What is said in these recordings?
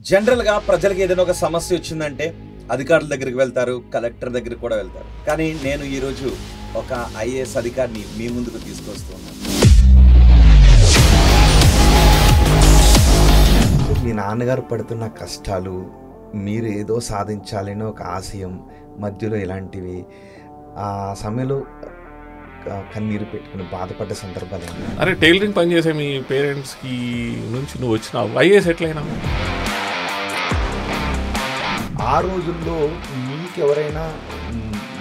జనరల్‌గా ప్రజలకు ఏదైనా ఒక సమస్య వచ్చిందంటే అధికారుల దగ్గరికి వెళ్తారు, కలెక్టర్ దగ్గరికి కూడా వెళ్తారు. కానీ నేను ఈరోజు ఒక ఐఏఎస్ అధికారిని మీ ముందుకు తీసుకొస్తూ ఉన్నాను. మీ నాన్నగారు పడుతున్న కష్టాలు, మీరు ఏదో సాధించాలని ఒక ఆశయం, మధ్యలో ఇలాంటివి ఆ సమయంలో కన్నీరు పెట్టుకుని బాధపడ్డ సందర్భాలు ఏంటి? అరే టైలరింగ్ పని చేసే మీ పేరెంట్స్కి నుంచి నువ్వు వచ్చినావు, ఐఏఎస్ ఎట్లయినా? ఆ రోజుల్లో మీకు ఎవరైనా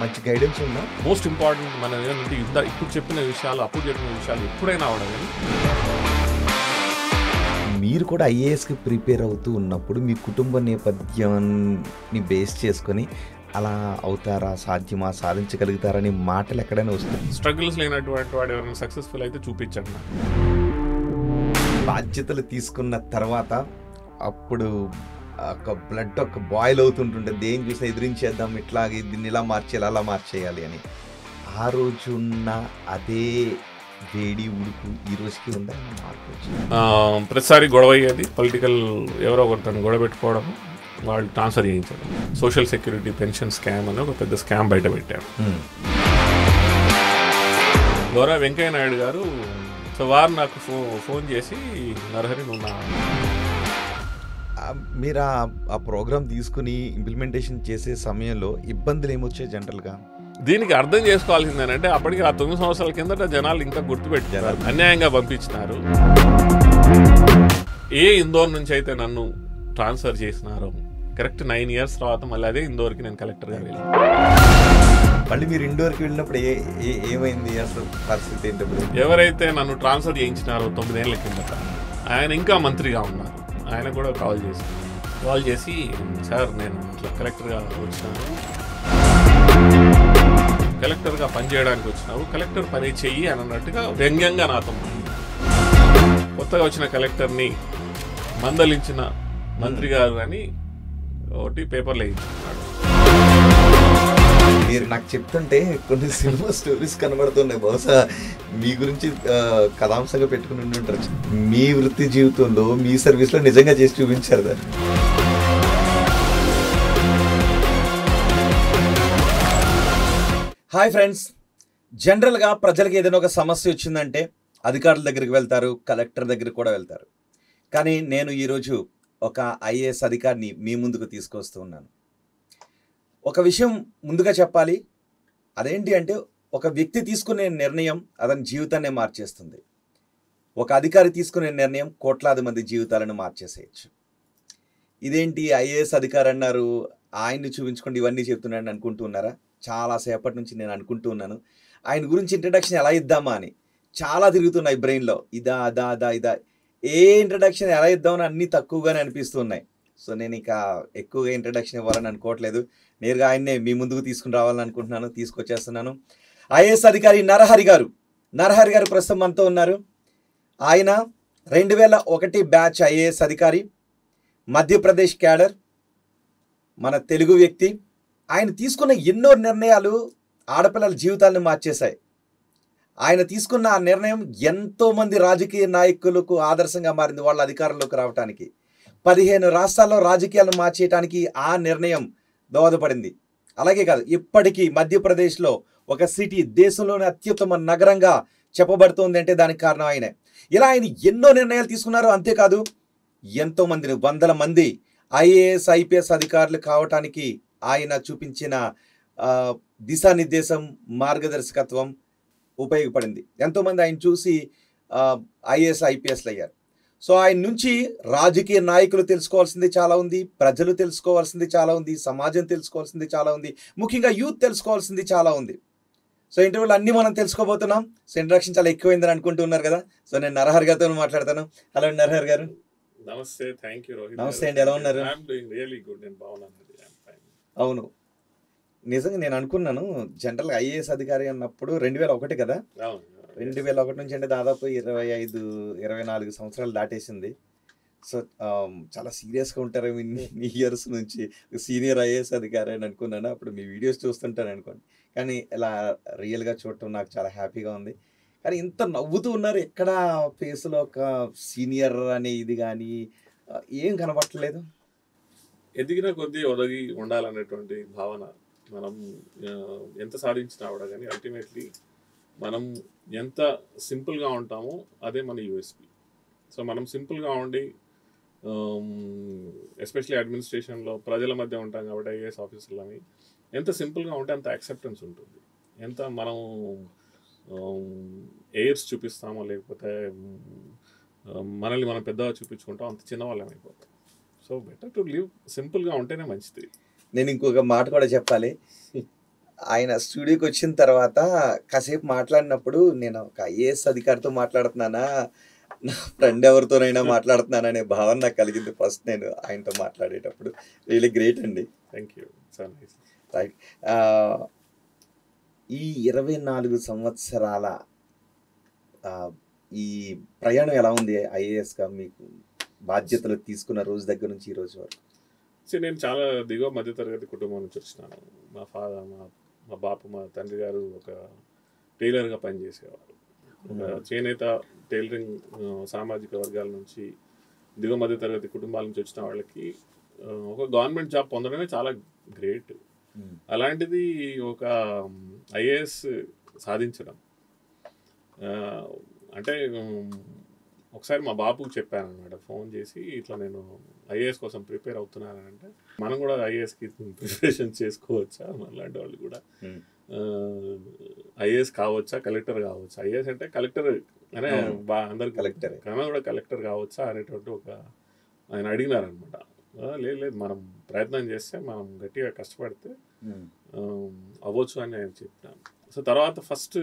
మంచి గైడెన్స్ ఉందా? మోస్ట్ ఇంపార్టెంట్ మన ఏంటంటే ఇప్పుడు చెప్పిన విషయాలు, అప్పుడు చెప్పిన విషయాలు ఎప్పుడైనా అవడం. కానీ మీరు కూడా ఐఏఎస్కి ప్రిపేర్ అవుతూ ఉన్నప్పుడు మీ కుటుంబ నేపథ్యాన్ని బేస్ చేసుకొని అలా అవుతారా, సాధ్యమా, సాధించగలుగుతారని మాటలు ఎక్కడైనా వస్తుంది? స్ట్రగుల్స్ లేనటువంటి వాడు ఎవరైనా సక్సెస్ఫుల్ అయితే చూపించండి నాకు. బాధ్యతలు తీసుకున్న తర్వాత అప్పుడు ఒక బ్లడ్ ఒక బాయిల్ అవుతుంటుంటే దేని చూసినా ఎదిరించేద్దాం, ఇట్లాగే దీన్ని ఇలా మార్చేయాలి, అలా మార్చేయాలి అని. ఆ రోజున్న అదే వేడి ఉడుకు ఈ రోజుకి ఉందా? ప్రతిసారి గొడవ అయ్యేది. పొలిటికల్ ఎవరో ఒకరితో గొడవ పెట్టుకోవడం, వాళ్ళు ట్రాన్స్ఫర్ చేయించడం, సోషల్ సెక్యూరిటీ పెన్షన్ స్కామ్ అని ఒక పెద్ద స్కామ్ బయట పెట్టారు. గౌరవ వెంకయ్య నాయుడు గారు వారు నాకు ఫోన్ చేసి, నరహరి నువ్వు మీరు ఆ ప్రోగ్రామ్ తీసుకుని ఇంప్లిమెంటేషన్ చేసే సమయంలో ఇబ్బందులు ఏమొచ్చాయి జనరల్గా? దీనికి అర్థం చేసుకోవాల్సింది ఏంటంటే అప్పటికి ఆ 9 సంవత్సరాల కిందట జనాలు ఇంకా గుర్తుపెట్టారు. అన్యాయంగా పంపించినారు. ఏ ఇందోర్ నుంచి అయితే నన్ను ట్రాన్స్ఫర్ చేసినారో కరెక్ట్ 9 years తర్వాత మళ్ళీ అదే ఇందోర్కి నేను కలెక్టర్గా వెళ్ళాను. మళ్ళీ మీరు ఇండోర్కి వెళ్ళినప్పుడు ఏమైంది అసలు పరిస్థితి ఏంటప్పుడు? ఎవరైతే నన్ను ట్రాన్స్ఫర్ చేయించినారో 9 ఏళ్ల కిందట ఆయన ఇంకా మంత్రిగా ఉన్నారు. ఆయన కూడా కాల్ చేసి సార్ నేను ఇట్లా కలెక్టర్గా వచ్చినాను, కలెక్టర్గా పనిచేయడానికి వచ్చినావు, కలెక్టర్ పని చెయ్యి అని అన్నట్టుగా వ్యంగ్యంగా నాతో కొత్తగా వచ్చిన కలెక్టర్ని మందలించిన మంత్రి గారు అని ఒకటి పేపర్లో వేయించుకున్నాడు. మీరు నాకు చెప్తుంటే కొన్ని సినిమా స్టోరీస్ కనబడుతున్నాయి. బహుశా మీ గురించి కథాంశంగా పెట్టుకుని ఉంటారు. మీ వృత్తి జీవితంలో, మీ సర్వీస్లో నిజంగా చేసి చూపించారు దాన్ని. హాయ్ ఫ్రెండ్స్, జనరల్గా ప్రజలకు ఏదైనా ఒక సమస్య వచ్చిందంటే అధికారుల దగ్గరికి వెళ్తారు, కలెక్టర్ దగ్గరికి కూడా వెళ్తారు. కానీ నేను ఈరోజు ఒక ఐఏఎస్ అధికారిని మీ ముందుకు తీసుకొస్తూ ఉన్నాను. ఒక విషయం ముందుగా చెప్పాలి. అదేంటి అంటే ఒక వ్యక్తి తీసుకునే నిర్ణయం అతని జీవితాన్ని మార్చేస్తుంది. ఒక అధికారి తీసుకునే నిర్ణయం కోట్లాది మంది జీవితాలను మార్చేసేయచ్చు. ఇదేంటి ఐఏఎస్ అధికారి అన్నారు, ఆయన్ని చూపించుకోండి, ఇవన్నీ చెప్తున్నాడని అనుకుంటూ ఉన్నారా? చాలాసేపటి నుంచి నేను అనుకుంటూ ఉన్నాను ఆయన గురించి ఇంట్రడక్షన్ ఎలా ఇద్దామా అని. చాలా తిరుగుతున్నాయి బ్రెయిన్లో, ఇదా అదా అదా ఇదా, ఏ ఇంట్రడక్షన్ ఎలా ఇద్దామని అన్నీ తక్కువగానే అనిపిస్తున్నాయి. సో నేను ఇక ఎక్కువగా ఇంట్రడక్షన్ ఇవ్వాలని అనుకోవట్లేదు. నేరుగా ఆయన్నే మీ ముందుకు తీసుకుని రావాలని అనుకుంటున్నాను. తీసుకొచ్చేస్తున్నాను. ఐఏఎస్ అధికారి నరహరి గారు. నరహరి గారు ప్రస్తుతం మనతో ఉన్నారు. ఆయన 2001 బ్యాచ్ ఐఏఎస్ అధికారి, మధ్యప్రదేశ్ క్యాడర్, మన తెలుగు వ్యక్తి. ఆయన తీసుకున్న ఎన్నో నిర్ణయాలు ఆడపిల్లల జీవితాలను మార్చేశాయి. ఆయన తీసుకున్న ఆ నిర్ణయం ఎంతోమంది రాజకీయ నాయకులకు ఆదర్శంగా మారింది. వాళ్ళ అధికారంలోకి రావడానికి 15 రాష్ట్రాల్లో రాజకీయాలను మార్చేయడానికి ఆ నిర్ణయం దోహదపడింది. అలాగే కాదు, ఇప్పటికీ మధ్యప్రదేశ్లో ఒక సిటీ దేశంలోని అత్యుత్తమ నగరంగా చెప్పబడుతుంది అంటే దానికి కారణం ఆయనే. ఇలా ఆయన ఎన్నో నిర్ణయాలు తీసుకున్నారు. అంతేకాదు ఎంతోమందిని, 100 మంది ఐఏఎస్ ఐపీఎస్ అధికారులు కావటానికి ఆయన చూపించిన దిశానిర్దేశం, మార్గదర్శకత్వం ఉపయోగపడింది. ఎంతోమంది ఆయన చూసి ఐఏఎస్ ఐపీఎస్లు అయ్యారు. సో ఆయన నుంచి రాజకీయ నాయకులు తెలుసుకోవాల్సింది చాలా ఉంది, ప్రజలు తెలుసుకోవాల్సింది చాలా ఉంది, సమాజం తెలుసుకోవాల్సింది చాలా ఉంది, ముఖ్యంగా యూత్ తెలుసుకోవాల్సింది చాలా ఉంది. సో ఇంటర్వ్యూలో అన్నీ మనం తెలుసుకోబోతున్నాం. సో ఇంట్రడక్షన్ చాలా ఎక్కువైందని అనుకుంటూ ఉన్నారు కదా. సో నేను నరహరి గారితో మాట్లాడతాను. హలో నరహరి గారు. నమస్తే. Thank you Rohit. నమస్తే అండి, ఎలా ఉన్నారు? అవును, నిజంగా నేను అనుకున్నాను జనరల్గా ఐఏఎస్ అధికారి అన్నప్పుడు 2001 కదా. 2001 నుంచి అంటే దాదాపు 25-24 సంవత్సరాలు దాటేసింది. సో చాలా సీరియస్గా ఉంటారు ఇన్ని ఇయర్స్ నుంచి సీనియర్ ఐఏఎస్ అధికారి అని అనుకున్నాను. అప్పుడు మీ వీడియోస్ చూస్తుంటాను అనుకోండి. కానీ ఇలా రియల్గా చూడటం నాకు చాలా హ్యాపీగా ఉంది. కానీ ఇంత నవ్వుతూ ఉన్నారు, ఎక్కడ ఫేస్లో ఒక సీనియర్ అనే ఇది కానీ ఏం కనబట్టలేదు. ఎదిగిన కొద్దీ ఒదగి ఉండాలనేటువంటి భావన మనం ఎంత సాధించినా కూడా కానీ అల్టిమేట్లీ మనం ఎంత సింపుల్గా ఉంటామో అదే మన యూఎస్పి. సో మనం సింపుల్గా ఉండి ఎస్పెషలీ అడ్మినిస్ట్రేషన్లో ప్రజల మధ్య ఉంటాం కాబట్టి ఐఏఎస్ ఆఫీసర్లని ఎంత సింపుల్గా ఉంటే అంత యాక్సెప్టెన్స్ ఉంటుంది. ఎంత మనం ఎయిర్స్ చూపిస్తామో లేకపోతే మనల్ని మనం పెద్దగా చూపించుకుంటాం అంత చిన్నవాళ్ళం అయిపోతాం. సో బెటర్ టు లివ్ సింపుల్గా ఉంటేనే మంచిది. నేను ఇంకొక మాట కూడా చెప్పాలి. ఆయన స్టూడియోకి వచ్చిన తర్వాత కాసేపు మాట్లాడినప్పుడు నేను ఒక ఐఏఎస్ అధికారితో మాట్లాడుతున్నానా, నా ఫ్రెండ్ ఎవరితోనైనా మాట్లాడుతున్నాననే భావన నాకు కలిగింది ఫస్ట్ నేను ఆయనతో మాట్లాడేటప్పుడు. రియలీ గ్రేట్ అండి. Thank you. చాలా నైస్. రైట్. ఈ 24 సంవత్సరాల ఈ ప్రయాణం ఎలా ఉంది ఐఏఎస్గా? మీకు బాధ్యతలు తీసుకున్న రోజు దగ్గర నుంచి ఈ రోజు వరకు. నేను చాలా దిగువ మధ్యతరగతి కుటుంబం నుంచి వచ్చినాను. మా బాపు మా తండ్రి గారు ఒక టైలర్గా పనిచేసేవారు. ఒక చేనేత టైలరింగ్ సామాజిక వర్గాల నుంచి దిగువ మధ్యతరగతి కుటుంబాల నుంచి వచ్చిన వాళ్ళకి ఒక గవర్నమెంట్ జాబ్ పొందడమే చాలా గ్రేట్. అలాంటిది ఒక ఐఏఎస్ సాధించడం అంటే ఒకసారి మా బాబుకి చెప్పాను అనమాట, ఫోన్ చేసి ఇట్లా నేను ఐఏఎస్ కోసం ప్రిపేర్ అవుతున్నాను అంటే, మనం కూడా ఐఏఎస్కి ప్రిపరేషన్ చేసుకోవచ్చా, మనలాంటి వాళ్ళు కూడా ఐఏఎస్ కావచ్చా, కలెక్టర్ కావచ్చా? ఐఏఎస్ అంటే కలెక్టర్ అనే అందరికి కలెక్టర్ కన్నా కూడా కలెక్టర్ కావచ్చా అనేటువంటి ఒక ఆయన అడిగినారనమాట. లేదు మనం ప్రయత్నం చేస్తే మనం గట్టిగా కష్టపడితే అవ్వచ్చు అని ఆయన చెప్పినాను. సో తర్వాత ఫస్ట్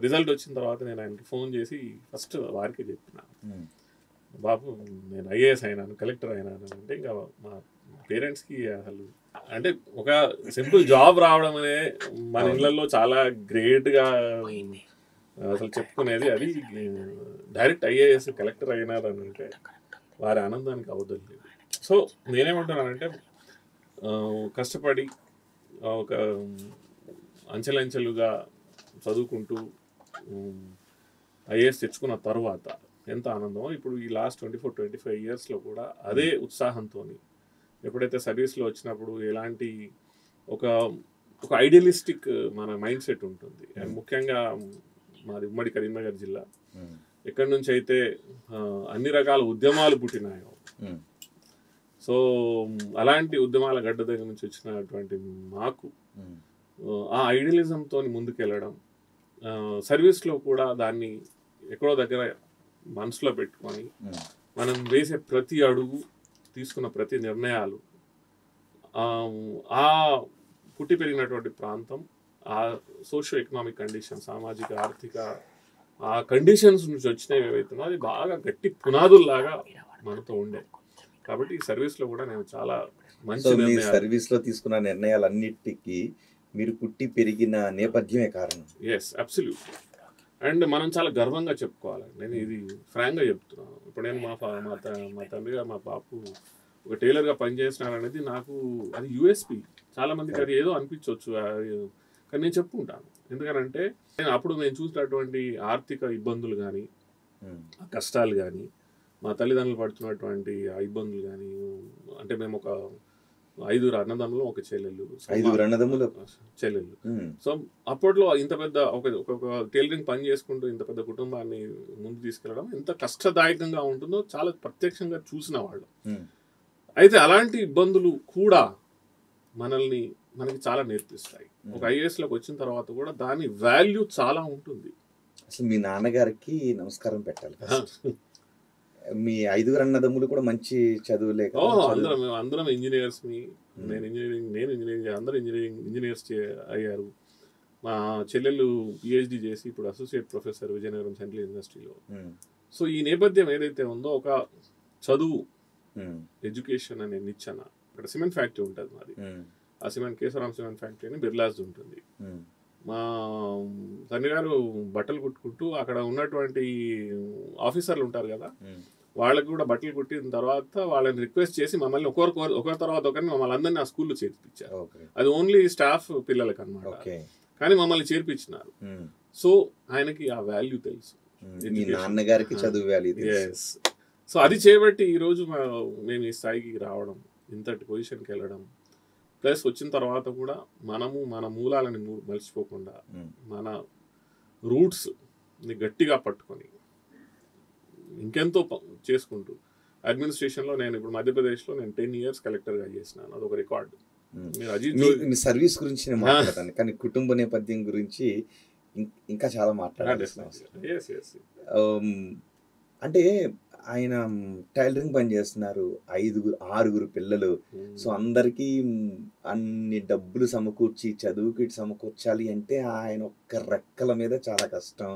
రిజల్ట్ వచ్చిన తర్వాత నేను ఆయనకి ఫోన్ చేసి ఫస్ట్ వారికి చెప్పినాను, బాబు నేను ఐఏఎస్ అయినాను, కలెక్టర్ అయినాను అంటే ఇంకా మా పేరెంట్స్కి అసలు అంటే ఒక సింపుల్ జాబ్ రావడం అనే మన ఇళ్ళల్లో చాలా గ్రేట్గా అసలు చెప్పుకునేది. అది డైరెక్ట్ ఐఏఎస్ కలెక్టర్ అయినారు అని అంటే వారి ఆనందానికి అవధులు లేదు. సో నేనేమంటున్నానంటే కష్టపడి ఒక అంచెలంచెలుగా చదువుకుంటూ ఐఏఎస్ తెచ్చుకున్న తర్వాత ఎంత ఆనందమో ఇప్పుడు ఈ లాస్ట్ 24-25 ఇయర్స్లో కూడా అదే ఉత్సాహంతో ఎప్పుడైతే సర్వీస్లో వచ్చినప్పుడు ఎలాంటి ఒక ఐడియలిస్టిక్ మన మైండ్ సెట్ ఉంటుంది. అండ్ ముఖ్యంగా మాది ఉమ్మడి కరీంనగర్ జిల్లా, ఎక్కడి నుంచి అయితే అన్ని రకాల ఉద్యమాలు పుట్టినాయో, సో అలాంటి ఉద్యమాల గడ్డ దగ్గర నుంచి వచ్చినటువంటి మాకు ఆ ఐడియలిజంతో ముందుకెళ్ళడం, సర్వీస్లో కూడా దాన్ని ఎక్కడో దగ్గర మనసులో పెట్టుకొని మనం వేసే ప్రతి అడుగు, తీసుకున్న ప్రతి నిర్ణయాలు, ఆ పుట్టి పెరిగినటువంటి ప్రాంతం, ఆ సోషియో ఎకనామిక్ కండిషన్, సామాజిక ఆర్థిక ఆ కండిషన్స్ నుంచి వచ్చినవి ఏవైతున్నాయో అది బాగా గట్టి పునాదుల్లాగా మనతో ఉండే. కాబట్టి ఈ సర్వీస్లో కూడా నేను చాలా మంచి సర్వీస్లో తీసుకున్న నిర్ణయాలన్నిటికీ మీరు పుట్టి పెరిగిన నేపథ్యమే కారణం. Yes, absolutely. అండ్ మనం చాలా గర్వంగా చెప్పుకోవాలి. నేను ఇది ఫ్రాంక్గా చెప్తున్నాను. ఇప్పుడు నేను మా తండ్రిగా మా బాపు ఒక టైలర్గా పనిచేస్తున్నాను అనేది నాకు అది యూఎస్పి. చాలా మందికి అది ఏదో అనిపించవచ్చు, కానీ నేను చెప్పుకుంటాను. ఎందుకనంటే అప్పుడు నేను చూసినటువంటి ఆర్థిక ఇబ్బందులు కానీ, కష్టాలు కానీ, మా తల్లిదండ్రులు పడుతున్నటువంటి ఆ ఇబ్బందులు కానీ, అంటే మేము ఒక 5 అన్నదమ్ములు, ఒక చెల్లెళ్ళు, 5 అన్నదమ్ములు చెల్లెళ్ళు. సో అప్పట్లో ఇంత పెద్ద ఒక టైలరింగ్ పని చేసుకుంటూ ఇంత పెద్ద కుటుంబాన్ని ముందు తీసుకెళ్ళడం ఎంత కష్టదాయకంగా ఉంటుందో చాలా ప్రత్యక్షంగా చూసిన వాళ్ళు. అయితే అలాంటి ఇబ్బందులు కూడా మనకి చాలా నేర్పిస్తాయి. ఒక ఐఏఎస్లోకి వచ్చిన తర్వాత కూడా దాని వాల్యూ చాలా ఉంటుంది. అసలు మీ నాన్నగారికి నమస్కారం పెట్టాలి. మీ 5 అన్నదమ్ములు కూడా మంచి చదువులే. అందరం ఇంజనీర్స్. నేను ఇంజనీరింగ్, అందరూ ఇంజనీర్స్ అయ్యారు. మా చెల్లెళ్ళు పిహెచ్డి చేసి ఇప్పుడు అసోసియేట్ ప్రొఫెసర్ విజయనగరం సెంట్రల్ యూనివర్సిటీలో. సో ఈ నేపథ్యం ఏదైతే ఉందో, ఒక చదువు, ఎడ్యుకేషన్ అనే నిచ్చెన. ఇక్కడ సిమెంట్ ఫ్యాక్టరీ ఉంటుంది మాది. ఆ కేశవరాం సిమెంట్ ఫ్యాక్టరీ అని బిర్లాస్ ఉంటుంది. మా తండ్రి గారు బట్టలు కుట్టుకుంటూ అక్కడ ఉన్నటువంటి ఆఫీసర్లు ఉంటారు కదా, వాళ్ళకి కూడా బట్టలు కుట్టిన తర్వాత వాళ్ళని రిక్వెస్ట్ చేసి మమ్మల్ని ఒకరి తర్వాత ఒకరిని మమ్మల్ని అందరినీ ఆ స్కూల్లో చేర్పించారు. అది ఓన్లీ స్టాఫ్ పిల్లలకి అన్నమాట, కానీ మమ్మల్ని చేర్పించినారు. సో ఆయనకి ఆ వాల్యూ తెలుసు, నాన్నగారికి చదువు వాల్యూ. సో అది చేయబట్టి ఈరోజు మేము ఈ స్థాయికి రావడం, ఇంతటి పొజిషన్కి వెళ్ళడం, ప్లస్ వచ్చిన తర్వాత కూడా మనము మన మూలాలని మర్చిపోకుండా మన రూట్స్ని గట్టిగా పట్టుకొని ఇంకెంతో చేసుకుంటూ అడ్మినిస్ట్రేషన్లో నేను ఇప్పుడు మధ్యప్రదేశ్లో నేను 10 years కలెక్టర్గా చేసినాను. అదొక రికార్డు. మీరు అజిత్ మీ సర్వీస్ గురించి నేను మాట్లాడతాను, కానీ కుటుంబ నేపథ్యం గురించి ఇంకా చాలా మాట్లాడాలి. అంటే ఆయన టైలరింగ్ పని చేస్తున్నారు, 6 పిల్లలు. సో అందరికీ అన్ని డబ్బులు సమకూర్చి చదువుకి సమకూర్చాలి అంటే ఆయన ఒక్క రెక్కల మీద చాలా కష్టం.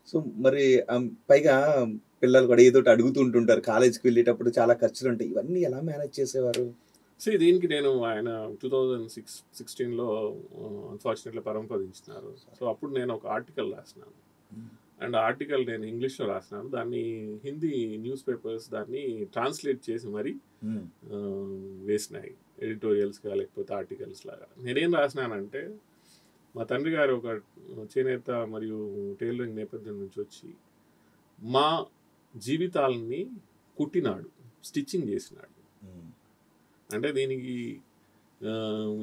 సో మరి పైగా పిల్లలు కూడా ఏదో అడుగుతుంటుంటారు, కాలేజీకి వెళ్ళేటప్పుడు చాలా ఖర్చులు ఉంటాయి. ఇవన్నీ ఎలా మేనేజ్ చేసేవారు? సో దీనికి నేను ఆయన 2016లో అన్ఫార్చునేట్లీ పరంపదించినారు. సో అప్పుడు నేను ఒక ఆర్టికల్ రాసినాను. అండ్ ఆర్టికల్ నేను ఇంగ్లీష్లో రాసినాను. దాన్ని హిందీ న్యూస్ పేపర్స్ దాన్ని ట్రాన్స్లేట్ చేసి మరీ వేసినాయి, ఎడిటోరియల్స్గా లేకపోతే ఆర్టికల్స్ లాగా. నేనేం రాసినానంటే, మా తండ్రి గారు ఒక చేనేత మరియు టైలరింగ్ నేపథ్యం నుంచి వచ్చి మా జీవితాలని కుట్టినాడు, స్టిచ్చింగ్ చేసినాడు. అంటే దీనికి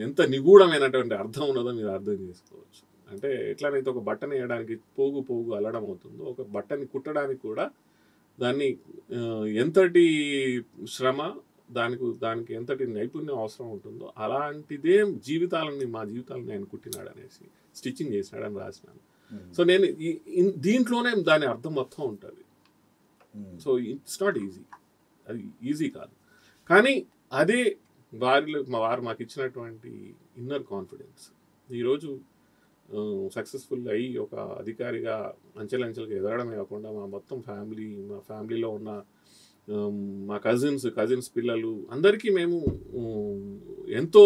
ఎంత నిగూఢమైనటువంటి అర్థం ఉన్నదో మీరు అర్థం చేసుకోవచ్చు. అంటే ఎట్లనైతే ఒక బట్టని వేయడానికి పోగు అల్లడం అవుతుందో, ఒక బట్టని కుట్టడానికి కూడా దాన్ని ఎంతటి శ్రమ, దానికి ఎంతటి నైపుణ్యం అవసరం ఉంటుందో అలాంటిదే మా జీవితాలను ఆయన కుట్టినాడు అనేసి స్టిచ్చింగ్ చేసినాడు అని రాసినాను. సో నేను దీంట్లోనే దాని అర్థం మొత్తం ఉంటుంది. సో ఇట్స్ నాట్ ఈజీ, అది ఈజీ కాదు. కానీ అదే వారు మాకు ఇచ్చినటువంటి ఇన్నర్ కాన్ఫిడెన్స్. ఈరోజు సక్సెస్ఫుల్ అయ్యి ఒక అధికారిగా అంచెలంచెలుగా ఎదగడమే కాకుండా మా ఫ్యామిలీలో ఉన్న మా కజిన్స్ పిల్లలు అందరికీ మేము ఎంతో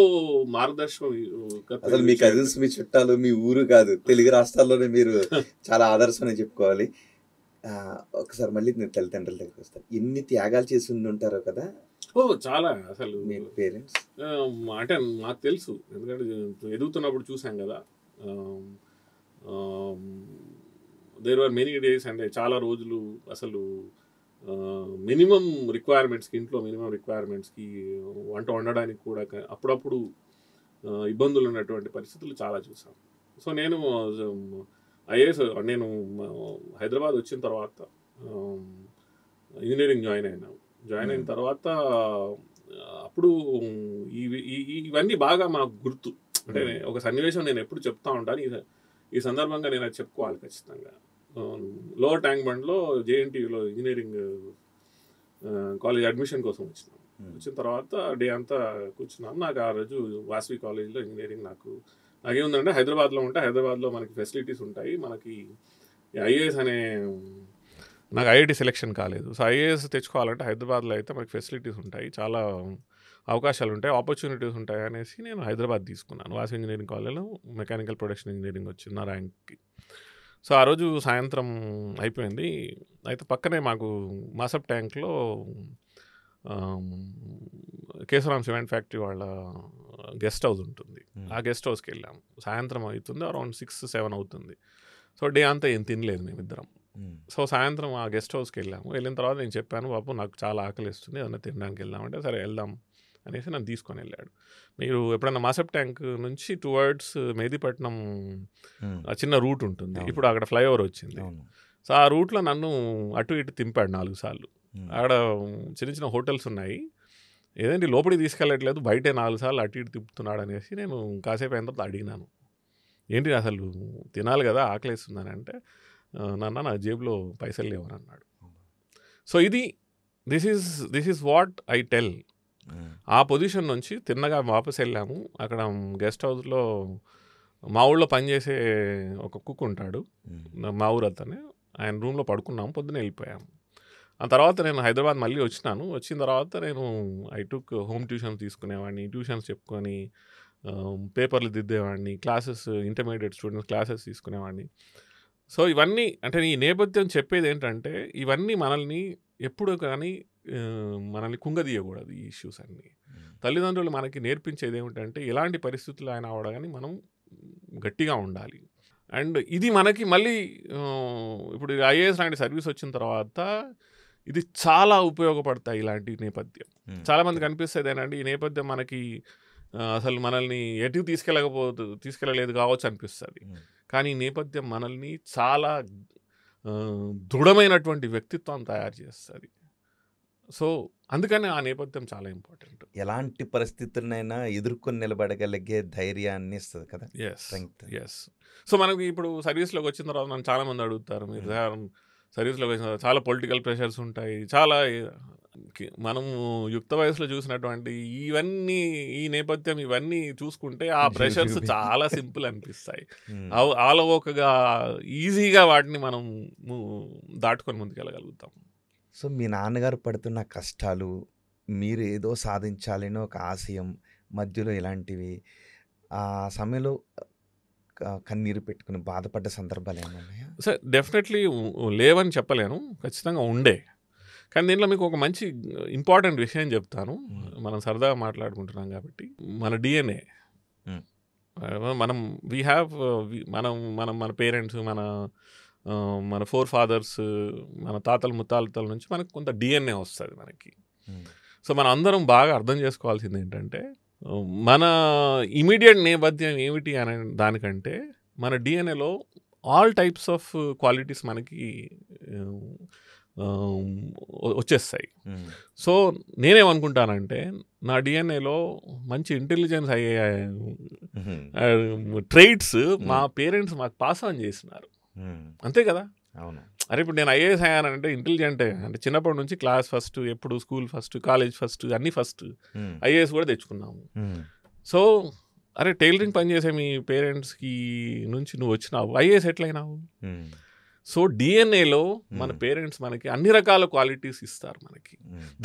అసలు మీ కజిన్స్ మీ చుట్టాలు మీ ఊరు కాదు, తెలుగు రాష్ట్రాల్లోనే మీరు చాలా ఆదర్శం అని చెప్పుకోవాలి. ఒకసారి మళ్ళీ నేను తల్లిదండ్రుల దగ్గరికి వస్తాను. ఎన్ని త్యాగాలు చేసి ఉంటారో కదా. చాలా. అసలు మీ పేరెంట్స్ అంటే నాకు తెలుసు, ఎందుకంటే ఎదుగుతున్నప్పుడు చూసాం కదా. దేర్ ఆర్ మెనీ డేస్, అంటే చాలా రోజులు అసలు మినిమం రిక్వైర్మెంట్స్కి, ఇంట్లో మినిమం రిక్వైర్మెంట్స్కి వంట వండడానికి కూడా అప్పుడప్పుడు ఇబ్బందులు ఉన్నటువంటి పరిస్థితులు చాలా చూసాం. సో నేను ఐఏఎస్ నేను హైదరాబాద్ వచ్చిన తర్వాత ఇంజనీరింగ్ జాయిన్ అయిన తర్వాత అప్పుడు ఇవన్నీ బాగా మాకు గుర్తు. అంటే ఒక సన్నివేశం నేను ఎప్పుడు చెప్తా ఉంటాను, ఈ సందర్భంగా నేను అది చెప్పుకోవాలి ఖచ్చితంగా. లోవర్ ట్యాంక్ బండ్లో జేఎన్టీయూలో ఇంజనీరింగ్ కాలేజ్ అడ్మిషన్ కోసం వచ్చిన తర్వాత డే అంతా కూర్చున్నాను. నాకు ఆ రోజు వాసవి కాలేజ్లో ఇంజనీరింగ్ నాకేముందంటే హైదరాబాద్లో మనకి ఫెసిలిటీస్ ఉంటాయి. మనకి ఐఏఎస్ నాకు ఐఐటి సెలెక్షన్ కాలేదు. సో ఐఏఎస్ తెచ్చుకోవాలంటే హైదరాబాద్లో అయితే మనకి ఫెసిలిటీస్ ఉంటాయి, చాలా అవకాశాలు ఉంటాయి, ఆపర్చునిటీస్ ఉంటాయి అనేసి నేను హైదరాబాద్ తీసుకున్నాను. వాసవి ఇంజనీరింగ్ కాలేజ్లో మెకానికల్ ప్రొడక్షన్ ఇంజనీరింగ్ వచ్చింది నా ర్యాంక్కి. సో ఆ రోజు సాయంత్రం అయిపోయింది. అయితే పక్కనే మాకు మాసప్ ట్యాంక్లో కేశవరామ్ సిమెంట్ ఫ్యాక్టరీ వాళ్ళ గెస్ట్ హౌస్ ఉంటుంది. ఆ గెస్ట్ హౌస్కి వెళ్ళాము. సాయంత్రం అవుతుంది, అరౌండ్ 6-7 అవుతుంది. సో డే అంతా ఏం తినలేదు మేమిద్దరం. సో సాయంత్రం ఆ గెస్ట్ హౌస్కి వెళ్ళిన తర్వాత నేను చెప్పాను, బాబు నాకు చాలా ఆకలి వేస్తుంది, ఏదైనా తినడానికి వెళ్దామంటే సరే వెళ్దాం అనేసి నన్ను తీసుకొని వెళ్ళాడు. మీరు ఎప్పుడైనా మాసప్ ట్యాంక్ నుంచి టువర్డ్స్ మెహదీపట్నం చిన్న రూట్ ఉంటుంది, ఇప్పుడు అక్కడ ఫ్లైఓవర్ వచ్చింది. సో ఆ రూట్లో నన్ను అటు ఇటు తింపాడు 4 సార్లు. అక్కడ చిన్న హోటల్స్ ఉన్నాయి, ఏదంటే లోపలికి తీసుకెళ్ళట్లేదు, బయటే 4 సార్లు అటు ఇటు తిప్పుతున్నాడు అనేసి నేను కాసేపు అయిన తర్వాత అడిగినాను, ఏంటి అసలు తినాలి కదా ఆకలిస్తుందని. అంటే నాన్న నా జేబులో పైసలు లేవని అన్నాడు. So this is what I tell. ఆ పొజిషన్ నుంచి తిన్నగా వాపస్ వెళ్ళాము. అక్కడ గెస్ట్ హౌస్లో మా ఊళ్ళో పనిచేసే ఒక కుక్ ఉంటాడు, మా ఊరు అతనే, ఆయన రూమ్లో పడుకున్నాము, పొద్దున వెళ్ళిపోయాము. ఆ తర్వాత నేను హైదరాబాద్ మళ్ళీ వచ్చిన తర్వాత నేను ఐ టుక్ హోమ్ ట్యూషన్స్ తీసుకునేవాడిని, ట్యూషన్స్ చెప్పుకొని పేపర్లు దిద్దేవాడిని, క్లాసెస్ ఇంటర్మీడియట్ స్టూడెంట్స్ క్లాసెస్ తీసుకునేవాడిని. సో ఇవన్నీ అంటే ఈ నేపథ్యం చెప్పేది ఏంటంటే, ఇవన్నీ మనల్ని ఎప్పుడూ కానీ మనల్ని కుంగదీయకూడదు. ఈ ఇష్యూస్ అన్నీ తల్లిదండ్రులు మనకి నేర్పించేది ఏమిటంటే, ఎలాంటి పరిస్థితులు అయినా కూడా కానీ మనం గట్టిగా ఉండాలి. అండ్ ఇది మనకి మళ్ళీ ఇప్పుడు ఐఏఎస్ లాంటి సర్వీస్ వచ్చిన తర్వాత ఇది చాలా ఉపయోగపడతాయి ఇలాంటి నేపథ్యం. చాలా మందికి అనిపిస్తుంది ఏంటంటే ఈ నేపథ్యం మనకి అసలు మనల్ని ఎటు తీసుకెళ్ళలేదు కావచ్చు అనిపిస్తుంది. కానీ ఈ నేపథ్యం మనల్ని చాలా దృఢమైనటువంటి వ్యక్తిత్వం తయారు చేస్తుంది. సో అందుకని ఆ నేపథ్యం చాలా ఇంపార్టెంట్. ఎలాంటి పరిస్థితులనైనా ఎదుర్కొని నిలబడగలిగే ధైర్యాన్ని ఇస్తుంది కదా. ఎస్. సో మనకి ఇప్పుడు సర్వీస్లోకి వచ్చిన తర్వాత నన్ను చాలా మంది అడుగుతారు, మీరు సర్వీస్లోకి వచ్చిన తర్వాత చాలా పొలిటికల్ ప్రెషర్స్ ఉంటాయి, చాలా మనము యుక్త వయసులో చూసినటువంటి ఈ నేపథ్యం ఇవన్నీ చూసుకుంటే ఆ ప్రెషర్స్ చాలా సింపుల్ అనిపిస్తాయి. ఆలవోకగా ఈజీగా వాటిని మనం దాటుకొని ముందుకెళ్ళగలుగుతాం. సో మీ నాన్నగారు పడుతున్న కష్టాలు, మీరు ఏదో సాధించాలని ఒక ఆశయం మధ్యలో ఇలాంటివి ఆ సమయంలో కన్నీరు పెట్టుకుని బాధపడ్డ సందర్భాలు ఏమైనా ఉన్నాయా? సార్ డెఫినెట్లీ లేవని చెప్పలేను, ఖచ్చితంగా ఉండే. కానీ దీంట్లో మీకు ఒక మంచి ఇంపార్టెంట్ విషయం చెప్తాను. మనం సరదాగా మాట్లాడుకుంటున్నాం కాబట్టి, మన డిఎన్ఏ మనం మన పేరెంట్స్, మన ఫోర్ ఫాదర్స్, మన తాతల ముత్తాతల నుంచి మనకు కొంత డిఎన్ఏ వస్తుంది మనకి. సో మనం అందరం బాగా అర్థం చేసుకోవాల్సింది ఏంటంటే, మన ఇమీడియట్ నేపథ్యం ఏమిటి అనే దానికంటే మన డిఎన్ఏలో ఆల్ టైప్స్ ఆఫ్ క్వాలిటీస్ మనకి వచ్చేస్తాయి. సో నేనేమనుకుంటానంటే, నా డిఎన్ఏలో మంచి ఇంటెలిజెన్స్ అయ్యే ట్రైట్స్ మా పేరెంట్స్ మాకు పాస్ ఆన్ చేసినారు. అంతే కదా. అవును. అరే ఇప్పుడు నేను ఐఏఎస్ అయ్యానంటే ఇంటెలిజెంటే. అంటే చిన్నప్పటి నుంచి క్లాస్ ఫస్ట్, ఎప్పుడు స్కూల్ ఫస్ట్, కాలేజ్ ఫస్ట్, అన్నీ ఫస్ట్. ఐఏఎస్ కూడా తెచ్చుకున్నాము. సో అరే టైలరింగ్ పని చేసే మీ పేరెంట్స్కి నుంచి నువ్వు వచ్చినావు, ఐఏఎస్ ఎట్లయినావు? సో డిఎన్ఏలో మన పేరెంట్స్ మనకి అన్ని రకాల క్వాలిటీస్ ఇస్తారు మనకి.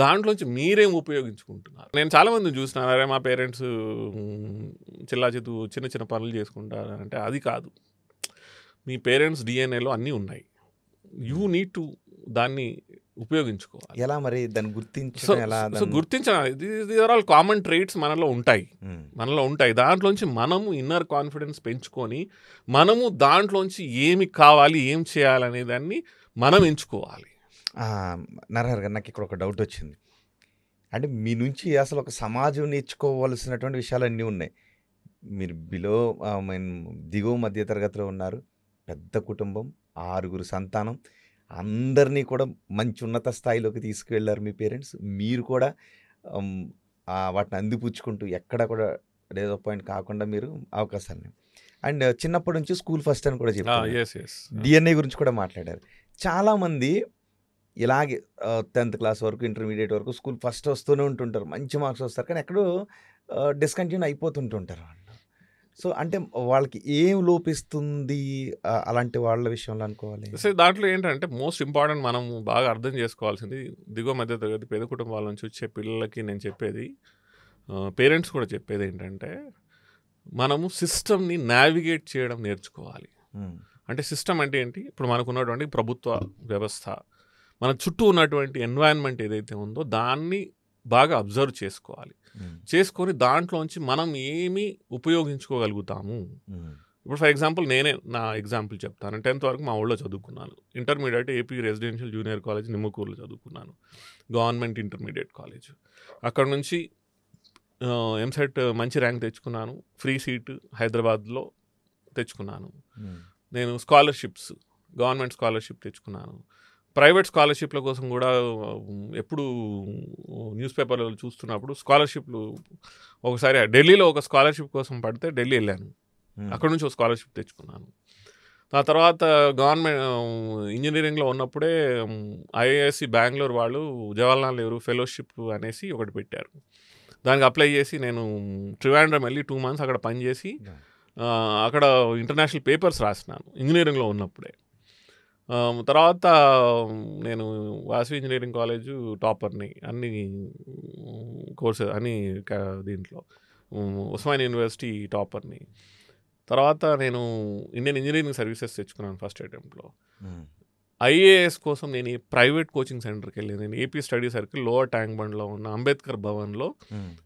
దాంట్లోంచి మీరేం ఉపయోగించుకుంటున్నారు? నేను చాలామందిని చూసినాను, అరే మా పేరెంట్స్ చిల్లాచితూ చిన్న చిన్న పనులు చేసుకుంటారు అంటే అది కాదు. మీ పేరెంట్స్ డిఎన్ఏలో అన్నీ ఉన్నాయి. యూ నీడ్ టు దాన్ని ఉపయోగించుకోవాలి. ఎలా మరి దాన్ని గుర్తించడం దీస్ ఆర్ ఆల్ కామన్ ట్రైట్స్ మనలో ఉంటాయి. దాంట్లోంచి మనము ఇన్నర్ కాన్ఫిడెన్స్ పెంచుకొని మనము దాంట్లోంచి ఏమి కావాలి, ఏం చేయాలనే దాన్ని మనం ఎంచుకోవాలి. నరహర్ గారు, నాకు ఇక్కడ ఒక డౌట్ వచ్చింది. అంటే మీ నుంచి అసలు ఒక సమాజం నేర్చుకోవాల్సినటువంటి విషయాలు అన్నీ ఉన్నాయి. మీరు దిగువ మధ్య తరగతిలో ఉన్నారు, పెద్ద కుటుంబం, 6 సంతానం, అందరినీ కూడా మంచి ఉన్నత స్థాయిలోకి తీసుకువెళ్ళారు మీ పేరెంట్స్. మీరు కూడా వాటిని అందిపుచ్చుకుంటూ ఎక్కడ కూడా డిసప్పాయింట్ కాకుండా మీరు అవకాశాలని, అండ్ చిన్నప్పటి నుంచి స్కూల్ ఫస్ట్ అని కూడా చెప్పారు. డిఎన్ఏ గురించి కూడా మాట్లాడారు. చాలామంది ఇలాగే 10th క్లాస్ వరకు, ఇంటర్మీడియట్ వరకు స్కూల్ ఫస్ట్ వస్తూనే ఉంటుంటారు, మంచి మార్క్స్ వస్తారు, కానీ ఎక్కడో డిస్కంటిన్యూ అయిపోతుంటుంటారు వాళ్ళు. సో అంటే వాళ్ళకి ఏం లోపిస్తుంది అలాంటి వాళ్ళ విషయంలో అనుకోవాలి? సో దాంట్లో ఏంటంటే మోస్ట్ ఇంపార్టెంట్ మనం బాగా అర్థం చేసుకోవాల్సింది, దిగువ మధ్య తరగతి పేద కుటుంబాల నుంచి వచ్చే పిల్లలకి నేను చెప్పేది, పేరెంట్స్ కూడా చెప్పేది ఏంటంటే, మనము సిస్టమ్ని నావిగేట్ చేయడం నేర్చుకోవాలి. అంటే సిస్టమ్ అంటే ఏంటి? ఇప్పుడు మనకు ఉన్నటువంటి ప్రభుత్వ వ్యవస్థ, మన చుట్టూ ఉన్నటువంటి ఎన్వైరన్మెంట్ ఏదైతే ఉందో దాన్ని బాగా అబ్జర్వ్ చేసుకొని దాంట్లోంచి మనం ఏమి ఉపయోగించుకోగలుగుతాము. ఇప్పుడు ఫర్ ఎగ్జాంపుల్ నేనే నా ఎగ్జాంపుల్ చెప్తాను. 10th వరకు మా ఊళ్ళో చదువుకున్నాను. Intermediate AP residential junior college నిమ్మకూరులో చదువుకున్నాను, గవర్నమెంట్ ఇంటర్మీడియట్ కాలేజ్. అక్కడ నుంచి ఎంసెట్ మంచి ర్యాంక్ తెచ్చుకున్నాను, ఫ్రీ సీట్ హైదరాబాద్లో తెచ్చుకున్నాను. నేను స్కాలర్షిప్స్, గవర్నమెంట్ స్కాలర్షిప్ తెచ్చుకున్నాను. ప్రైవేట్ స్కాలర్షిప్ల కోసం కూడా ఎప్పుడు న్యూస్ పేపర్లో చూస్తున్నప్పుడు స్కాలర్షిప్లు, ఒకసారి ఢిల్లీలో ఒక స్కాలర్షిప్ కోసం పడితే ఢిల్లీ వెళ్ళాను, అక్కడ నుంచి ఒక స్కాలర్షిప్ తెచ్చుకున్నాను. ఆ తర్వాత గవర్నమెంట్ ఇంజనీరింగ్లో ఉన్నప్పుడే ఐఐఎస్సి బెంగళూరు వాళ్ళు జవహర్లాల్ నెహ్రూ ఫెలోషిప్ అనేసి ఒకటి పెట్టారు. దానికి అప్లై చేసి నేను ట్రివాండ్రం వెళ్ళి 2 months అక్కడ పనిచేసి అక్కడ ఇంటర్నేషనల్ పేపర్స్ రాసినాను ఇంజనీరింగ్లో ఉన్నప్పుడే. తర్వాత నేను వాసవి ఇంజనీరింగ్ కాలేజు టాపర్ని, అన్ని కోర్సెస్ అన్ని దీంట్లో, ఉస్మానియా యూనివర్సిటీ టాపర్ని. తర్వాత నేను ఇండియన్ ఇంజనీరింగ్ సర్వీసెస్ తెచ్చుకున్నాను ఫస్ట్ అటెంప్ట్లో. ఐఏఎస్ కోసం నేను ప్రైవేట్ కోచింగ్ సెంటర్కి వెళ్ళి, నేను AP study circle lower tank బండ్లో ఉన్న అంబేద్కర్ భవన్లో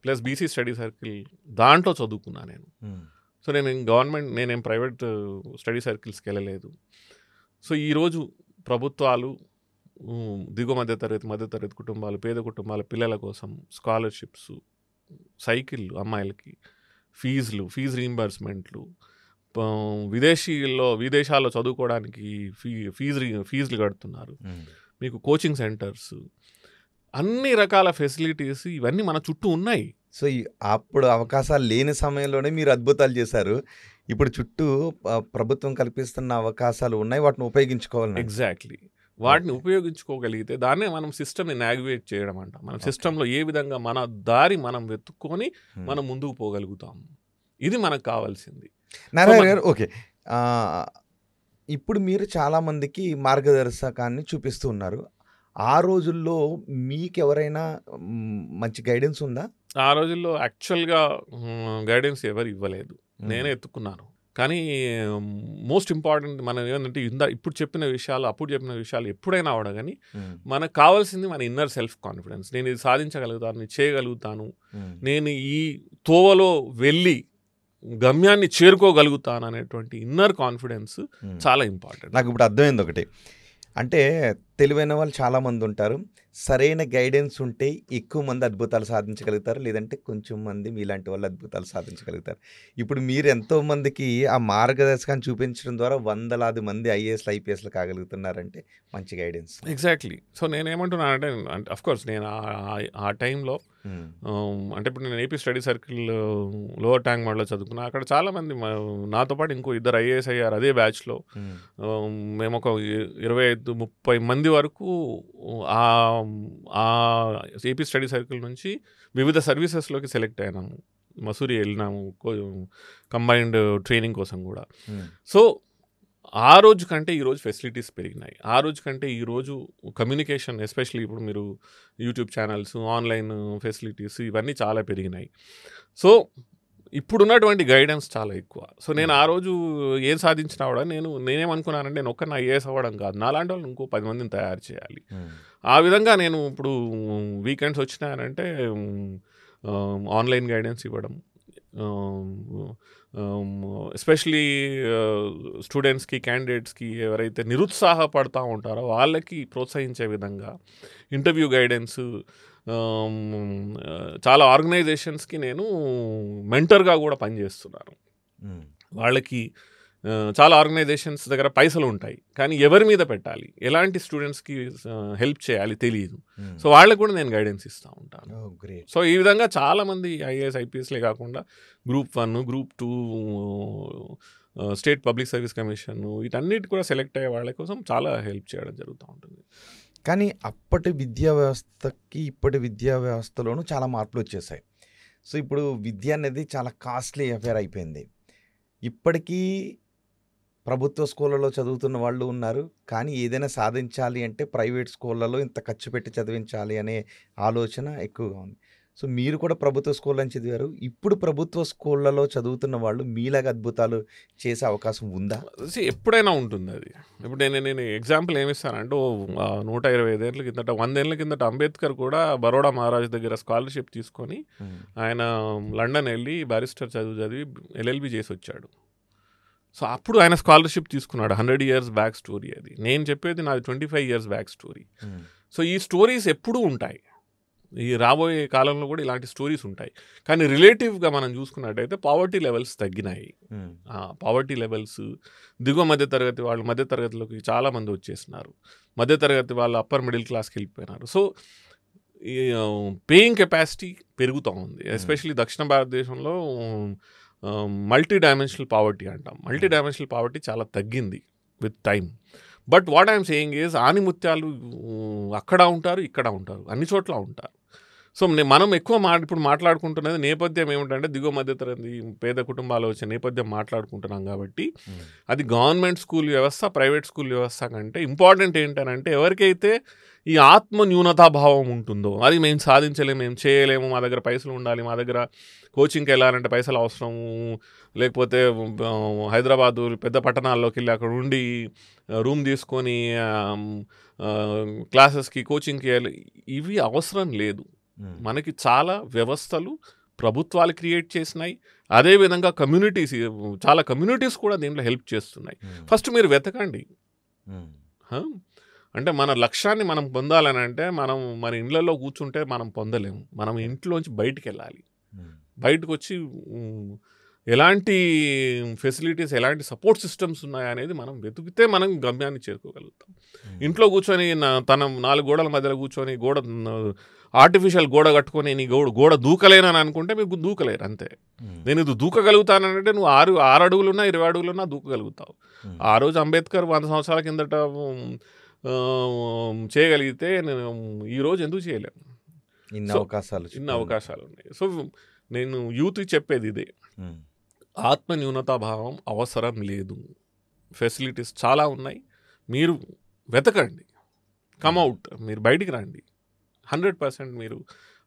ప్లస్ బీసీ స్టడీ సర్కిల్ దాంట్లో చదువుకున్నాను నేను. సో నేనేం ప్రైవేట్ స్టడీ సర్కిల్స్కి వెళ్ళలేదు. సో ఈరోజు ప్రభుత్వాలు దిగువ మధ్యతరగతి కుటుంబాలు, పేద కుటుంబాల పిల్లల కోసం స్కాలర్షిప్స్, సైకిళ్ళు అమ్మాయిలకి, ఫీజు రీయింబర్స్మెంట్లు, విదేశాల్లో చదువుకోవడానికి ఫీజులు కడుతున్నారు, మీకు కోచింగ్ సెంటర్స్, అన్ని రకాల ఫెసిలిటీస్ ఇవన్నీ మన చుట్టూ ఉన్నాయి. సో అప్పుడు అవకాశాలు లేని సమయంలోనే మీరు అద్భుతాలు చేశారు. ఇప్పుడు చుట్టూ ప్రభుత్వం కల్పిస్తున్న అవకాశాలు ఉన్నాయి, వాటిని ఉపయోగించుకోవాలి. ఎగ్జాక్ట్లీ, వాటిని ఉపయోగించుకోగలిగితే దాన్నే మనం సిస్టమ్ని నావిగేట్ చేయడం అంట. మనం సిస్టంలో ఏ విధంగా మన దారి మనం వెతుక్కొని మనం ముందుకు పోగలుగుతాం, ఇది మనకు కావాల్సింది. నారాయణ గారు, ఓకే, ఇప్పుడు మీరు చాలామందికి మార్గదర్శకాన్ని చూపిస్తూ ఉన్నారు. ఆ రోజుల్లో మీకు ఎవరైనా మంచి గైడెన్స్ ఉందా? ఆ రోజుల్లో యాక్చువల్గా గైడెన్స్ ఎవరు ఇవ్వలేదు, నేనే ఎత్తుకున్నాను. కానీ మోస్ట్ ఇంపార్టెంట్ మనం ఏంటంటే ఇప్పుడు చెప్పిన విషయాలు, అప్పుడు చెప్పిన విషయాలు ఎప్పుడైనా అవడం, కానీ మనకు కావాల్సింది మన ఇన్నర్ సెల్ఫ్ కాన్ఫిడెన్స్. నేను ఇది సాధించగలుగుతాను, నేను చేయగలుగుతాను, నేను ఈ తోవలో వెళ్ళి గమ్యాన్ని చేరుకోగలుగుతాను అనేటువంటి ఇన్నర్ కాన్ఫిడెన్స్ చాలా ఇంపార్టెంట్. నాకు ఇప్పుడు అర్థమైంది ఒకటి, అంటే తెలివైన వాళ్ళు చాలామంది ఉంటారు, సరైన గైడెన్స్ ఉంటే ఎక్కువ మంది అద్భుతాలు సాధించగలుగుతారు, లేదంటే కొంచెం మంది మీలాంటి వాళ్ళు అద్భుతాలు సాధించగలుగుతారు. ఇప్పుడు మీరు ఎంతోమందికి ఆ మార్గదర్శకాన్ని చూపించడం ద్వారా వందలాది మంది ఐఏఎస్లు ఐపీఎస్లు కాగలుగుతున్నారంటే మంచి గైడెన్స్. ఎగ్జాక్ట్లీ. సో నేనేమంటున్నానంటే, అఫ్కోర్స్ నేను ఆ టైంలో అంటే ఇప్పుడు నేను AP study circle lower tank మాడ్లో చదువుకున్నా. అక్కడ చాలామంది నాతో పాటు ఇంకో 2 ఐఏఎస్ అయ్యారు అదే బ్యాచ్లో. మేము ఒక 25-30 మంది వరకు ఆ ఏపీ స్టడీ సర్కిల్ నుంచి వివిధ సర్వీసెస్లోకి సెలెక్ట్ అయినాము. మసూరి వెళ్ళినాము కంబైన్డ్ ట్రైనింగ్ కోసం కూడా. సో ఆ రోజు కంటే ఈరోజు ఫెసిలిటీస్ పెరిగినాయి. ఆ రోజు కంటే ఈరోజు కమ్యూనికేషన్, ఎస్పెషల్లీ ఇప్పుడు మీరు యూట్యూబ్ ఛానల్స్, ఆన్లైన్ ఫెసిలిటీస్ ఇవన్నీ చాలా పెరిగినాయి. సో ఇప్పుడున్నటువంటి గైడెన్స్ చాలా ఎక్కువ. సో నేను ఆ రోజు ఏం సాధించినా కూడా నేనేమనుకున్నానంటే, నేను ఒక్కరిని ఐఏఎస్ అవ్వడం కాదు, నాలాంటి వాళ్ళు ఇంకో 10 మందిని తయారు చేయాలి. ఆ విధంగా నేను ఇప్పుడు వీకెండ్స్ వచ్చినాయనంటే ఆన్లైన్ గైడెన్స్ ఇవ్వడం, ఎస్పెషలీ స్టూడెంట్స్కి, క్యాండిడేట్స్కి ఎవరైతే నిరుత్సాహపడతా ఉంటారో వాళ్ళకి ప్రోత్సహించే విధంగా ఇంటర్వ్యూ గైడెన్స్, చాలా ఆర్గనైజేషన్స్కి నేను మెంటర్గా కూడా పనిచేస్తున్నాను. వాళ్ళకి చాలా ఆర్గనైజేషన్స్ దగ్గర పైసలు ఉంటాయి, కానీ ఎవరి మీద పెట్టాలి, ఎలాంటి స్టూడెంట్స్కి హెల్ప్ చేయాలి తెలియదు. సో వాళ్ళకి కూడా నేను గైడెన్స్ ఇస్తూ ఉంటాను. సో ఈ విధంగా చాలామంది ఐఏఎస్ ఐపీఎస్లే కాకుండా group 1, group 2, state public service commission, వీటన్నిటి కూడా సెలెక్ట్ అయ్యే వాళ్ళ కోసం చాలా హెల్ప్ చేయడం జరుగుతూ ఉంటుంది. కానీ అప్పటి విద్యా వ్యవస్థకి ఇప్పటి విద్యా వ్యవస్థలోనూ చాలా మార్పులు వచ్చేసాయి. సో ఇప్పుడు విద్య అనేది చాలా కాస్ట్లీ అఫేర్ అయిపోయింది. ఇప్పటికీ ప్రభుత్వ స్కూళ్ళలో చదువుతున్న వాళ్ళు ఉన్నారు, కానీ ఏదైనా సాధించాలి అంటే ప్రైవేట్ స్కూళ్ళలో ఇంత ఖర్చు పెట్టి చదివించాలి అనే ఆలోచన ఎక్కువగా ఉంది. సో మీరు కూడా ప్రభుత్వ స్కూల్ అని చదివారు, ఇప్పుడు ప్రభుత్వ స్కూళ్ళలో చదువుతున్న వాళ్ళు మీలాగా అద్భుతాలు చేసే అవకాశం ఉందా? ఎప్పుడైనా ఉంటుంది అది. ఇప్పుడు నేను ఎగ్జాంపుల్ ఏమిస్తానంటే, 125 ఏళ్ళ కిందట, 100 ఏళ్ళ కిందట అంబేద్కర్ కూడా బరోడా మహారాజ్ దగ్గర స్కాలర్షిప్ తీసుకొని ఆయన లండన్ వెళ్ళి బ్యారిస్టర్ చదివి LLB చేసి వచ్చాడు. సో అప్పుడు ఆయన స్కాలర్షిప్ తీసుకున్నాడు. 100 years బ్యాక్ స్టోరీ అది. నేను చెప్పేది నాది 25 years బ్యాక్ స్టోరీ. సో ఈ స్టోరీస్ ఎప్పుడూ ఉంటాయి, ఈ రాబోయే కాలంలో కూడా ఇలాంటి స్టోరీస్ ఉంటాయి. కానీ రిలేటివ్గా మనం చూసుకున్నట్టయితే పావర్టీ లెవెల్స్ తగ్గినాయి. పావర్టీ లెవెల్స్, దిగువ మధ్యతరగతి వాళ్ళు మధ్యతరగతిలోకి చాలామంది వచ్చేస్తున్నారు, మధ్యతరగతి వాళ్ళు అప్పర్ మిడిల్ క్లాస్కి వెళ్ళిపోయినారు. సో ఈ పేయింగ్ కెపాసిటీ పెరుగుతూ ఉంది. ఎస్పెషల్లీ దక్షిణ భారతదేశంలో మల్టీ డైమెన్షనల్ పావర్టీ అంటాం. మల్టీ డైమెన్షనల్ పావర్టీ చాలా తగ్గింది with time. But what I'm saying is, ఆనిముత్యాలు అక్కడ ఉంటారు, ఇక్కడ ఉంటారు, అన్ని చోట్ల ఉంటారు. సో మనం ఎక్కువ ఇప్పుడు మాట్లాడుకుంటున్నది నేపథ్యం ఏమిటంటే, దిగువ మధ్యతరగతి పేద కుటుంబాలు వచ్చే నేపథ్యం మాట్లాడుకుంటున్నాం కాబట్టి, అది గవర్నమెంట్ స్కూల్ వ్యవస్థ, ప్రైవేట్ స్కూల్ వ్యవస్థ కంటే ఇంపార్టెంట్ ఏంటంటే, ఎవరికైతే ఈ ఆత్మ న్యూనతాభావం ఉంటుందో, అది మేము సాధించలేము, మేము చేయలేము, మా దగ్గర పైసలు ఉండాలి, మా దగ్గర కోచింగ్కి వెళ్ళాలంటే పైసలు అవసరము, లేకపోతే హైదరాబాదు పెద్ద పట్టణాల్లోకి వెళ్ళి అక్కడ ఉండి రూమ్ తీసుకొని క్లాసెస్కి, కోచింగ్కి వెళ్ళి, ఇవి అవసరం లేదు. మనకి చాలా వ్యవస్థలు ప్రభుత్వాలు క్రియేట్ చేసినాయి. అదేవిధంగా చాలా కమ్యూనిటీస్ కూడా దీంట్లో హెల్ప్ చేస్తున్నాయి. ఫస్ట్ మీరు వెతకండి. అంటే మన లక్ష్యాన్ని మనం పొందాలని అంటే మనం మన ఇళ్ళల్లో కూర్చుంటే మనం పొందలేము. మనం ఇంట్లోంచి బయటికి వెళ్ళాలి. బయటకు వచ్చి ఎలాంటి ఫెసిలిటీస్, ఎలాంటి సపోర్ట్ సిస్టమ్స్ ఉన్నాయనేది మనం వెతికితే మనం గమ్యాన్ని చేరుకోగలుగుతాం. ఇంట్లో కూర్చొని తన 4 గోడల మధ్యలో కూర్చొని ఆర్టిఫిషియల్ గోడ కట్టుకొని నీ గోడ దూకలేనని అనుకుంటే మీకు దూకలేరు అంతే. నేను ఇది దూకగలుగుతానంటే నువ్వు 6 అడుగులున్నా 20 అడుగులున్నా దూకగలుగుతావు. ఆ రోజు అంబేద్కర్ 100 సంవత్సరాల కిందట చేయగలిగితే నేను ఈరోజు ఎందుకు చేయలేను? ఇన్ని అవకాశాలు ఉన్నాయి. సో నేను యూత్కి చెప్పేది ఇదే, ఆత్మ న్యూనతాభావం అవసరం లేదు. ఫెసిలిటీస్ చాలా ఉన్నాయి, మీరు వెతకండి, కమ్అవుట్, మీరు బయటికి రండి. 100% మీరు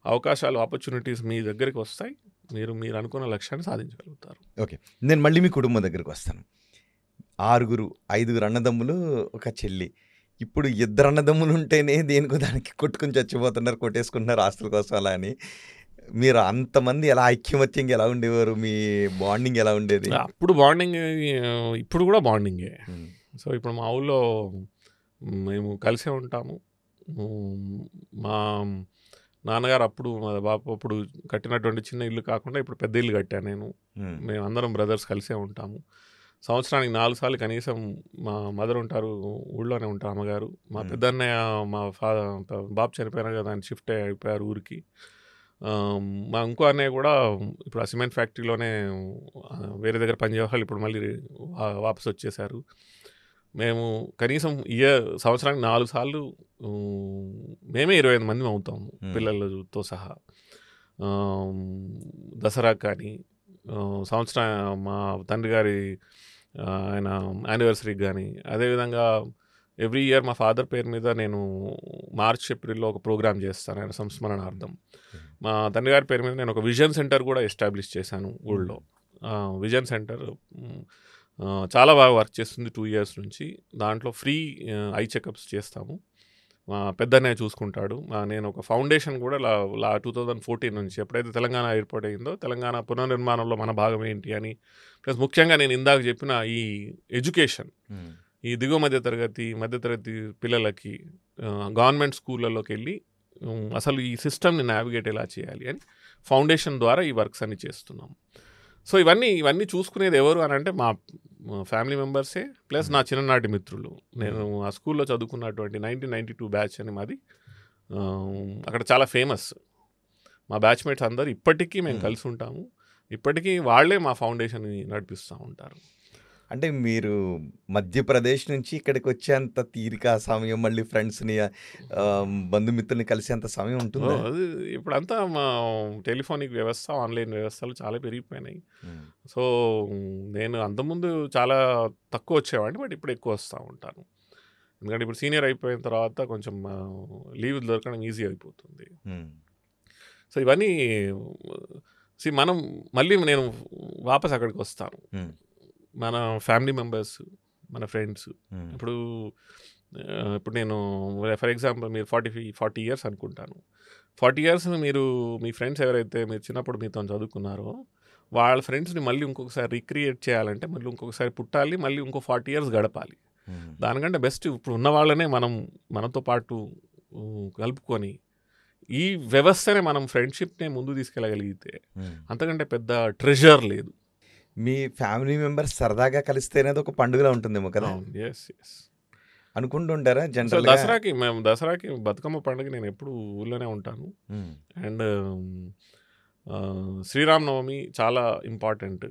అవకాశాలు, ఆపర్చునిటీస్ మీ దగ్గరికి వస్తాయి. మీరు అనుకున్న లక్ష్యాన్ని సాధించగలుగుతారు. ఓకే, నేను మళ్ళీ మీ కుటుంబం దగ్గరికి వస్తాను. 5 అన్నదమ్ములు, ఒక చెల్లి. ఇప్పుడు 2 అన్నదమ్ములు ఉంటేనే దేనికో దానికి కొట్టుకుని చచ్చిపోతున్నారు, కొట్టేసుకుంటున్నారు ఆస్తుల కోసం అలా అని. మీరు అంతమంది ఎలా ఐక్యమత్యంగా ఎలా ఉండేవారు? మీ బాండింగ్ ఎలా ఉండేది? అప్పుడు బాండింగ్, ఇప్పుడు కూడా బాండింగే. సో ఇప్పుడు మా ఊళ్ళో మేము కలిసే ఉంటాము. మా నాన్నగారు అప్పుడు, మా బాపు అప్పుడు కట్టినటువంటి చిన్న ఇల్లు కాకుండా ఇప్పుడు పెద్ద ఇల్లు కట్టాను నేను. మేము అందరం బ్రదర్స్ కలిసే ఉంటాము. సంవత్సరానికి 4 సార్లు కనీసం మా మదర్ ఉంటారు, ఊళ్ళోనే ఉంటారు అమ్మగారు. మా పెద్దన్నయ్య, మా బాబు చనిపోయినారు కదా, ఆయన షిఫ్ట్ అయిపోయారు ఊరికి. మా ఇంకో అన్నయ్య కూడా ఇప్పుడు ఆ సిమెంట్ ఫ్యాక్టరీలోనే వేరే దగ్గర పనిచేయాలి, ఇప్పుడు మళ్ళీ వాపసు వచ్చేసారు. మేము కనీసం సంవత్సరానికి 4 సార్లు మేమే 25 మంది అవుతాము పిల్లలతో సహా. దసరా కానీ, సంవత్సరం మా తండ్రి గారి ఆయన యానివర్సరీకి కానీ, అదేవిధంగా ఎవ్రీ ఇయర్ మా ఫాదర్ పేరు మీద నేను మార్చ్ ఏప్రిల్లో ఒక ప్రోగ్రామ్ చేస్తాను ఆయన సంస్మరణార్థం. మా తండ్రి గారి పేరు మీద నేను ఒక విజన్ సెంటర్ కూడా ఎస్టాబ్లిష్ చేశాను ఊళ్ళో. విజన్ సెంటర్ చాలా బాగా వర్క్ చేస్తుంది 2 years నుంచి. దాంట్లో ఫ్రీ ఐ చెకప్స్ చేస్తాము. మా పెద్దన్నయ్య చూసుకుంటాడు. నేను ఒక ఫౌండేషన్ కూడా 2014 నుంచి, ఎప్పుడైతే తెలంగాణ ఏర్పాటు అయిందో, తెలంగాణ పునర్నిర్మాణంలో మన భాగం ఏంటి అని, ప్లస్ ముఖ్యంగా నేను ఇందాక చెప్పిన ఈ ఎడ్యుకేషన్, ఈ దిగువ మధ్యతరగతి పిల్లలకి గవర్నమెంట్ స్కూళ్ళలోకి వెళ్ళి అసలు ఈ సిస్టమ్ని నావిగేట్ ఎలా చేయాలి అని ఫౌండేషన్ ద్వారా ఈ వర్క్స్ అన్ని చేస్తున్నాం. సో ఇవన్నీ చూసుకునేది ఎవరు అని అంటే మా ఫ్యామిలీ మెంబర్సే, ప్లస్ నా చిన్ననాటి మిత్రులు. నేను ఆ స్కూల్లో చదువుకున్నటువంటి 1992 బ్యాచ్ అని మాది, అక్కడ చాలా ఫేమస్. మా బ్యాచ్మేట్స్ అందరు ఇప్పటికీ మేము కలిసి ఉంటాము. ఇప్పటికీ వాళ్ళే మా ఫౌండేషన్ని నడిపిస్తూ ఉంటారు. అంటే మీరు మధ్యప్రదేశ్ నుంచి ఇక్కడికి వచ్చేంత తీరిక సమయం, మళ్ళీ ఫ్రెండ్స్ని బంధుమిత్రుల్ని కలిసేంత సమయం ఉంటుంది. ఇప్పుడంతా మా టెలిఫోనిక్ వ్యవస్థ, ఆన్లైన్ వ్యవస్థలు చాలా పెరిగిపోయినాయి. సో నేను అంతకుముందు చాలా తక్కువ వచ్చేవాడిని, బట్ ఇప్పుడు ఎక్కువ వస్తూ ఉంటాను. ఎందుకంటే ఇప్పుడు సీనియర్ అయిపోయిన తర్వాత కొంచెం లీవ్ దొరకడం ఈజీ అయిపోతుంది. సో ఇవన్నీ మనం మళ్ళీ నేను వాపస్ అక్కడికి వస్తాను. మన ఫ్యామిలీ మెంబర్స్, మన ఫ్రెండ్స్. ఇప్పుడు నేను ఫర్ ఎగ్జాంపుల్ మీరు 40 years అనుకుంటాను. 40 years మీరు మీ ఫ్రెండ్స్ ఎవరైతే మీరు చిన్నప్పుడు మీతో చదువుకున్నారో వాళ్ళ ఫ్రెండ్స్ని మళ్ళీ ఇంకొకసారి రీక్రియేట్ చేయాలంటే మళ్ళీ ఇంకొకసారి పుట్టాలి, మళ్ళీ ఇంకో 40 years గడపాలి. దానికంటే బెస్ట్ ఇప్పుడు ఉన్న వాళ్ళనే మనతో పాటు కలుపుకొని ఈ వ్యవస్థనే మనం ఫ్రెండ్షిప్నే ముందు తీసుకెళ్ళగలిగితే అంతకంటే పెద్ద ట్రెజర్ లేదు. మీ ఫ్యామిలీ మెంబర్స్ సరదాగా కలిస్తేనే ఒక పండుగలా ఉంటుందేమో కదా? అనుకుంటుంటారా జనరల్? దసరాకి బతుకమ్మ పండుగ నేను ఎప్పుడు ఊళ్ళోనే ఉంటాను. అండ్ శ్రీరామనవమి చాలా ఇంపార్టెంట్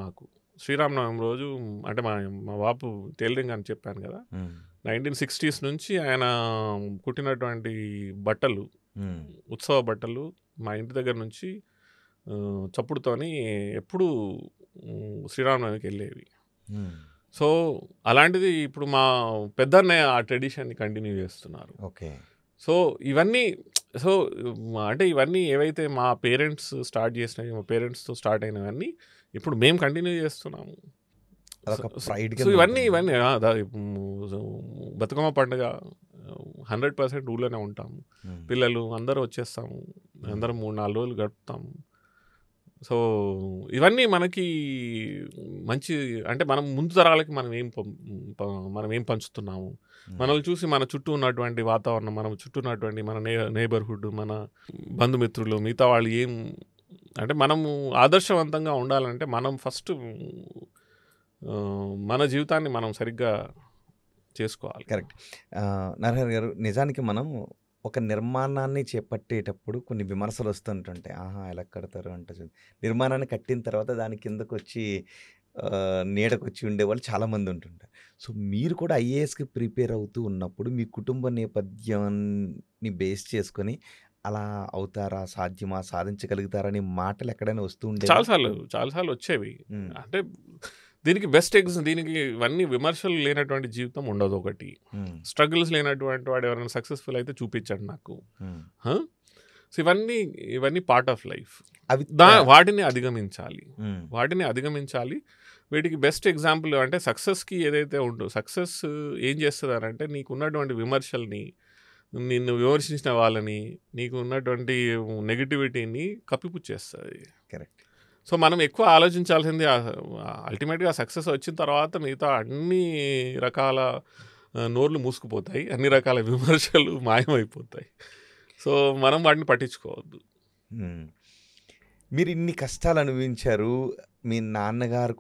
మాకు. శ్రీరామనవమి రోజు అంటే మా బాపు టైలరింగ్ అని చెప్పాను కదా, 1960s నుంచి ఆయన కుట్టినటువంటి బట్టలు, ఉత్సవ బట్టలు మా ఇంటి దగ్గర నుంచి చప్పుడుతోని ఎప్పుడు శ్రీరామనవమికి వెళ్ళేవి. సో అలాంటిది ఇప్పుడు మా పెద్దన్నయ్య ఆ ట్రెడిషన్ని కంటిన్యూ చేస్తున్నారు. ఓకే. సో ఇవన్నీ అంటే ఇవన్నీ ఏవైతే మా పేరెంట్స్ స్టార్ట్ చేసినవి, మా పేరెంట్స్తో స్టార్ట్ అయినవన్నీ ఇప్పుడు మేము కంటిన్యూ చేస్తున్నాము. సో ఇవన్నీ బతుకమ్మ పండుగ 100% ఊళ్ళోనే ఉంటాము. పిల్లలు అందరూ వచ్చేస్తాము, అందరం 3-4 రోజులు గడుపుతాము. సో ఇవన్నీ మనకి మంచి అంటే మనం ముందు తరాలకి మనం ఏం పంచుతున్నాము, మనల్ని చూసి మన చుట్టూ ఉన్నటువంటి వాతావరణం, మన చుట్టూ ఉన్నటువంటి మన నేబర్హుడ్, మన బంధుమిత్రులు, మిగతా వాళ్ళు ఏం అంటే మనము ఆదర్శవంతంగా ఉండాలంటే మనం ఫస్ట్ మన జీవితాన్ని మనం సరిగ్గా చేసుకోవాలి. కరెక్ట్. నరహరి గారు, నిజానికి మనం ఒక నిర్మాణాన్ని చేపట్టేటప్పుడు కొన్ని విమర్శలు వస్తుంటుంటాయి. ఆహా, ఎలా కడతారు అంటే నిర్మాణాన్ని కట్టిన తర్వాత దాని కిందకు వచ్చి నీడకు వచ్చి ఉండేవాళ్ళు చాలామంది ఉంటుంటారు. సో మీరు కూడా ఐఏఎస్కి ప్రిపేర్ అవుతూ ఉన్నప్పుడు మీ కుటుంబ నేపథ్యాన్ని బేస్ చేసుకొని అలా అవుతారా, సాధ్యమా, సాధించగలుగుతారని మాటలు ఎక్కడైనా వస్తూ ఉండేవి? చాలాసార్లు వచ్చేవి. అంటే దీనికి దీనికి ఇవన్నీ విమర్శలు లేనటువంటి జీవితం ఉండదు. ఒకటి స్ట్రగుల్స్ లేనటువంటి వాడు ఎవరైనా సక్సెస్ఫుల్ అయితే చూపించండి నాకు. సో ఇవన్నీ పార్ట్ ఆఫ్ లైఫ్. వాటిని అధిగమించాలి. వీటికి బెస్ట్ ఎగ్జాంపుల్ అంటే సక్సెస్కి ఏదైతే ఉందో, సక్సెస్ ఏం చేస్తుంది అంటే నీకు ఉన్నటువంటి విమర్శల్ని, నిన్ను విమర్శించిన వాళ్ళని, నీకు ఉన్నటువంటి నెగిటివిటీని కప్పిపుచ్చేస్తుంది. కరెక్ట్. సో మనం ఎక్కువ ఆలోచించాల్సింది అల్టిమేట్గా సక్సెస్ వచ్చిన తర్వాత మిగతా అన్ని రకాల నోర్లు మూసుకుపోతాయి, అన్ని రకాల విమర్శలు మాయమైపోతాయి. సో మనం వాటిని పట్టించుకోవద్దు. మీరు ఇన్ని కష్టాలు అనుభవించారు, మీ నాన్నగారు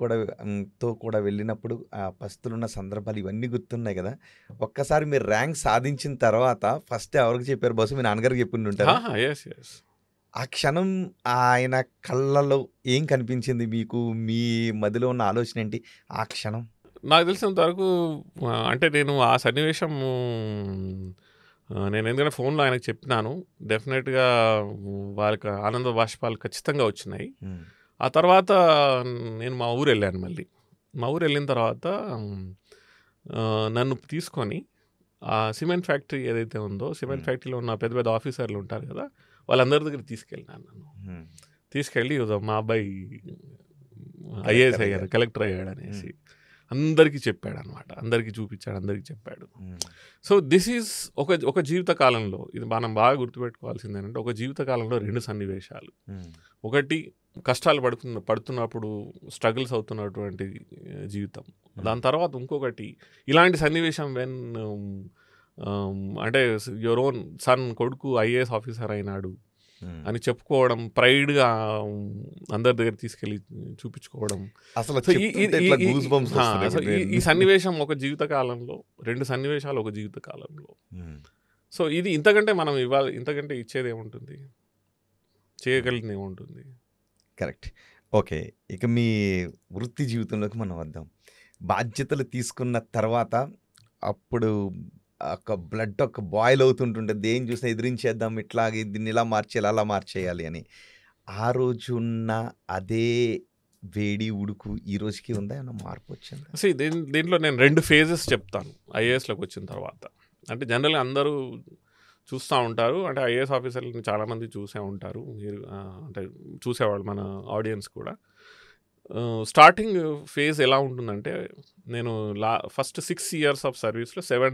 కూడా వెళ్ళినప్పుడు ఆ పస్తులున్న సందర్భాలు ఇవన్నీ గుర్తున్నాయి కదా. ఒక్కసారి మీరు ర్యాంక్ సాధించిన తర్వాత ఫస్ట్ ఎవరికి చెప్పారు? బస్సు మీ నాన్నగారికి చెప్పుంటారు. ఆ క్షణం ఆయన కళ్ళలో ఏం కనిపించింది మీకు? మీ మదిలో ఉన్న ఆలోచన ఏంటి ఆ క్షణం? నాకు తెలిసినంత వరకు అంటే నేను ఆ సన్నివేశం నేను ఎందుకంటే ఫోన్లో ఆయనకు చెప్పినాను. డెఫినెట్గా వాళ్ళకి ఆనంద బాష్పాలు ఖచ్చితంగా వచ్చినాయి. ఆ తర్వాత నేను మా ఊరు వెళ్ళాను. మళ్ళీ మా ఊరు వెళ్ళిన తర్వాత నన్ను తీసుకొని ఆ సిమెంట్ ఫ్యాక్టరీ ఏదైతే ఉందో, సిమెంట్ ఫ్యాక్టరీలో ఉన్న పెద్ద పెద్ద ఆఫీసర్లు ఉంటారు కదా, వాళ్ళందరి దగ్గర తీసుకెళ్ళినాను. తీసుకెళ్ళి మా అబ్బాయి ఐఏఎస్ అయ్యాడు, కలెక్టర్ అయ్యాడు అనేసి అందరికీ చెప్పాడు అనమాట. అందరికీ చూపించాడు, అందరికీ చెప్పాడు. సో దిస్ ఈజ్ ఒక జీవితకాలంలో, ఇది మనం బాగా గుర్తుపెట్టుకోవాల్సింది ఏంటంటే, ఒక జీవితకాలంలో రెండు సన్నివేశాలు. ఒకటి కష్టాలు పడుతున్నప్పుడు స్ట్రగుల్స్ అవుతున్నటువంటి జీవితం. దాని తర్వాత ఇంకొకటి ఇలాంటి సన్నివేశం వెన్ అంటే యువర్ ఓన్ సన్, కొడుకు ఐఏఎస్ ఆఫీసర్ అయినాడు అని చెప్పుకోవడం, ప్రైడ్గా అందరి దగ్గర తీసుకెళ్ళి చూపించుకోవడం. ఈ సన్నివేశం ఒక జీవితకాలంలో, రెండు సన్నివేశాలు ఒక జీవితకాలంలో. సో ఇది ఇంతకంటే మనం ఇంతకంటే ఇచ్చేది ఏముంటుంది, చేయగలిగింది ఏముంటుంది? కరెక్ట్. ఓకే, ఇక మీ వృత్తి జీవితంలోకి మనం వద్దాం. బాధ్యతలు తీసుకున్న తర్వాత అప్పుడు ఒక బ్లడ్ బాయిల్ అవుతుంటుంటుంది, దేని చూసినా ఎదిరించేద్దాం, ఇట్లాగే దీన్ని ఇలా మార్చేయాలి, అలా మార్చేయాలి అని. ఆ రోజున్న అదే వేడి ఉడుకు ఈ రోజుకి ఉందా, ఏమన్నా మార్పు వచ్చింది? అసలు దీంట్లో నేను రెండు ఫేజెస్ చెప్తాను ఐఏఎస్లోకి వచ్చిన తర్వాత. అంటే జనరల్గా అందరూ చూస్తూ ఉంటారు, అంటే ఐఏఎస్ ఆఫీసర్ని చాలామంది చూసే ఉంటారు మీరు, అంటే చూసేవాళ్ళు మన ఆడియన్స్ కూడా. స్టార్టింగ్ ఫేజ్ ఎలా ఉంటుందంటే, నేను ఫస్ట్ 6 years ఆఫ్ సర్వీస్లో 7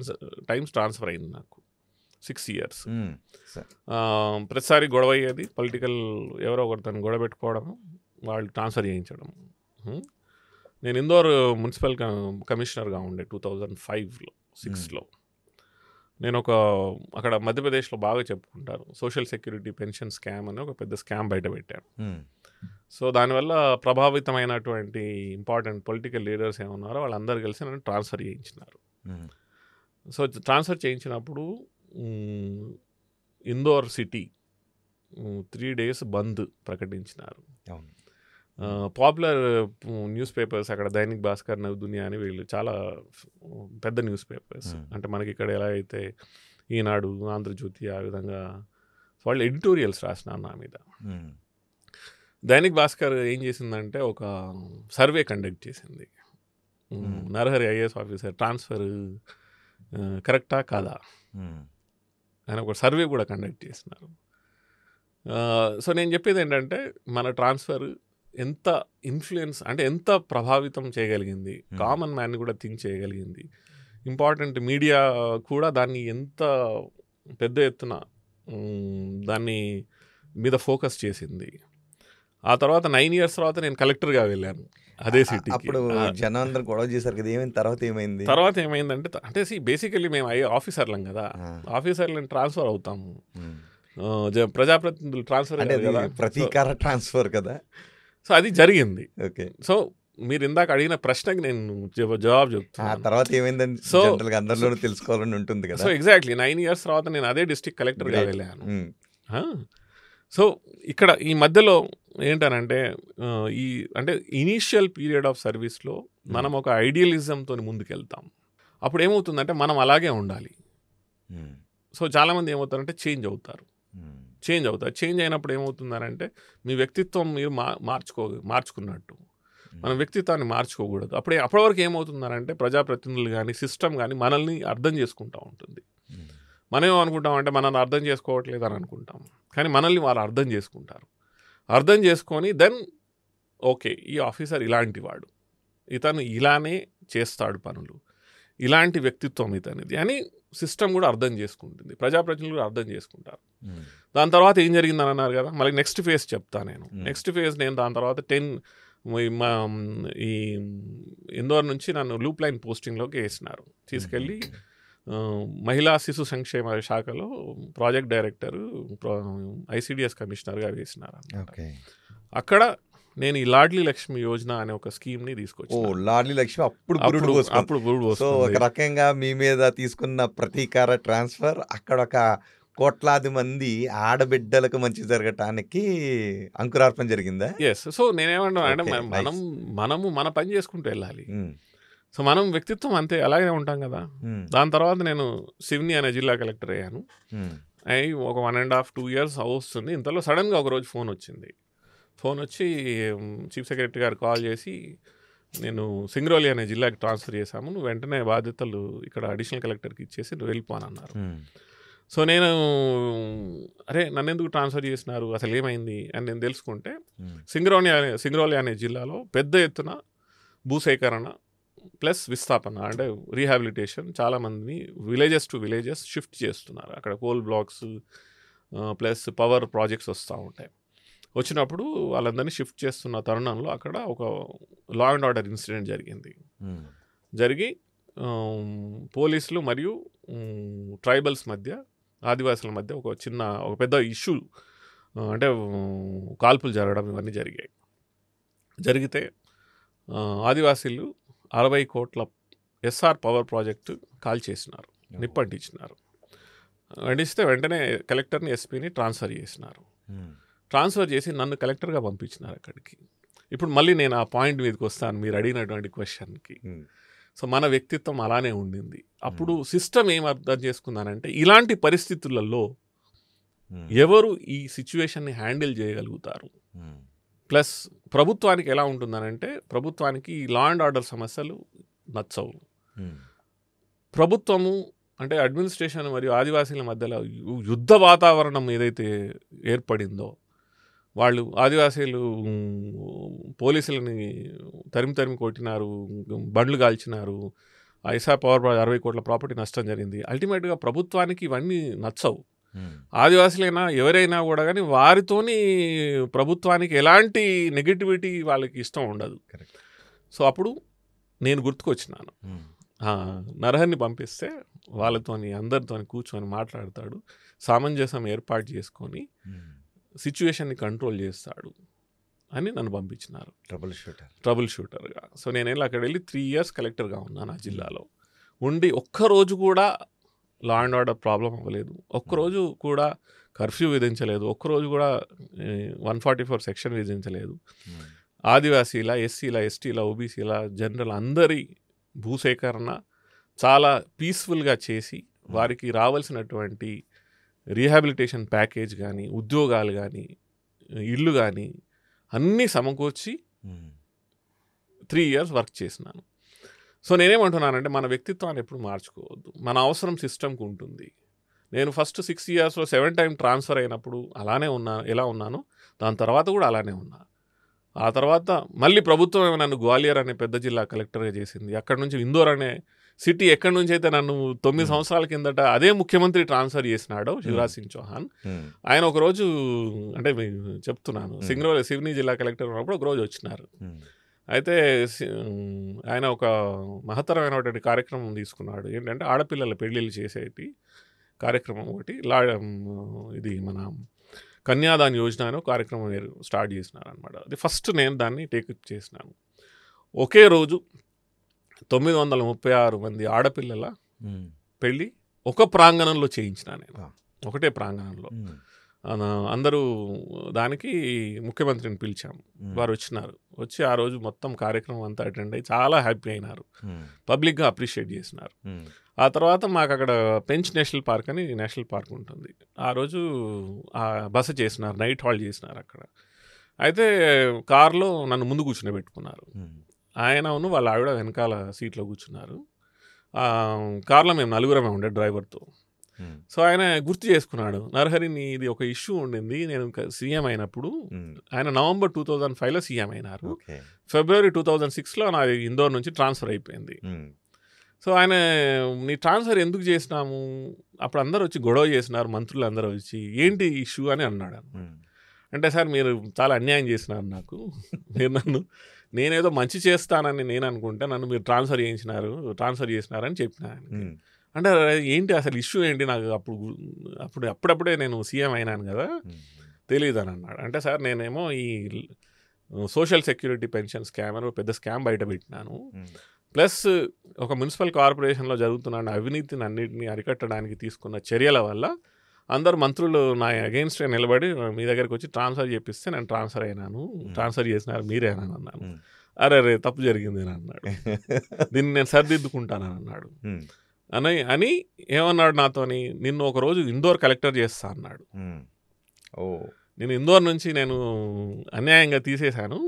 times ట్రాన్స్ఫర్ అయింది నాకు. 6 years. ప్రతిసారి గొడవ అయ్యేది, పొలిటికల్ ఎవరో ఒకరు తను గొడవ పెట్టుకోవడం, వాళ్ళు ట్రాన్స్ఫర్ చేయించడం. నేను ఇందోర్ మున్సిపల్ కమిషనర్గా ఉండే 2005లో 6లో. నేను అక్కడ మధ్యప్రదేశ్లో బాగా చెప్పుకుంటారు, సోషల్ సెక్యూరిటీ పెన్షన్ స్కామ్ అని ఒక పెద్ద స్కామ్ బయట పెట్టారు. సో దానివల్ల ప్రభావితమైనటువంటి ఇంపార్టెంట్ పొలిటికల్ లీడర్స్ ఏమన్నారో వాళ్ళందరూ కలిసి నన్ను ట్రాన్స్ఫర్ చేయించినారు. సో ట్రాన్స్ఫర్ చేయించినప్పుడు ఇందోర్ సిటీ 3 days బంద్ ప్రకటించినారు. పాపులర్ న్యూస్ పేపర్స్ అక్కడ దైనిక్ భాస్కర్, నవదునియా అని వీళ్ళు చాలా పెద్ద న్యూస్ పేపర్స్. అంటే మనకి ఇక్కడ ఎలా అయితే ఈనాడు, ఆంధ్రజ్యోతి, ఆ విధంగా వాళ్ళు ఎడిటోరియల్స్ రాసినారు నా మీద. దైనిక్ భాస్కర్ ఏం చేసిందంటే ఒక సర్వే కండక్ట్ చేసింది, నరహరి ఐఏఎస్ ఆఫీసర్ ట్రాన్స్ఫర్ కరెక్టా కాదా అని ఒక సర్వే కూడా కండక్ట్ చేసినారు. సో నేను చెప్పేది ఏంటంటే, మన ట్రాన్స్ఫర్ ఎంత ఇన్ఫ్లుయెన్స్ అంటే ఎంత ప్రభావితం చేయగలిగింది, కామన్ మ్యాన్ని కూడా థింక్ చేయగలిగింది, ఇంపార్టెంట్ మీడియా కూడా దాన్ని ఎంత పెద్ద ఎత్తున దాన్ని మీద ఫోకస్ చేసింది. ఆ తర్వాత 9 years తర్వాత నేను కలెక్టర్గా వెళ్ళాను అదే సిటీకి. అప్పుడు జనం అందరూ గొడవ చేశారు కదా, ఏమైంది తర్వాత ఏమైంది? తర్వాత ఏమైందంటే అంటే బేసికలీ మేము ఆఫీసర్లం కదా, ఆఫీసర్లను ట్రాన్స్ఫర్ అవుతాము, ప్రజాప్రతినిధులు ట్రాన్స్ఫర్ కదా, ప్రతీకార ట్రాన్స్ఫర్ కదా. సో అది జరిగింది. ఓకే, సో మీరు ఇందాక అడిగిన ప్రశ్నకి నేను జవాబు చెప్తాను. తర్వాత ఏమైందని సో అందరిలోనూ తెలుసుకోవాలని ఉంటుంది కదా. సో ఎగ్జాక్ట్లీ 9 years తర్వాత నేను అదే డిస్ట్రిక్ట్ కలెక్టర్గా వెళ్ళాను. సో ఇక్కడ ఈ మధ్యలో ఏంటనంటే అంటే ఇనీషియల్ పీరియడ్ ఆఫ్ సర్వీస్లో మనం ఒక ఐడియలిజంతో ముందుకెళ్తాం. అప్పుడు ఏమవుతుందంటే మనం అలాగే ఉండాలి. సో చాలామంది ఏమవుతారంటే చేంజ్ అవుతారు. చేంజ్ అయినప్పుడు ఏమవుతుందనంటే మీ వ్యక్తిత్వం మీరు మార్చుకున్నట్టు. మన వ్యక్తిత్వాన్ని మార్చుకోకూడదు. అప్పటి వరకు ఏమవుతుందనంటే ప్రజాప్రతినిధులు కానీ సిస్టమ్ కానీ మనల్ని అర్థం చేసుకుంటూ ఉంటుంది. మనం ఏమనుకుంటామంటే మనల్ని అర్థం చేసుకోవట్లేదు అని అనుకుంటాం, కానీ మనల్ని వాళ్ళు అర్థం చేసుకుంటారు. అర్థం చేసుకొని దెన్ ఓకే ఈ ఆఫీసర్ ఇలాంటి వాడు, ఇతను ఇలానే చేస్తాడు పనులు, ఇలాంటి వ్యక్తిత్వం ఇతనిది అని సిస్టమ్ కూడా అర్థం చేసుకుంటుంది, ప్రజాప్రతినిధులు కూడా అర్థం చేసుకుంటారు. దాని తర్వాత ఏం జరిగిందని అన్నారు కదా, మళ్ళీ నెక్స్ట్ ఫేజ్ చెప్తాను నేను. నెక్స్ట్ ఫేజ్ నేను దాని తర్వాత ఈ ఇందోర్ నుంచి నన్ను లూప్ లైన్ పోస్టింగ్లోకి వేసినారు. తీసుకెళ్ళి మహిళా శిశు సంక్షేమ శాఖలో ప్రాజెక్ట్ డైరెక్టర్, ఐసిడిఎస్ కమిషనర్గా వేసినారు. అక్కడ నేను ఈ లాడ్లీ లక్ష్మి యోజన అనే ఒక స్కీమ్ని తీసుకొచ్చాను. లాడ్లీ లక్ష్మి అప్పుడు ఒక రకంగా మీ మీద తీసుకున్న ప్రతీకార ట్రాన్స్ఫర్ అక్కడ ఒక కోట్లాది మంది ఆడబిడ్డలకు మంచి జరగటానికి అంకురార్పణ జరిగిందా? ఎస్. సో నేనేమన్నా అంటే మనము మన పని చేసుకుంటూ వెళ్ళాలి. సో మనం వ్యక్తిత్వం అంతే అలాగే ఉంటాం కదా. దాని తర్వాత నేను సివ్ని అనే జిల్లా కలెక్టర్ అయ్యాను. అయ్యి ఒక 1.5-2 years వస్తుంది. ఇంతలో సడన్గా ఒకరోజు ఫోన్ వచ్చింది. ఫోన్ వచ్చి చీఫ్ సెక్రటరీ గారు కాల్ చేసి, నేను సింగరౌలి అనే జిల్లాకి ట్రాన్స్ఫర్ చేశాము, నువ్వు వెంటనే బాధ్యతలు ఇక్కడ అడిషనల్ కలెక్టర్కి ఇచ్చేసి నువ్వు వెళ్ళిపోనన్నారు. సో నేను అరే నన్ను ఎందుకు ట్రాన్స్ఫర్ చేసినారు, అసలు ఏమైంది అని నేను తెలుసుకుంటే, సింగరౌలి అనే జిల్లాలో పెద్ద ఎత్తున భూసేకరణ ప్లస్ విస్థాపన అంటే రీహాబిలిటేషన్, చాలామందిని విలేజెస్ టు విలేజెస్ షిఫ్ట్ చేస్తున్నారు. అక్కడ coal blocks plus power projects వస్తూ ఉంటాయి. వచ్చినప్పుడు వాళ్ళందరినీ షిఫ్ట్ చేస్తున్న తరుణంలో అక్కడ ఒక లా అండ్ ఆర్డర్ ఇన్సిడెంట్ జరిగి పోలీసులు మరియు ట్రైబల్స్ మధ్య, ఆదివాసుల మధ్య ఒక పెద్ద ఇష్యూ, అంటే కాల్పులు జరగడం ఇవన్నీ జరిగితే ఆదివాసీలు 60 కోట్ల ఎస్ఆర్ పవర్ ప్రాజెక్టు కాల్ చేసినారు, నిప్పంటించినారు. అంటిస్తే వెంటనే కలెక్టర్ని ఎస్పీని ట్రాన్స్ఫర్ చేసినారు. ట్రాన్స్ఫర్ చేసి నన్ను కలెక్టర్గా పంపించినారు అక్కడికి. ఇప్పుడు మళ్ళీ నేను ఆ పాయింట్ మీదకి వస్తాను మీరు అడిగినటువంటి క్వశ్చన్కి. సో మన వ్యక్తిత్వం అలానే ఉండింది. అప్పుడు సిస్టమ్ ఏం అర్థం చేసుకున్నానంటే, ఇలాంటి పరిస్థితులలో ఎవరు ఈ సిచ్యువేషన్ని హ్యాండిల్ చేయగలుగుతారు, ప్లస్ ప్రభుత్వానికి ఎలా ఉంటుందనంటే, ప్రభుత్వానికి లా అండ్ ఆర్డర్ సమస్యలు నచ్చవు. ప్రభుత్వము అంటే అడ్మినిస్ట్రేషన్ మరియు ఆదివాసీల మధ్యలో యుద్ధ వాతావరణం ఏదైతే ఏర్పడిందో, వాళ్ళు ఆదివాసీలు పోలీసులని తరిమి కొట్టినారు, బండ్లు కాల్చినారు, ఐసా పవర్ 60 కోట్ల ప్రాపర్టీ నష్టం జరిగింది. అల్టిమేట్గా ప్రభుత్వానికి ఇవన్నీ నచ్చవు. ఆదివాసులైనా ఎవరైనా కూడా కానీ వారితోని ప్రభుత్వానికి ఎలాంటి నెగటివిటీ వాళ్ళకి ఇష్టం ఉండదు. సో అప్పుడు నేను గుర్తుకొచ్చినాను, నరహరిని పంపిస్తే వాళ్ళతోని అందరితోని కూర్చొని మాట్లాడతాడు, సామంజస్యం ఏర్పాటు చేసుకొని సిచ్యువేషన్ని కంట్రోల్ చేస్తాడు అని నన్ను పంపించినారు ట్రబుల్ షూటర్గా. సో నేను అక్కడ వెళ్ళి 3 years కలెక్టర్గా ఉన్నాను ఆ జిల్లాలో. ఉండి ఒక్కరోజు కూడా లా అండ్ ఆర్డర్ ప్రాబ్లం అవ్వలేదు, ఒక్కరోజు కూడా కర్ఫ్యూ విధించలేదు, ఒక్కరోజు కూడా 144 సెక్షన్ విధించలేదు. ఆదివాసీల, ఎస్సీల, ఎస్టీల, ఓబీసీల, జనరల్ అందరి భూసేకరణ చాలా పీస్ఫుల్గా చేసి వారికి రావాల్సినటువంటి రీహాబిలిటేషన్ ప్యాకేజ్ కానీ, ఉద్యోగాలు కానీ, ఇల్లు కానీ అన్నీ సమకూర్చి 3 years వర్క్ చేసినాను. సో నేనేమంటున్నానంటే, మన వ్యక్తిత్వాన్ని ఎప్పుడు మార్చుకోవద్దు, మన అవసరం సిస్టమ్కి ఉంటుంది. నేను ఫస్ట్ 6 yearsలో 7 time ట్రాన్స్ఫర్ అయినప్పుడు అలానే ఎలా ఉన్నాను, దాని తర్వాత కూడా అలానే ఉన్నా. ఆ తర్వాత మళ్ళీ ప్రభుత్వం నన్ను గ్వాలియర్ అనే పెద్ద జిల్లా కలెక్టర్గా చేసింది. అక్కడ నుంచి ఇందోర్ అనే సిటీ ఎక్కడి నుంచి అయితే నన్ను 9 సంవత్సరాల కిందట అదే ముఖ్యమంత్రి ట్రాన్స్ఫర్ చేసినాడు శివరాజ్ సింగ్ చౌహాన్. ఆయన ఒకరోజు అంటే చెప్తున్నాను, సివనీ జిల్లా కలెక్టర్ ఉన్నప్పుడు ఒకరోజు వచ్చినారు. అయితే ఆయన ఒక మహత్తరమైనటువంటి కార్యక్రమం తీసుకున్నాడు. ఏంటంటే ఆడపిల్లల పెళ్ళిళ్ళు చేసేటి కార్యక్రమం ఒకటి, ఇది మన కన్యాదాన్ యోజన అనే కార్యక్రమం స్టార్ట్ చేసినారు అనమాట. అది ఫస్ట్ నేను దాన్ని టేకప్ చేసినాను. ఒకే రోజు 936 మంది ఆడపిల్లల పెళ్ళి ఒక ప్రాంగణంలో చేయించిన నేను, ఒకటే ప్రాంగణంలో. అందరూ దానికి ముఖ్యమంత్రిని పిలిచాము, వారు వచ్చినారు. వచ్చి ఆ రోజు మొత్తం కార్యక్రమం అంతా అటెండ్ అయ్యి చాలా హ్యాపీ అయినారు, పబ్లిక్గా అప్రిషియేట్ చేసినారు. ఆ తర్వాత మాకు అక్కడ పెంచ్ నేషనల్ పార్క్ అని నేషనల్ పార్క్ ఉంటుంది, ఆ రోజు బస చేసినారు, నైట్ హాల్ట్ చేసినారు అక్కడ. అయితే కారులో నన్ను ముందు కూర్చుని పెట్టుకున్నారు, ఆయనను వాళ్ళ ఆవిడ వెనకాల సీట్లో కూర్చున్నారు. కారులో మేము 4 ఉండే డ్రైవర్తో. సో ఆయన గుర్తు చేసుకున్నాడు, నరహరి ఇది ఒక ఇష్యూ ఉండింది, నేను సీఎం అయినప్పుడు. ఆయన నవంబర్ 2005లో సీఎం అయినారు, ఫిబ్రవరి 2006లో నా ఇందోర్ నుంచి ట్రాన్స్ఫర్ అయిపోయింది. సో ఆయన నీ ట్రాన్స్ఫర్ ఎందుకు చేసినాము, అప్పుడు అందరూ వచ్చి గొడవ చేసినారు, మంత్రులు అందరూ వచ్చి ఏంటి ఇష్యూ అని అన్నాడు. అంటే సార్ మీరు చాలా అన్యాయం చేసినారు నాకు, మీరు నేనేదో మంచి చేస్తానని నేను అనుకుంటే నన్ను మీరు ట్రాన్స్ఫర్ చేసినారని చెప్పిన. అంటే ఏంటి అసలు ఇష్యూ ఏంటి, నాకు అప్పుడప్పుడే నేను సీఎం అయినాను కదా, తెలియదు అని అన్నాడు. అంటే సార్ నేనేమో ఈ సోషల్ సెక్యూరిటీ పెన్షన్ స్కామ్ అని పెద్ద స్కామ్ బయట పెట్టినాను, ప్లస్ ఒక మున్సిపల్ కార్పొరేషన్లో జరుగుతున్న అవినీతిని అన్నింటినీ అరికట్టడానికి తీసుకున్న చర్యల వల్ల అందరు మంత్రులు నా అగెయిన్స్ట్ నిలబడి మీ దగ్గరికి వచ్చి ట్రాన్స్ఫర్ చేపిస్తే నేను ట్రాన్స్ఫర్ చేసినారు మీరేనని అన్నాను. అరే తప్పు జరిగింది అని అన్నాడు, దీన్ని నేను సరిదిద్దుకుంటానని అన్నాడు. అని ఏమన్నాడు నాతోని, నిన్ను ఒకరోజు ఇందోర్ కలెక్టర్ చేస్తా అన్నాడు. నేను ఇందోర్ నుంచి నేను అన్యాయంగా తీసేశాను,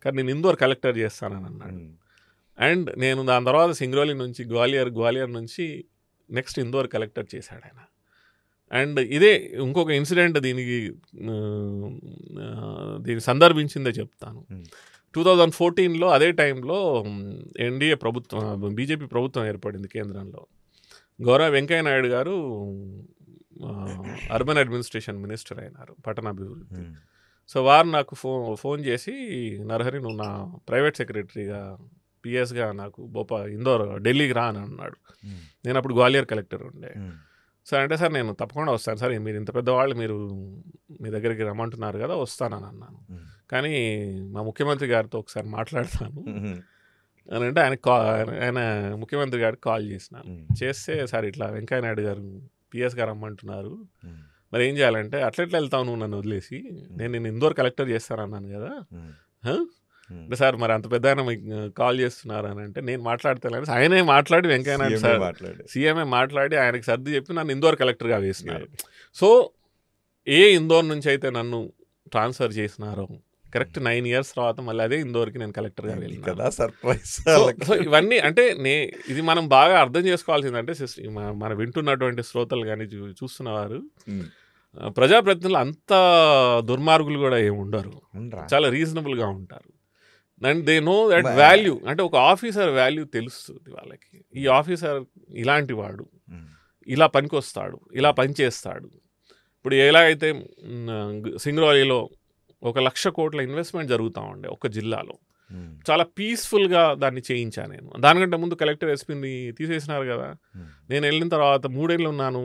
కానీ నేను ఇందోర్ కలెక్టర్ చేస్తానని అన్నాడు. అండ్ నేను దాని తర్వాత సింగ్రౌలి నుంచి గ్వాలియర్ నుంచి నెక్స్ట్ ఇందోర్ కలెక్టర్ చేశాడు ఆయన. అండ్ ఇదే ఇంకొక ఇన్సిడెంట్ దీనికి సందర్భించిందే చెప్తాను. 2014లో అదే టైంలో ఎన్డీఏ ప్రభుత్వం, బీజేపీ ప్రభుత్వం ఏర్పడింది కేంద్రంలో. గౌరవ వెంకయ్య నాయుడు గారు అర్బన్ అడ్మినిస్ట్రేషన్ మినిస్టర్ అయినారు, పట్టణాభివృద్ధి. సో వారు నాకు ఫోన్ చేసి, నరహరి నువ్వు నా ప్రైవేట్ సెక్రటరీగా పిఎస్గా నాకు ఢిల్లీకి రా అని అన్నాడు. నేను అప్పుడు గ్వాలియర్ కలెక్టర్ ఉండే. సార్ అంటే సార్ నేను తప్పకుండా వస్తాను సార్, మీరు ఇంత పెద్దవాళ్ళు, మీరు మీ దగ్గరికి రమ్మంటున్నారు కదా, వస్తానని అన్నాను. కానీ మా ముఖ్యమంత్రి గారితో ఒకసారి మాట్లాడతాను అని అంటే ఆయన ముఖ్యమంత్రి గారికి కాల్ చేసినాను. చేస్తే సార్ ఇట్లా వెంకయ్య నాయుడు గారు పిఎస్గా రమ్మంటున్నారు, మరి ఏం చేయాలంటే అట్లా వెళ్తావు నువ్వు నన్ను వదిలేసి, నేను ఇందోర్ కలెక్టర్ చేస్తానన్నాను కదా. అంటే సార్ మరి అంత పెద్ద ఆయన కాల్ చేస్తున్నారు అని అంటే, నేను మాట్లాడతాను, ఆయనే మాట్లాడి వెంకయ్య నాయుడు సార్ సీఎంఏ మాట్లాడి ఆయనకి సర్ది చెప్పి నన్ను ఇందోర్ కలెక్టర్గా వేసినారు. సో ఏ ఇందోర్ నుంచి అయితే నన్ను ట్రాన్స్ఫర్ చేసినారో కరెక్ట్ 9 years తర్వాత మళ్ళీ అదే ఇందోర్కి నేను కలెక్టర్గా వెళ్ళినా. సర్ప్రైజ్. సో ఇవన్నీ అంటే ఇది మనం బాగా అర్థం చేసుకోవాల్సిందంటే, మనం వింటున్నటువంటి శ్రోతలు కానీ చూస్తున్నవారు, ప్రజాప్రతినిధులు అంత దుర్మార్గులు కూడా ఏమి ఉండరు, చాలా రీజనబుల్గా ఉంటారు. And they know that value, అంటే ఒక ఆఫీసర్ వాల్యూ తెలుస్తుంది వాళ్ళకి. ఈ ఆఫీసర్ ఇలాంటి వాడు, ఇలా పనికొస్తాడు, ఇలా పనిచేస్తాడు. ఇప్పుడు ఎలా అయితే సింగరౌలిలో 1,00,000 కోట్ల ఇన్వెస్ట్మెంట్ జరుగుతూ ఉండే ఒక జిల్లాలో, చాలా పీస్ఫుల్గా దాన్ని చేయించాను నేను. దానికంటే ముందు కలెక్టర్ ఎస్పీని తీసేసినారు కదా, నేను వెళ్ళిన తర్వాత 3 ఏళ్ళు ఉన్నాను.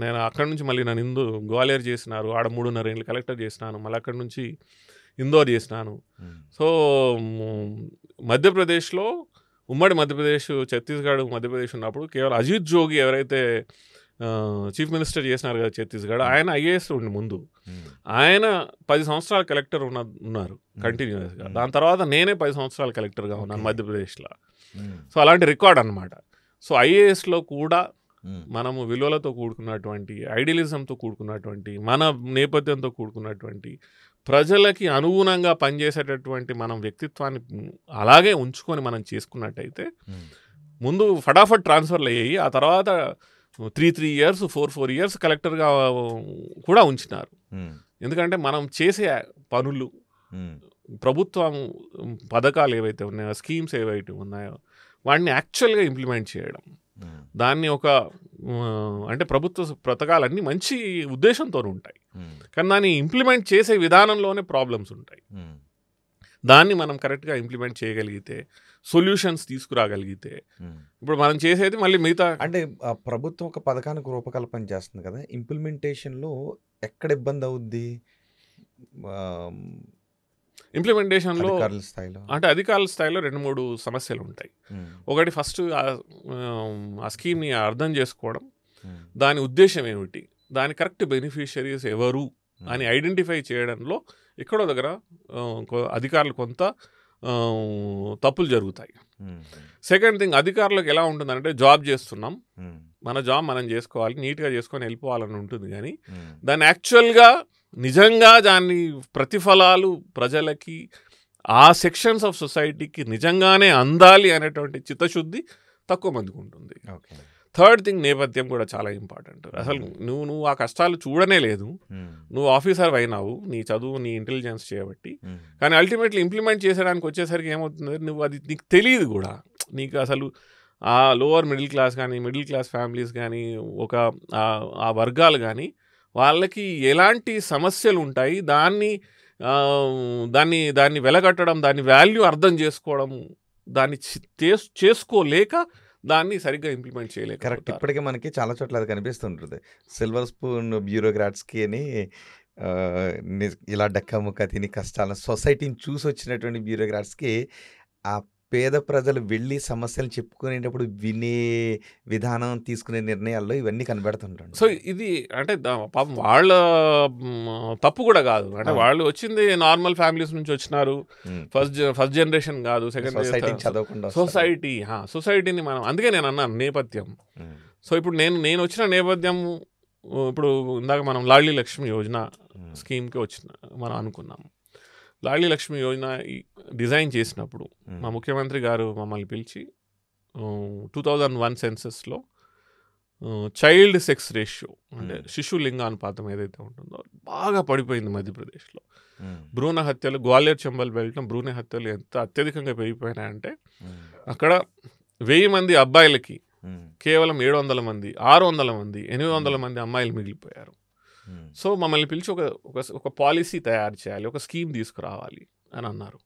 నేను అక్కడి నుంచి మళ్ళీ నన్ను గ్వాలియర్ చేసినారు, ఆడ 3.5 ఏళ్ళు కలెక్టర్ చేసినాను, మళ్ళీ అక్కడి నుంచి ఇందోర్ చేసినాను. సో మధ్యప్రదేశ్లో, ఉమ్మడి మధ్యప్రదేశ్, ఛత్తీస్గఢ్, మధ్యప్రదేశ్ ఉన్నప్పుడు కేవలం అజిత్ జోగి ఎవరైతే చీఫ్ మినిస్టర్ చేసినారు కదా ఛత్తీస్గఢ్, ఆయన ఐఏఎస్ ఉండి ముందు ఆయన 10 సంవత్సరాలు కలెక్టర్ ఉన్నారు కంటిన్యూస్గా. దాని తర్వాత నేనే 10 సంవత్సరాలు కలెక్టర్గా ఉన్నాను మధ్యప్రదేశ్లో. సో అలాంటి రికార్డ్ అనమాట. సో ఐఏఎస్లో కూడా మనము విలువలతో కూడుకున్నటువంటి, ఐడియలిజంతో కూడుకున్నటువంటి, మన నేపథ్యంతో కూడుకున్నటువంటి, ప్రజలకి అనుగుణంగా పనిచేసేటటువంటి మనం వ్యక్తిత్వాన్ని అలాగే ఉంచుకొని మనం చేసుకున్నట్టయితే ముందు ఫటాఫట్ ట్రాన్స్ఫర్లు అయ్యాయి. ఆ తర్వాత 3 years 4 years కలెక్టర్గా కూడా ఉంచినారు. ఎందుకంటే మనం చేసే పనులు ప్రభుత్వం పథకాలు ఏవైతే ఉన్నాయో, స్కీమ్స్ ఏవైతే ఉన్నాయో వాటిని యాక్చువల్గా ఇంప్లిమెంట్ చేయడం, దాన్ని ఒక అంటే ప్రభుత్వ పథకాలన్నీ మంచి ఉద్దేశంతో ఉంటాయి, కానీ దాన్ని ఇంప్లిమెంట్ చేసే విధానంలోనే ప్రాబ్లమ్స్ ఉంటాయి. దాన్ని మనం కరెక్ట్గా ఇంప్లిమెంట్ చేయగలిగితే, సొల్యూషన్స్ తీసుకురాగలిగితే, ఇప్పుడు మనం చేసేది మళ్ళీ మిగతా అంటే ప్రభుత్వం ఒక పథకానికి రూపకల్పన చేస్తుంది కదా, ఇంప్లిమెంటేషన్లో ఎక్కడ ఇబ్బంది అవుద్ది ఇంప్లిమెంటేషన్లో స్థాయిలో? అంటే అధికారుల స్థాయిలో 2-3 సమస్యలు ఉంటాయి. ఒకటి, ఫస్ట్ ఆ స్కీమ్ని అర్థం చేసుకోవడం, దాని ఉద్దేశం ఏమిటి, దాని కరెక్ట్ బెనిఫిషరీస్ ఎవరు అని ఐడెంటిఫై చేయడంలో ఎక్కడో దగ్గర అధికారులు కొంత తప్పులు జరుగుతాయి. సెకండ్ థింగ్, అధికారులకు ఎలా ఉంటుందంటే జాబ్ చేస్తున్నాం, మన జాబ్ మనం చేసుకోవాలి, నీట్గా చేసుకొని వెళ్ళిపోవాలని ఉంటుంది, కానీ దాన్ని యాక్చువల్గా నిజంగా దాని ప్రతిఫలాలు ప్రజలకి, ఆ సెక్షన్స్ ఆఫ్ సొసైటీకి నిజంగానే అందాలి అనేటువంటి చిత్తశుద్ధి తక్కువ మందికి ఉంటుంది. థర్డ్ థింగ్, నేపథ్యం కూడా చాలా ఇంపార్టెంట్. అసలు నువ్వు ఆ కష్టాలు చూడనే లేదు, నువ్వు ఆఫీసర్ అయినావు, నీ చదువు, నీ ఇంటెలిజెన్స్ చేయబట్టి, కానీ అల్టిమేట్లీ ఇంప్లిమెంట్ చేసేయడానికి వచ్చేసరికి ఏమవుతుంది, నువ్వు అది నీకు తెలియదు కూడా. నీకు అసలు ఆ లోవర్ మిడిల్ క్లాస్ కానీ, మిడిల్ క్లాస్ ఫ్యామిలీస్ కానీ, ఒక ఆ వర్గాలు కానీ, వాళ్ళకి ఎలాంటి సమస్యలు ఉంటాయి, దాన్ని వెలగట్టడం, దాని వాల్యూ అర్థం చేసుకోవడం, దాన్ని చేసుకోలేక దాన్ని సరిగ్గా ఇంప్లిమెంట్ చేయలేక. కరెక్ట్. ఇప్పటికే మనకి చాలా చోట్ల అది కనిపిస్తుంటుంది. సిల్వర్ స్పూన్ బ్యూరోక్రాట్స్కి అని ఇలా డక్కాముక్క తిని కష్టాలను సొసైటీని చూసి వచ్చినటువంటి బ్యూరోక్రాట్స్కి ఆ పేద ప్రజలు వెళ్ళి సమస్యలు చెప్పుకునేటప్పుడు వినే విధానం, తీసుకునే నిర్ణయాల్లో ఇవన్నీ కనబడుతుంటాయి. సో ఇది అంటే పాపం వాళ్ళ తప్పు కూడా కాదు. అంటే వాళ్ళు వచ్చింది నార్మల్ ఫ్యామిలీస్ నుంచి వచ్చినారు, ఫస్ట్ జనరేషన్ కాదు, సెకండ్ చదవకుండా సొసైటీని మనం, అందుకే నేను అన్నాను నేపథ్యం. సో ఇప్పుడు నేను వచ్చిన నేపథ్యం, ఇప్పుడు ఇందాక మనం లాడ్లీ లక్ష్మి యోజన స్కీమ్కి మనం అనుకున్నాము. లాడ్లీ లక్ష్మి యోజన డిజైన్ చేసినప్పుడు మా ముఖ్యమంత్రి గారు మమ్మల్ని పిలిచి 2001 సెన్సస్లో చైల్డ్ సెక్స్ రేషియో, అంటే శిశు లింగానుపాతం ఏదైతే ఉంటుందో బాగా పడిపోయింది మధ్యప్రదేశ్లో. భ్రూణ హత్యలు, గ్వాలియర్ చంబల్ బెల్ట్లో భ్రూణ హత్యలు ఎంత అత్యధికంగా పెరిగిపోయినాయంటే అక్కడ 1000 మంది అబ్బాయిలకి కేవలం 700 మంది, 600 మంది, 800 మంది అమ్మాయిలు మిగిలిపోయారు. సో మమ్మల్ని పిలిచి ఒక పాలసీ తయారు చేయాలి, ఒక స్కీమ్ తీసుకురావాలి అని అన్నారు.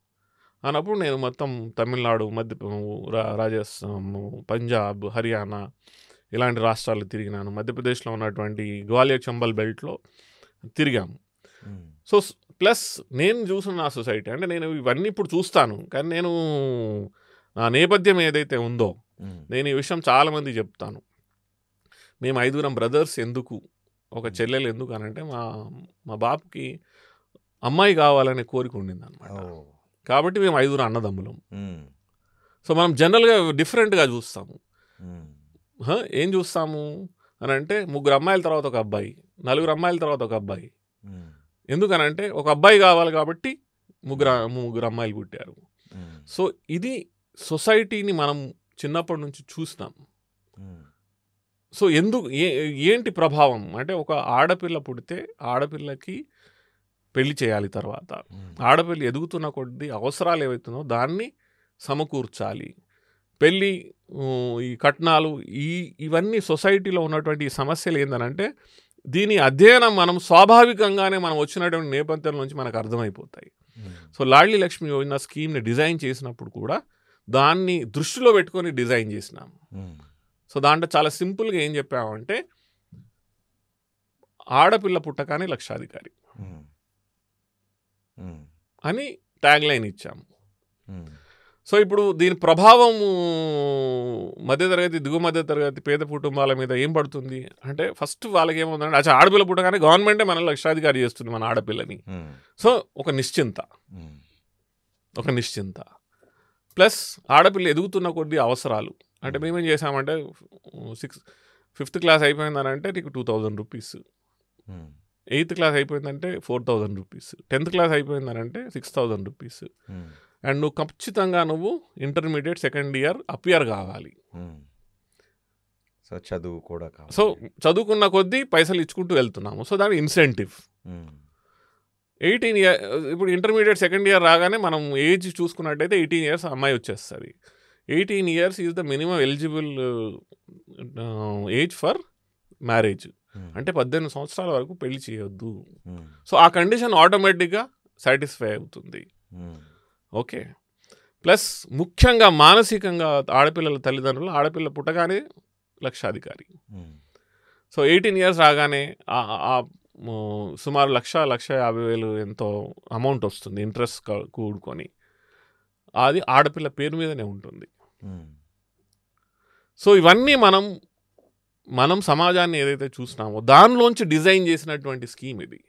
అన్నప్పుడు నేను మొత్తం తమిళనాడు, రాజస్థాన్, పంజాబ్, హర్యానా ఇలాంటి రాష్ట్రాలు తిరిగినాను. మధ్యప్రదేశ్లో ఉన్నటువంటి గ్వాలియర్ చంబల్ బెల్ట్లో తిరిగాము. సో ప్లస్ నేను చూసిన సొసైటీ, అంటే నేను ఇవన్నీ ఇప్పుడు చూస్తాను, కానీ నేను నా నేపథ్యం ఏదైతే ఉందో, నేను ఈ విషయం చాలామంది చెప్తాను. మేము 5 బ్రదర్స్ ఎందుకు, ఒక చెల్లెలు ఎందుకు అనంటే, మా బాపుకి అమ్మాయి కావాలనే కోరిక ఉండింది అనమాట. కాబట్టి మేము 5 అన్నదమ్ములం. సో మనం జనరల్గా డిఫరెంట్గా చూస్తాము. ఏం చూస్తాము అని అంటే, 3 అమ్మాయిల తర్వాత ఒక అబ్బాయి, 4 అమ్మాయిల తర్వాత ఒక అబ్బాయి. ఎందుకనంటే ఒక అబ్బాయి కావాలి కాబట్టి 3 అమ్మాయిలు పుట్టారు. సో ఇది సొసైటీని మనం చిన్నప్పటి నుంచి చూసినాం. సో ఏంటి ప్రభావం అంటే, ఒక ఆడపిల్ల పుడితే ఆడపిల్లకి పెళ్లి చేయాలి, తర్వాత ఆడపిల్ల ఎదుగుతున్న కొద్దీ అవసరాలు ఏవైతుందో దాన్ని సమకూర్చాలి, పెళ్ళి, ఈ కట్నాలు, ఇవన్నీ సొసైటీలో ఉన్నటువంటి సమస్యలు ఏంటనంటే, దీని అధ్యయనం మనం స్వాభావికంగానే మనం వచ్చినటువంటి నేపథ్యం నుంచి మనకు అర్థమైపోతాయి. సో లాడ్లీ లక్ష్మి యోజన స్కీమ్ని డిజైన్ చేసినప్పుడు కూడా దాన్ని దృష్టిలో పెట్టుకొని డిజైన్ చేసినాము. సో దాంట్లో చాలా సింపుల్గా ఏం చెప్పామంటే, ఆడపిల్ల పుట్టకానే లక్షాధికారి అని ట్యాగ్ లైన్ ఇచ్చాము. సో ఇప్పుడు దీని ప్రభావం మధ్యతరగతి, దిగువ మధ్యతరగతి పేద కుటుంబాల మీద ఏం పడుతుంది అంటే, ఫస్ట్ వాళ్ళకి ఏమవుతుందంటే, అచ్చా ఆడపిల్ల పుట్టగానే గవర్నమెంటే మనల్ని లక్షాధికారి చేస్తుంది మన ఆడపిల్లని. సో ఒక నిశ్చింత ప్లస్ ఆడపిల్ల ఎదుగుతున్న కొద్ది అవసరాలు. అంటే మేమేం చేసామంటే, 5th క్లాస్ అయిపోయిందనంటే నీకు 2000 రూపీస్, 8th క్లాస్ అయిపోయిందంటే 4000 రూపీస్, 10th క్లాస్ అయిపోయిందనంటే 6000 రూపీస్. అండ్ నువ్వు ఖచ్చితంగా ఇంటర్మీడియట్ సెకండ్ ఇయర్ అపియర్ కావాలి. సో చదువు కూడా కావాలి. సో చదువుకున్న కొద్దీ పైసలు ఇచ్చుకుంటూ వెళ్తున్నాము. సో దాని ఇన్సెంటివ్. 18 ఇయర్ ఇప్పుడు ఇంటర్మీడియట్ సెకండ్ ఇయర్ రాగానే మనం ఏజ్ చూసుకున్నట్టయితే 18 ఇయర్స్ అమ్మాయి వచ్చేస్తుంది. 18 years is the minimum eligible age for marriage. అంటే 18 సంవత్సరాల వరకు పెళ్లి చేయొద్దు. సో ఆ కండిషన్ ఆటోమేటిక్గా సాటిస్ఫై అవుతుంది. ఓకే. ప్లస్ ముఖ్యంగా మానసికంగా ఆడపిల్లల తల్లిదండ్రులు ఆడపిల్ల పుట్టగానే లక్షాధికారి. సో 18 ఇయర్స్ రాగానే సుమారు 1,50,000 ఎంతో అమౌంట్ వస్తుంది ఇంట్రెస్ట్ కూడుకొని. అది ఆడపిల్ల పేరు మీదనే ఉంటుంది. సో ఇవన్నీ మనం సమాజాన్ని ఏదైతే చూసినామో దానిలోంచి డిజైన్ చేసినటువంటి స్కీమ్ ఇది.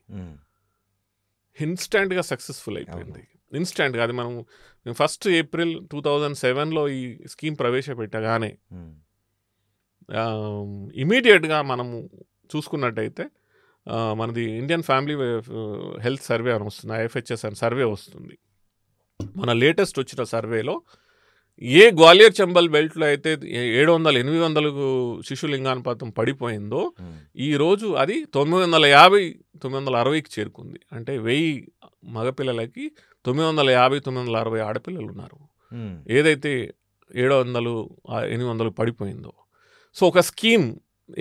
ఇన్స్టెంట్గా సక్సెస్ఫుల్ అయిపోయింది. ఇన్స్టెంట్గా అది మనం 1 ఏప్రిల్ 2007లో ఈ స్కీమ్ ప్రవేశపెట్టగానే ఇమీడియట్గా మనము చూసుకున్నట్టయితే మనది ఇండియన్ ఫ్యామిలీ హెల్త్ సర్వే అని వస్తుంది, IFHS అని సర్వే వస్తుంది. మన లేటెస్ట్ వచ్చిన సర్వేలో ఏ గ్వాలియర్ చంబల్ బెల్ట్లో అయితే 700-800 శిశులింగానుపాతం పడిపోయిందో ఈరోజు అది 950-960కి చేరుకుంది. అంటే 1000 మగపిల్లలకి 950-960 ఆడపిల్లలు ఉన్నారు. ఏదైతే 700-800 పడిపోయిందో. సో ఒక స్కీమ్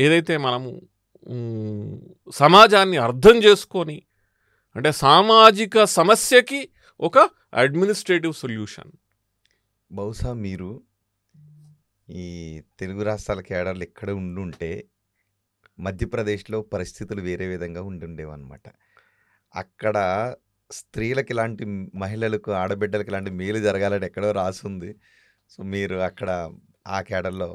ఏదైతే మనము సమాజాన్ని అర్థం చేసుకొని, అంటే సామాజిక సమస్యకి ఒక అడ్మినిస్ట్రేటివ్ సొల్యూషన్. బహుశా మీరు ఈ తెలుగు రాష్ట్రాల కేడర్లు ఎక్కడ ఉండుంటే మధ్యప్రదేశ్లో పరిస్థితులు వేరే విధంగా ఉండుండేవన్నమాట. అక్కడ స్త్రీలకు ఇలాంటి మహిళలకు ఆడబిడ్డలకు ఇలాంటి మేలు జరగాలని ఎక్కడో రాసుంది. సో మీరు అక్కడ ఆ కేడర్లో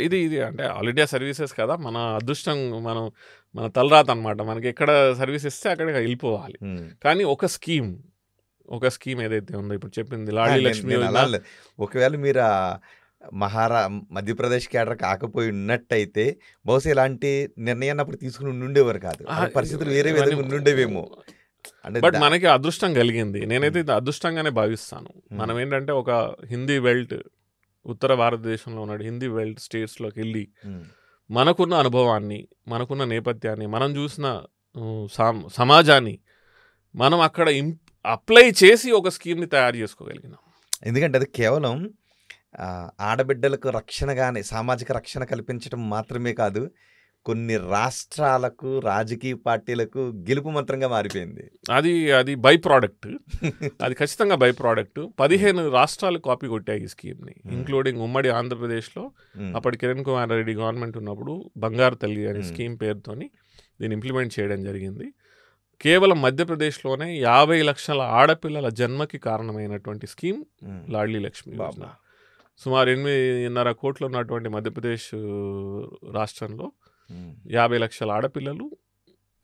ఇది అంటే ఆల్ ఇండియా సర్వీసెస్ కదా, మన అదృష్టం, మన తలరాత అనమాట. మనకి ఎక్కడ సర్వీస్ ఇస్తే అక్కడికి వెళ్ళిపోవాలి. కానీ ఒక స్కీమ్ ఏదైతే ఉందో ఇప్పుడు చెప్పింది లాడీ లక్ష్మి. ఒకవేళ మీరు మధ్యప్రదేశ్ కేడర్ కాకపోయి ఉన్నట్టయితే బహుశా ఇలాంటి నిర్ణయాన్ని అప్పుడు తీసుకుని ఉండేవారు కాదు. పరిస్థితులు వేరే విధంగా ఉండుండేవేమో. బట్ మనకి అదృష్టం కలిగింది. నేనైతే ఇది అదృష్టంగానే భావిస్తాను. మనం ఏంటంటే ఒక హిందీ బెల్ట్, ఉత్తర భారతదేశంలో ఉన్న హిందీ బెల్ట్ స్టేట్స్లోకి వెళ్ళి మనకున్న అనుభవాన్ని, మనకున్న నేపథ్యాన్ని, మనం చూసిన సమాజాన్ని మనం అక్కడ అప్లై చేసి ఒక స్కీమ్ని తయారు చేసుకోగలిగినాం. ఎందుకంటే అది కేవలం ఆడబిడ్డలకు రక్షణగానే, సామాజిక రక్షణ కల్పించడం మాత్రమే కాదు, కొన్ని రాష్ట్రాలకు, రాజకీయ పార్టీలకు గెలుపు మంత్రంగా మారిపోయింది. అది బై ప్రోడక్ట్. అది ఖచ్చితంగా బై ప్రోడక్ట్. 15 రాష్ట్రాలు కాపీ కొట్టాయి ఈ స్కీమ్ని, ఇంక్లూడింగ్ ఉమ్మడి ఆంధ్రప్రదేశ్లో అప్పటి కిరణ్ కుమార్ రెడ్డి గవర్నమెంట్ ఉన్నప్పుడు బంగారు తల్లి అనే స్కీమ్ పేరుతోని దీన్ని ఇంప్లిమెంట్ చేయడం జరిగింది. కేవలం మధ్యప్రదేశ్లోనే 50 లక్షల ఆడపిల్లల జన్మకి కారణమైనటువంటి స్కీమ్ లాడ్లీ లక్ష్మి యోజన. సుమారు 8.5 కోట్లు ఉన్నటువంటి మధ్యప్రదేశ్ రాష్ట్రంలో 50 లక్షల ఆడపిల్లలు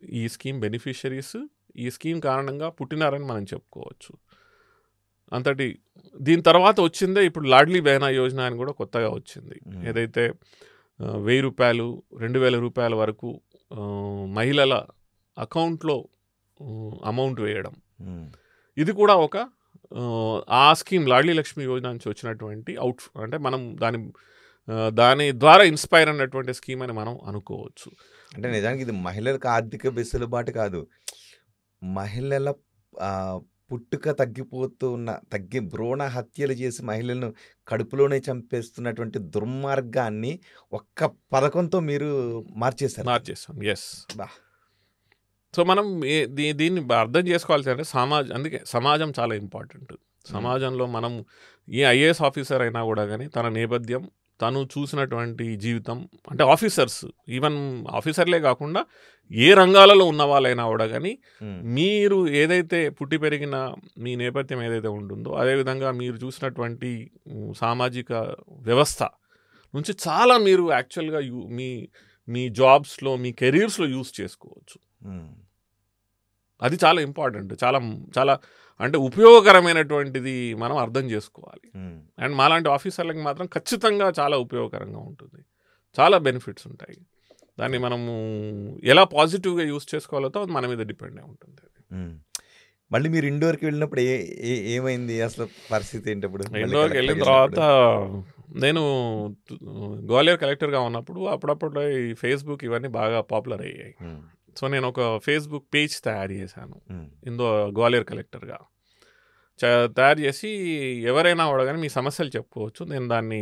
ఈ స్కీమ్ బెనిఫిషరీస్. ఈ స్కీమ్ కారణంగా పుట్టినారని మనం చెప్పుకోవచ్చు. అంతటి దీని తర్వాత వచ్చిందే ఇప్పుడు లాడ్లీ బెహనా యోజన అని కూడా కొత్తగా వచ్చింది. ఏదైతే 1000 రూపాయలు, 2000 రూపాయల వరకు మహిళల అకౌంట్లో అమౌంట్ వేయడం. ఇది కూడా ఒక ఆ స్కీమ్ లాడ్లీ లక్ష్మి యోజన నుంచి వచ్చినటువంటి అంటే మనం దాని ద్వారా ఇన్స్పైర్ అన్నటువంటి స్కీమ్ అని మనం అనుకోవచ్చు. అంటే నిజానికి ఇది మహిళలకు ఆర్థిక వెసులుబాటు కాదు, మహిళల పుట్టుక భ్రూణ హత్యలు చేసి మహిళలను కడుపులోనే చంపేస్తున్నటువంటి దుర్మార్గాన్ని ఒక్క పథకంతో మీరు మార్చేసాం. ఎస్. సో మనం దీన్ని అర్థం చేసుకోవాల్సి అంటే అందుకే సమాజం చాలా ఇంపార్టెంట్. సమాజంలో మనం ఏ IAS ఆఫీసర్ అయినా కూడా కానీ తన నేపథ్యం, తను చూసినటువంటి జీవితం, అంటే ఆఫీసర్స్, ఈవెన్ ఆఫీసర్లే కాకుండా ఏ రంగాలలో ఉన్న వాళ్ళైనా కూడా కానీ మీరు ఏదైతే పుట్టి పెరిగిన మీ నేపథ్యం ఏదైతే ఉంటుందో అదేవిధంగా మీరు చూసినటువంటి సామాజిక వ్యవస్థ నుంచి చాలా మీరు యాక్చువల్గా మీ జాబ్స్లో, మీ కెరీర్స్లో యూస్ చేసుకోవచ్చు. అది చాలా ఇంపార్టెంట్, చాలా చాలా అంటే ఉపయోగకరమైనటువంటిది మనం అర్థం చేసుకోవాలి. అండ్ మాలాంటి ఆఫీసర్లకి మాత్రం ఖచ్చితంగా చాలా ఉపయోగకరంగా ఉంటుంది, చాలా బెనిఫిట్స్ ఉంటాయి. దాన్ని మనము ఎలా పాజిటివ్గా యూస్ చేసుకోవాలో అది మన మీద డిపెండ్ అయి ఉంటుంది. మళ్ళీ మీరు ఇండోర్కి వెళ్ళినప్పుడు ఏమైంది అసలు పరిస్థితి ఏంటప్పుడు? ఇండోర్కి వెళ్ళిన తర్వాత నేను గ్వాలియర్ కలెక్టర్గా ఉన్నప్పుడు అప్పుడప్పుడు ఈ ఫేస్బుక్ ఇవన్నీ బాగా పాపులర్ అయ్యాయి. సో నేను ఒక ఫేస్బుక్ పేజ్ తయారు చేశాను ఉమ్, గ్వాలియర్ కలెక్టర్గా తయారు చేసి ఎవరైనా అడగని మీ సమస్యలు చెప్పుకోవచ్చు. నేను దాన్ని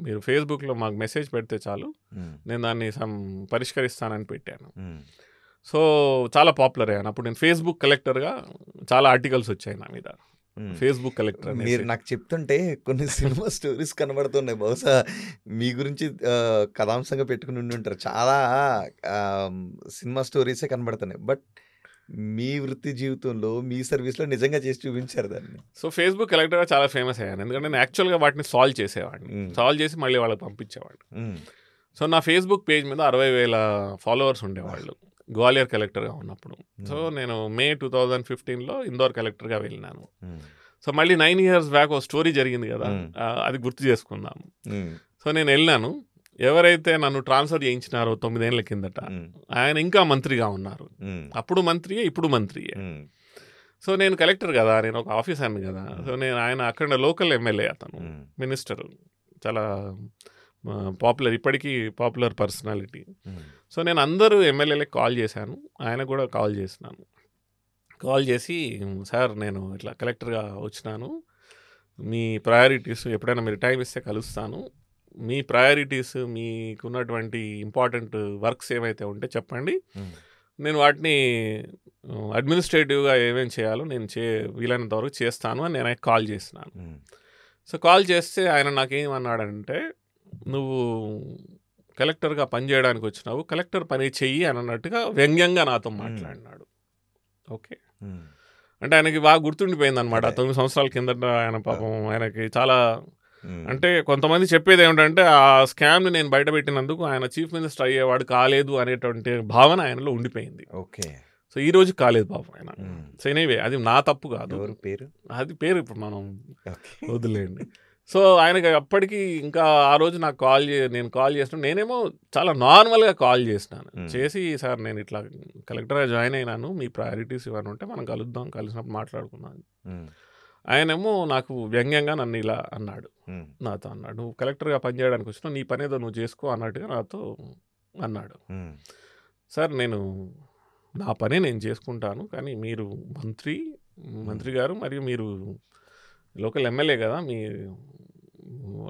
మీరు ఫేస్బుక్లో మాకు మెసేజ్ పెడితే చాలు, ఉమ్, నేను దాన్ని పరిష్కరిస్తానని పెట్టాను. ఉమ్, సో చాలా పాపులర్ అయ్యాను. అప్పుడు నేను ఫేస్బుక్ కలెక్టర్గా చాలా ఆర్టికల్స్ వచ్చాయి నా మీద. ఉమ్. ఫేస్బుక్ కలెక్టర్ మీరు అనేసి. నాకు చెప్తుంటే కొన్ని సినిమా స్టోరీస్ కనబడుతున్నాయి. బహుశా మీ గురించి కథాంశంగా పెట్టుకుని ఉండి ఉంటారు. చాలా ఆ, సినిమా స్టోరీసే కనబడుతున్నాయి. బట్ మీ వృత్తి జీవితంలో మీ సర్వీస్లో నిజంగా చేసి చూపించారు దాన్ని. సో ఫేస్బుక్ కలెక్టర్గా చాలా ఫేమస్ అయ్యాను, ఎందుకంటే నేను యాక్చువల్గా వాటిని సాల్వ్ చేసేవాడిని. సాల్వ్ చేసి మళ్ళీ వాళ్ళకి పంపించేవాడిని. ఉమ్, సో నా ఫేస్బుక్ పేజ్ మీద 60,000 ఫాలోవర్స్ ఉండేవాళ్ళు గ్వాలియర్ కలెక్టర్గా ఉన్నప్పుడు. సో నేను మే 2015లో ఇందోర్ కలెక్టర్గా వెళ్ళినాను. ఉమ్, సో మళ్ళీ 9 years బ్యాక్ ఒక స్టోరీ జరిగింది కదా, అది గుర్తు చేసుకుందాం. ఉమ్, సో నేను వెళ్ళాను. ఎవరైతే నన్ను ట్రాన్స్ఫర్ చేయించినారో 9 ఏళ్ల కిందట, ఉమ్, ఆయన ఇంకా మంత్రిగా ఉన్నారు. ఉమ్, అప్పుడు మంత్రియే, ఇప్పుడు మంత్రియే. ఉమ్, సో నేను కలెక్టర్ కదా, నేను ఒక ఆఫీసర్ని కదా. సో నేను ఆయన అక్కడ లోకల్ ఎమ్మెల్యే, అతను ఉమ్, మినిస్టర్, చాలా పాపులర్, ఇప్పటికీ పాపులర్ పర్సనాలిటీ. ఉమ్, సో నేను అందరూ ఎమ్మెల్యేలకు కాల్ చేశాను, ఆయన కూడా కాల్ చేసినాను. కాల్ చేసి, సార్ నేను ఇట్లా కలెక్టర్గా వచ్చినాను, మీ ప్రయారిటీస్ ఎప్పుడైనా మీరు టైం ఇస్తే కలుస్తాను, మీ ప్రయారిటీస్ మీకున్నటువంటి ఇంపార్టెంట్ వర్క్స్ ఏమైతే ఉంటే చెప్పండి, ఉమ్, నేను వాటిని అడ్మినిస్ట్రేటివ్గా ఏమేమి చేయాలో నేను వీలైనంత వరకు చేస్తాను అని నేను కాల్ చేసినాను. ఉమ్, సో కాల్ చేస్తే ఆయన నాకేమన్నాడంటే, నువ్వు కలెక్టర్గా పనిచేయడానికి వచ్చినావు, కలెక్టర్ పని చెయ్యి అని అన్నట్టుగా వ్యంగ్యంగా నాతో మాట్లాడినాడు. ఓకే, ఉమ్, అంటే ఆయనకి బాగా గుర్తుండిపోయింది అనమాట. 9 సంవత్సరాల కిందట ఆయన పాపం, ఆయనకి చాలా, ఉమ్, అంటే కొంతమంది చెప్పేది ఏమిటంటే ఆ స్కామ్ని నేను బయటపెట్టినందుకు ఆయన చీఫ్ మినిస్టర్ అయ్యేవాడు కాలేదు అనేటువంటి భావన ఆయనలో ఉండిపోయింది. ఓకే. సో ఈ రోజు కాలేదు పాపం ఆయన. ఉమ్, సో ఎనీవే, అది నా తప్పు కాదు, ఎవరు పేరు? అది పేరు ఇప్పుడు మనం ఓకే. వదిలేయండి. సో ఆయనకి అప్పటికి ఇంకా ఆ రోజు నాకు నేను కాల్ చేసిన, నేనేమో చాలా నార్మల్గా కాల్ చేసినాను. చేసి, సార్ నేను ఇట్లా కలెక్టర్గా జాయిన్ అయినాను, మీ ప్రయారిటీస్ ఇవన్నీ ఉంటే మనం కలుద్దాం, కలిసినప్పుడు మాట్లాడుకుందాం. ఉమ్, ఆయనేమో నాకు వ్యంగ్యంగా నన్ను ఇలా అన్నాడు, ఉమ్, నాతో అన్నాడు, నువ్వు కలెక్టర్గా పనిచేయడానికి వచ్చినావు, నీ పని ఏదో నువ్వు చేసుకో అన్నట్టుగా నాతో అన్నాడు. ఉమ్, సార్ నేను నా పని నేను చేసుకుంటాను, కానీ మీరు మంత్రి గారు, మరియు మీరు లోకల్ ఎమ్మెల్యే కదా, మీ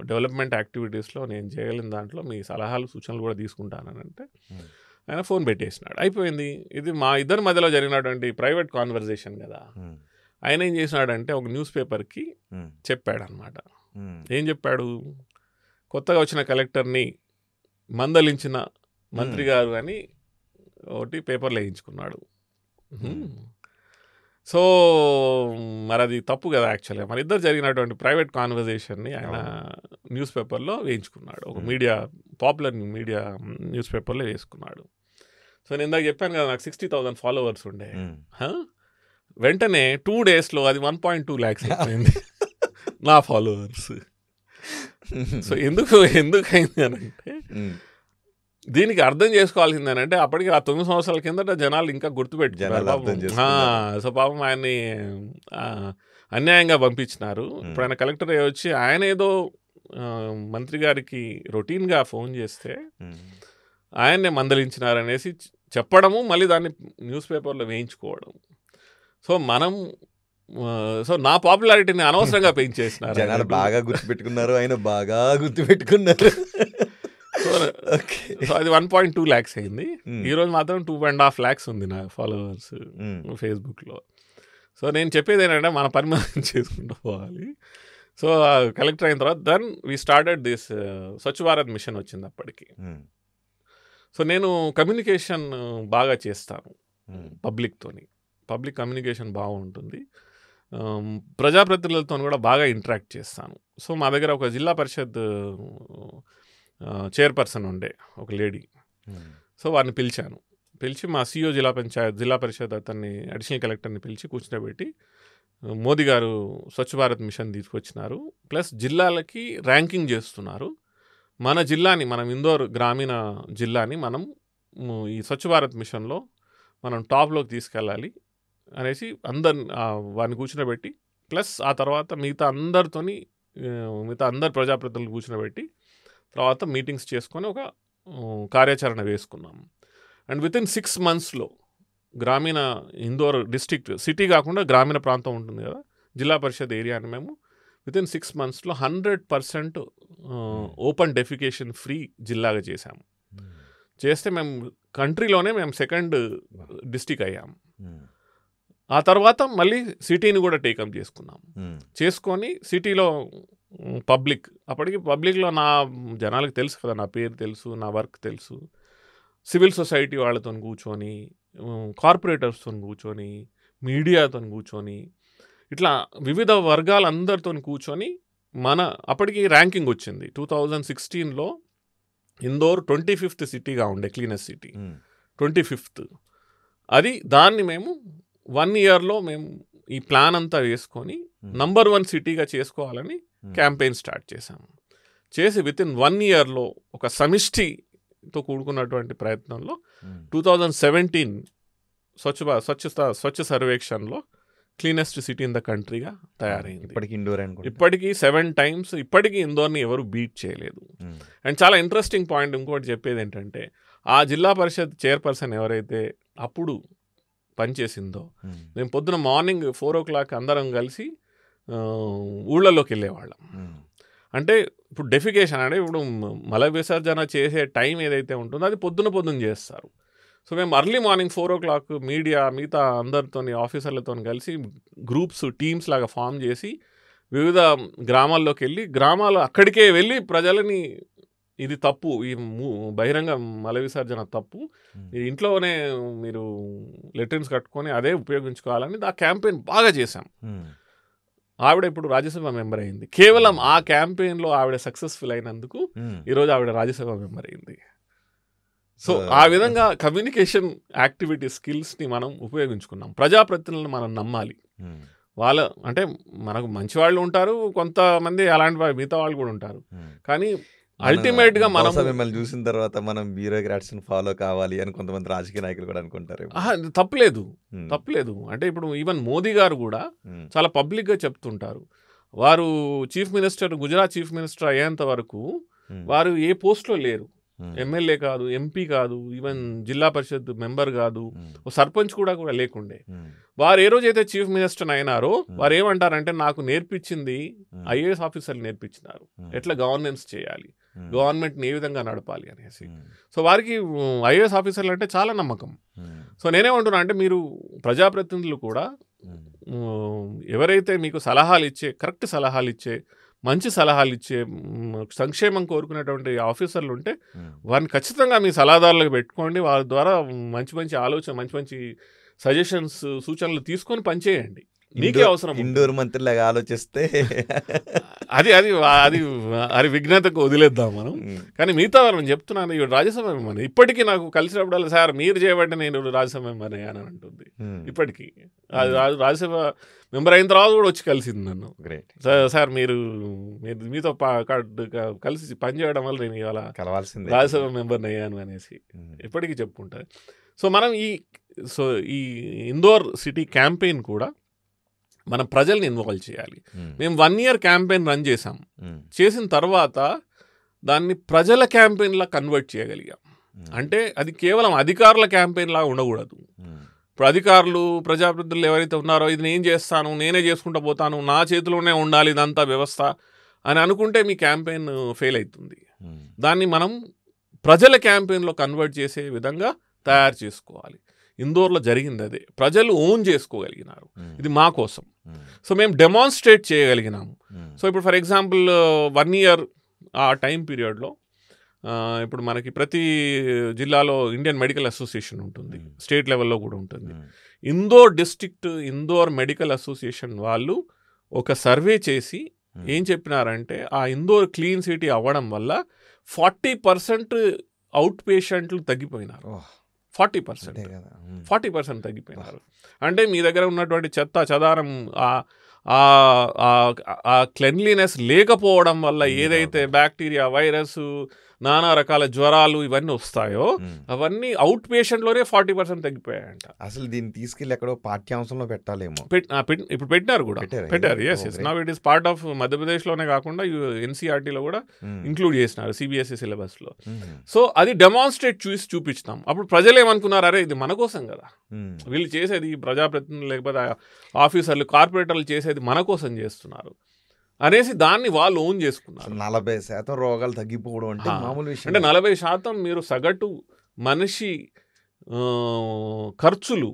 డెవలప్మెంట్ యాక్టివిటీస్లో నేను చేయగలిగిన దాంట్లో మీ సలహాలు సూచనలు కూడా తీసుకుంటానని అంటే ఉమ్, ఆయన ఫోన్ పెట్టేసినాడు. అయిపోయింది. ఇది మా ఇద్దరి మధ్యలో జరిగినటువంటి ప్రైవేట్ కాన్వర్జేషన్ కదా. ఉమ్, ఆయన ఏం చేసినాడంటే ఒక న్యూస్ పేపర్కి ఉమ్, చెప్పాడనమాట. ఉమ్, ఏం చెప్పాడు, కొత్తగా వచ్చిన కలెక్టర్ని మందలించిన మంత్రి గారు అని ఒకటి పేపర్లో వేయించుకున్నాడు. సో మరి అది తప్పు కదా యాక్చువల్గా. మన ఇద్దరు జరిగినటువంటి ప్రైవేట్ కాన్వర్జేషన్ని ఆయన న్యూస్ పేపర్లో వేయించుకున్నాడు, ఒక పాపులర్ మీడియా న్యూస్ పేపర్లో వేసుకున్నాడు. సో నేను ఇందాక చెప్పాను కదా, నాకు 60,000 ఫాలోవర్స్ ఉండే. వెంటనే 2 daysలో అది 1.2 lakhs అయిపోయింది నా ఫాలోవర్స్. సో ఎందుకు అయింది అని అంటే, దీనికి అర్థం చేసుకోవాల్సింది అని అంటే, అప్పటికి ఆ 9 సంవత్సరాల కిందట జనాలు ఇంకా గుర్తుపెట్టుకున్నారు. సో పాపం ఆయన్ని అన్యాయంగా పంపించినారు. ఇప్పుడు ఆయన కలెక్టర్ వచ్చి ఆయన ఏదో మంత్రి గారికి రొటీన్గా ఫోన్ చేస్తే ఆయన్నే మందలించినారనేసి చెప్పడము, మళ్ళీ దాన్ని న్యూస్ పేపర్లో వేయించుకోవడం. సో నా పాపులారిటీని అనవసరంగా పెంచేసినారు. జనాలు బాగా గుర్తుపెట్టుకున్నారు, ఆయన బాగా గుర్తుపెట్టుకున్నారు. సో అది 1.2 lakhs అయింది. ఈరోజు మాత్రం 2.5 lakhs ఉంది నా ఫాలోవర్స్ ఫేస్బుక్లో. సో నేను చెప్పేది ఏంటంటే, మన పని మనం చేసుకుంటూ పోవాలి. సో కలెక్టర్ అయిన తర్వాత then we started this Swachh Bharat mission వచ్చింది అప్పటికి. సో నేను కమ్యూనికేషన్ బాగా చేస్తాను పబ్లిక్తోని, పబ్లిక్ కమ్యూనికేషన్ బాగుంటుంది, ప్రజాప్రతినిధులతో కూడా బాగా ఇంటరాక్ట్ చేస్తాను. సో మా దగ్గర ఒక జిల్లా పరిషత్ చైర్పర్సన్ ఉండే ఒక లేడీ. సో వారిని పిలిచి మా సిఓ జిల్లా పరిషత్ అతన్ని అడిషనల్ కలెక్టర్ని పిలిచి కూర్చునబెట్టి, మోదీ గారు స్వచ్ఛ భారత్ మిషన్ తీసుకొచ్చినారు, ప్లస్ జిల్లాలకి ర్యాంకింగ్ చేస్తున్నారు, మన జిల్లాని, మనం ఇందోర్ గ్రామీణ జిల్లాని మనం ఈ స్వచ్ఛ భారత్ మిషన్లో మనం టాప్లోకి తీసుకెళ్ళాలి అనేసి వారిని కూర్చునబెట్టి, ప్లస్ ఆ తర్వాత మిగతా అందరు ప్రజాప్రతినిధులు కూర్చునబెట్టి తర్వాత మీటింగ్స్ చేసుకొని ఒక కార్యాచరణ వేసుకున్నాం. అండ్ వితిన్ 6 monthsలో గ్రామీణ ఇందోర్ డిస్ట్రిక్ట్, సిటీ కాకుండా గ్రామీణ ప్రాంతం ఉంటుంది కదా, జిల్లా పరిషత్ ఏరియాని మేము వితిన్ 6 monthsలో 100% ఓపెన్ డెఫికేషన్ ఫ్రీ జిల్లాగా చేశాము. చేస్తే మేము కంట్రీలోనే మేము 2nd డిస్ట్రిక్ట్ అయ్యాము. ఆ తర్వాత మళ్ళీ సిటీని కూడా టేకప్ చేసుకొని సిటీలో అప్పటికి పబ్లిక్లో నా జనాలకు తెలుసు కదా, నా పేరు తెలుసు, నా వర్క్ తెలుసు. సివిల్ సొసైటీ వాళ్ళతో కూర్చొని, కార్పొరేటర్స్తో కూర్చొని, మీడియాతో కూర్చొని, ఇట్లా వివిధ వర్గాలందరితో కూర్చొని అప్పటికి ర్యాంకింగ్ వచ్చింది. 2016లో ఇందోర్ 25th సిటీగా ఉండే, క్లీనెస్ట్ సిటీ 25th. దాన్ని మేము 1 yearలో మేము ఈ ప్లాన్ అంతా వేసుకొని నంబర్ 1 సిటీగా చేసుకోవాలని క్యాంపెయిన్ స్టార్ట్ చేశాము. చేసి వితిన్ 1 yearలో ఒక సమిష్టితో కూడుకున్నటువంటి ప్రయత్నంలో 2017 స్వచ్ఛ సర్వేక్షణలో క్లీనెస్ట్ సిటీ ఇన్ ద కంట్రీగా తయారైంది. ఇప్పటికీ 7 times ఇప్పటికీ ఇందోర్ని ఎవరు బీట్ చేయలేదు. అండ్ చాలా ఇంట్రెస్టింగ్ పాయింట్ ఇంకోటి చెప్పేది ఏంటంటే, ఆ జిల్లా పరిషత్ చైర్పర్సన్ ఎవరైతే అప్పుడు పనిచేసిందో, మేము పొద్దున మార్నింగ్ 4 o'clock అందరం కలిసి ఊళ్ళలోకి వెళ్ళేవాళ్ళం. అంటే ఇప్పుడు డెఫికేషన్ అంటే ఇప్పుడు మల విసర్జన చేసే టైం ఏదైతే ఉంటుందో అది పొద్దున చేస్తారు. సో మేము ఎర్లీ మార్నింగ్ 4 o'clock మీడియా మిగతా అందరితో ఆఫీసర్లతో కలిసి టీమ్స్ లాగా ఫామ్ చేసి వివిధ గ్రామాల్లోకి వెళ్ళి అక్కడికే వెళ్ళి ప్రజలని ఇది తప్పు, ఈ బహిరంగ మల విసర్జన తప్పు, ఇంట్లోనే మీరు లెట్రిన్స్ కట్టుకొని అదే ఉపయోగించుకోవాలని ఆ క్యాంపెయిన్ బాగా చేశాం. ఆవిడ ఇప్పుడు రాజ్యసభ మెంబర్ అయింది. కేవలం ఆ క్యాంపెయిన్లో ఆవిడ సక్సెస్ఫుల్ అయినందుకు ఈరోజు ఆవిడ రాజ్యసభ మెంబర్ అయింది. సో ఆ విధంగా కమ్యూనికేషన్ యాక్టివిటీ స్కిల్స్ని మనం ఉపయోగించుకున్నాం. ప్రజాప్రతినిధులను మనం నమ్మాలి. అంటే మనకు మంచి వాళ్ళు ఉంటారు, కొంతమంది అలాంటి మిగతా వాళ్ళు కూడా ఉంటారు. కానీ అల్టిమేట్గా మనం మిమ్మల్ని చూసిన తర్వాత మనం బ్యూరోక్రాట్స్ ఫాలో కావాలి అని కొంతమంది రాజకీయ నాయకులు కూడా అనుకుంటారు. తప్పులేదు. అంటే ఇప్పుడు ఈవెన్ మోదీ గారు కూడా చాలా పబ్లిక్గా చెప్తుంటారు. వారు గుజరాత్ చీఫ్ మినిస్టర్ అయ్యేంత వరకు వారు ఏ పోస్ట్లో లేరు. ఎమ్మెల్యే కాదు, ఎంపీ కాదు, ఈవెన్ జిల్లా పరిషత్ మెంబర్ కాదు, సర్పంచ్ కూడా లేకుండే. వారు ఏ రోజైతే చీఫ్ మినిస్టర్ అయినారో వారు ఏమంటారంటే, నాకు నేర్పించింది ఐఏఎస్ ఆఫీసర్లు నేర్పించినారు ఎట్లా గవర్నెన్స్ చేయాలి, గవర్నమెంట్ని ఏ విధంగా నడపాలి అనేసి. సో వారికి ఐఏఎస్ ఆఫీసర్లు అంటే చాలా నమ్మకం. సో నేనేమంటున్నా అంటే, మీరు ప్రజాప్రతినిధులు కూడా ఎవరైతే మీకు కరెక్ట్ సలహాలు ఇచ్చే మంచి సలహాలు ఇచ్చే సంక్షేమం కోరుకునేటువంటి ఆఫీసర్లు ఉంటే వారిని ఖచ్చితంగా మీ సలహాదారులకు పెట్టుకోండి. వారి ద్వారా మంచి ఆలోచన, మంచి సజెషన్స్, సూచనలు తీసుకొని పనిచేయండి. మీకే అవసరం. ఇండోర్ మంత్రిలాగా ఆలోచిస్తే అది విఘ్నతకు వదిలేద్దాం మనం. కానీ మిగతా వాళ్ళని చెప్తున్నాను, ఇవి రాజ్యసభ మెంబర్. ఇప్పటికీ నాకు కలిసినప్పుడల్లా, సార్ మీరు చేయబట్టి నేను రాజ్యసభ మెంబర్ అయ్యాను అని అంటుంది. ఇప్పటికీ రాజ్యసభ మెంబర్ అయిన తర్వాత కూడా వచ్చి కలిసింది నన్ను. సార్ మీతో కలిసి పనిచేయడం వల్ల నేను ఇవాళ రాజ్యసభ మెంబర్ని అయ్యాను అనేసి ఇప్పటికీ చెప్పుకుంటారు. సో మనం ఈ ఇందోర్ సిటీ క్యాంపెయిన్ కూడా మనం ప్రజల్ని ఇన్వాల్వ్ చేయాలి. మేము 1 year క్యాంపెయిన్ రన్ చేసాం. చేసిన తర్వాత దాన్ని ప్రజల క్యాంపెయిన్లా కన్వర్ట్ చేయగలిగాం. అంటే అది కేవలం అధికారుల క్యాంపెయిన్ లాగా ఉండకూడదు. ఇప్పుడు అధికారులు, ప్రజాప్రతినిధులు ఎవరైతే ఉన్నారో, ఇది నేను చేస్తాను, నేనే చేసుకుంటూ పోతాను, నా చేతిలోనే ఉండాలి ఇదంతా వ్యవస్థ అని అనుకుంటే మీ క్యాంపెయిన్ ఫెయిల్ అవుతుంది. దాన్ని మనం ప్రజల క్యాంపెయిన్లో కన్వర్ట్ చేసే విధంగా తయారు చేసుకోవాలి. ఇందోర్లో జరిగింది అదే. ప్రజలు ఓన్ చేసుకోగలిగినారు, ఇది మా కోసం. సో మేము డెమాన్స్ట్రేట్ చేయగలిగినాము. సో ఇప్పుడు ఫర్ ఎగ్జాంపుల్ 1 year ఆ టైం పీరియడ్లో ఇప్పుడు మనకి ప్రతి జిల్లాలో ఇండియన్ మెడికల్ అసోసియేషన్ ఉంటుంది, స్టేట్ లెవెల్లో కూడా ఉంటుంది. ఇందోర్ మెడికల్ అసోసియేషన్ వాళ్ళు ఒక సర్వే చేసి ఏం చెప్పినారంటే, ఆ ఇందోర్ క్లీన్ సిటీ అవ్వడం వల్ల 40% అవుట్ పేషెంట్లు తగ్గిపోయినారు. 40% తగ్గిపోయినారు. అంటే మీ దగ్గర ఉన్నటువంటి చెత్త చెదారం, ఆ క్లెన్లీనెస్ లేకపోవడం వల్ల ఏదైతే బ్యాక్టీరియా, వైరస్, నానా రకాల జ్వరాలు ఇవన్నీ వస్తాయో అవన్నీ అవుట్ పేషెంట్లోనే 40% తగ్గిపోయాయంట. అసలు దీన్ని తీసుకెళ్ళి ఎక్కడో పాఠ్యాంశంలో పెట్టాలేమో. ఇప్పుడు పెట్టినారు కూడా, పెట్టారు. Yes now it is part of మధ్యప్రదేశ్లోనే కాకుండా ఎన్సీఆర్టీలో కూడా ఇంక్లూడ్ చేసినారు సిబిఎస్ఈ సిలబస్లో. సో అది డెమాన్స్ట్రేట్ చూపించినాం. అప్పుడు ప్రజలు ఏమనుకున్నారు, అరే ఇది మన కోసం కదా, వీళ్ళు చేసేది ప్రజాప్రతినిధులు లేకపోతే ఆఫీసర్లు కార్పొరేటర్లు చేసేది మన కోసం చేస్తున్నారు అనేసి దాన్ని వాళ్ళు ఓన్ చేసుకున్నారు. 40% రోగాలు తగ్గిపోవడం అంటే మామూలు విషయం. అంటే 40% మీరు సగటు మనిషి ఖర్చులు